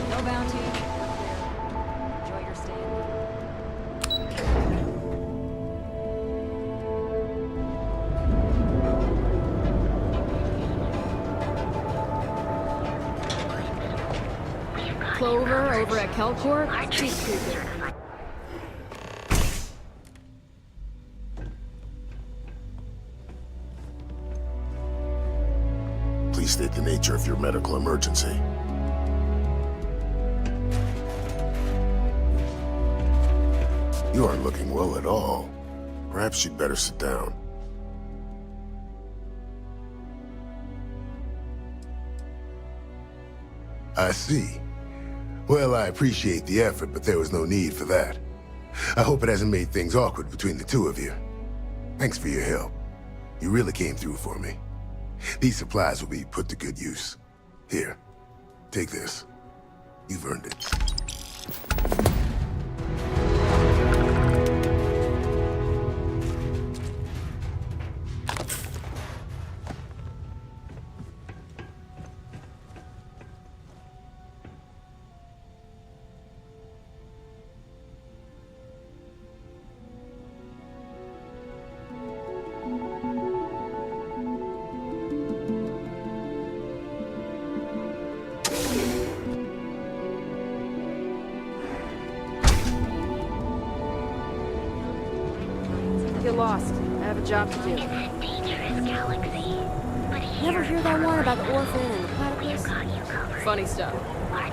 No bounty. Enjoy your stay in Clover over at Kelcor? She's creepy. Please state the nature of your medical emergency. You aren't looking well at all. Perhaps you'd better sit down. I see. Well, I appreciate the effort, but there was no need for that. I hope it hasn't made things awkward between the two of you. Thanks for your help. You really came through for me. These supplies will be put to good use. Here, take this. You've earned it. get lost. I have a job to do. It's a dangerous galaxy. But here, Never hear that one about the orphan and the platypus? Funny stuff.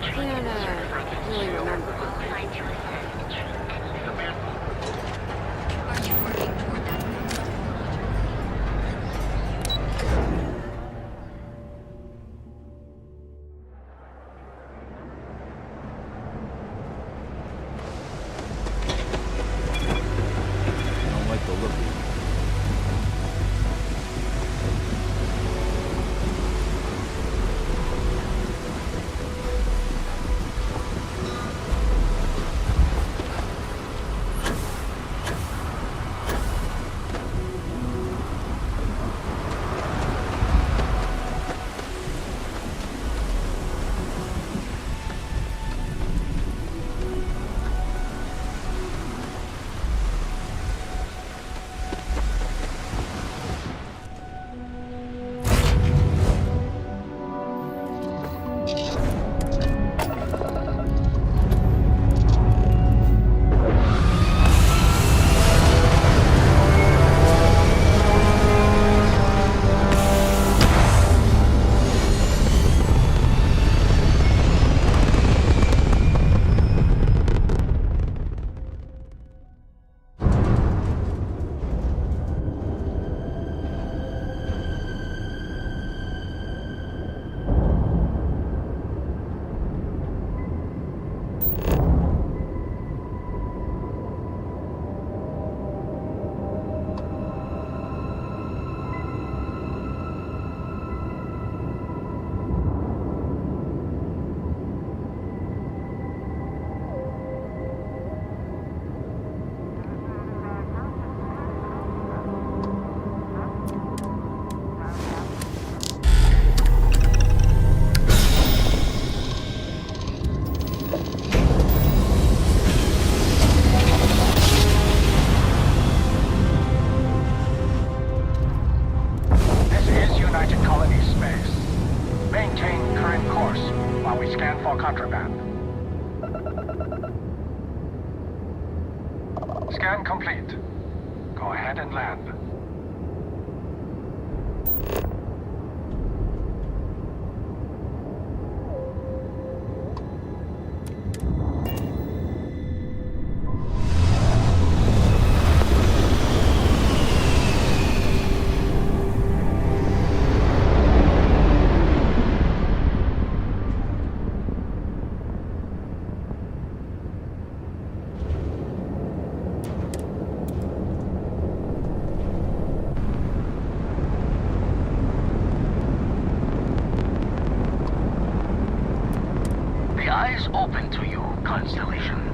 Can't, really remember. Scan complete. Go ahead and land. Eyes open to you, Constellation.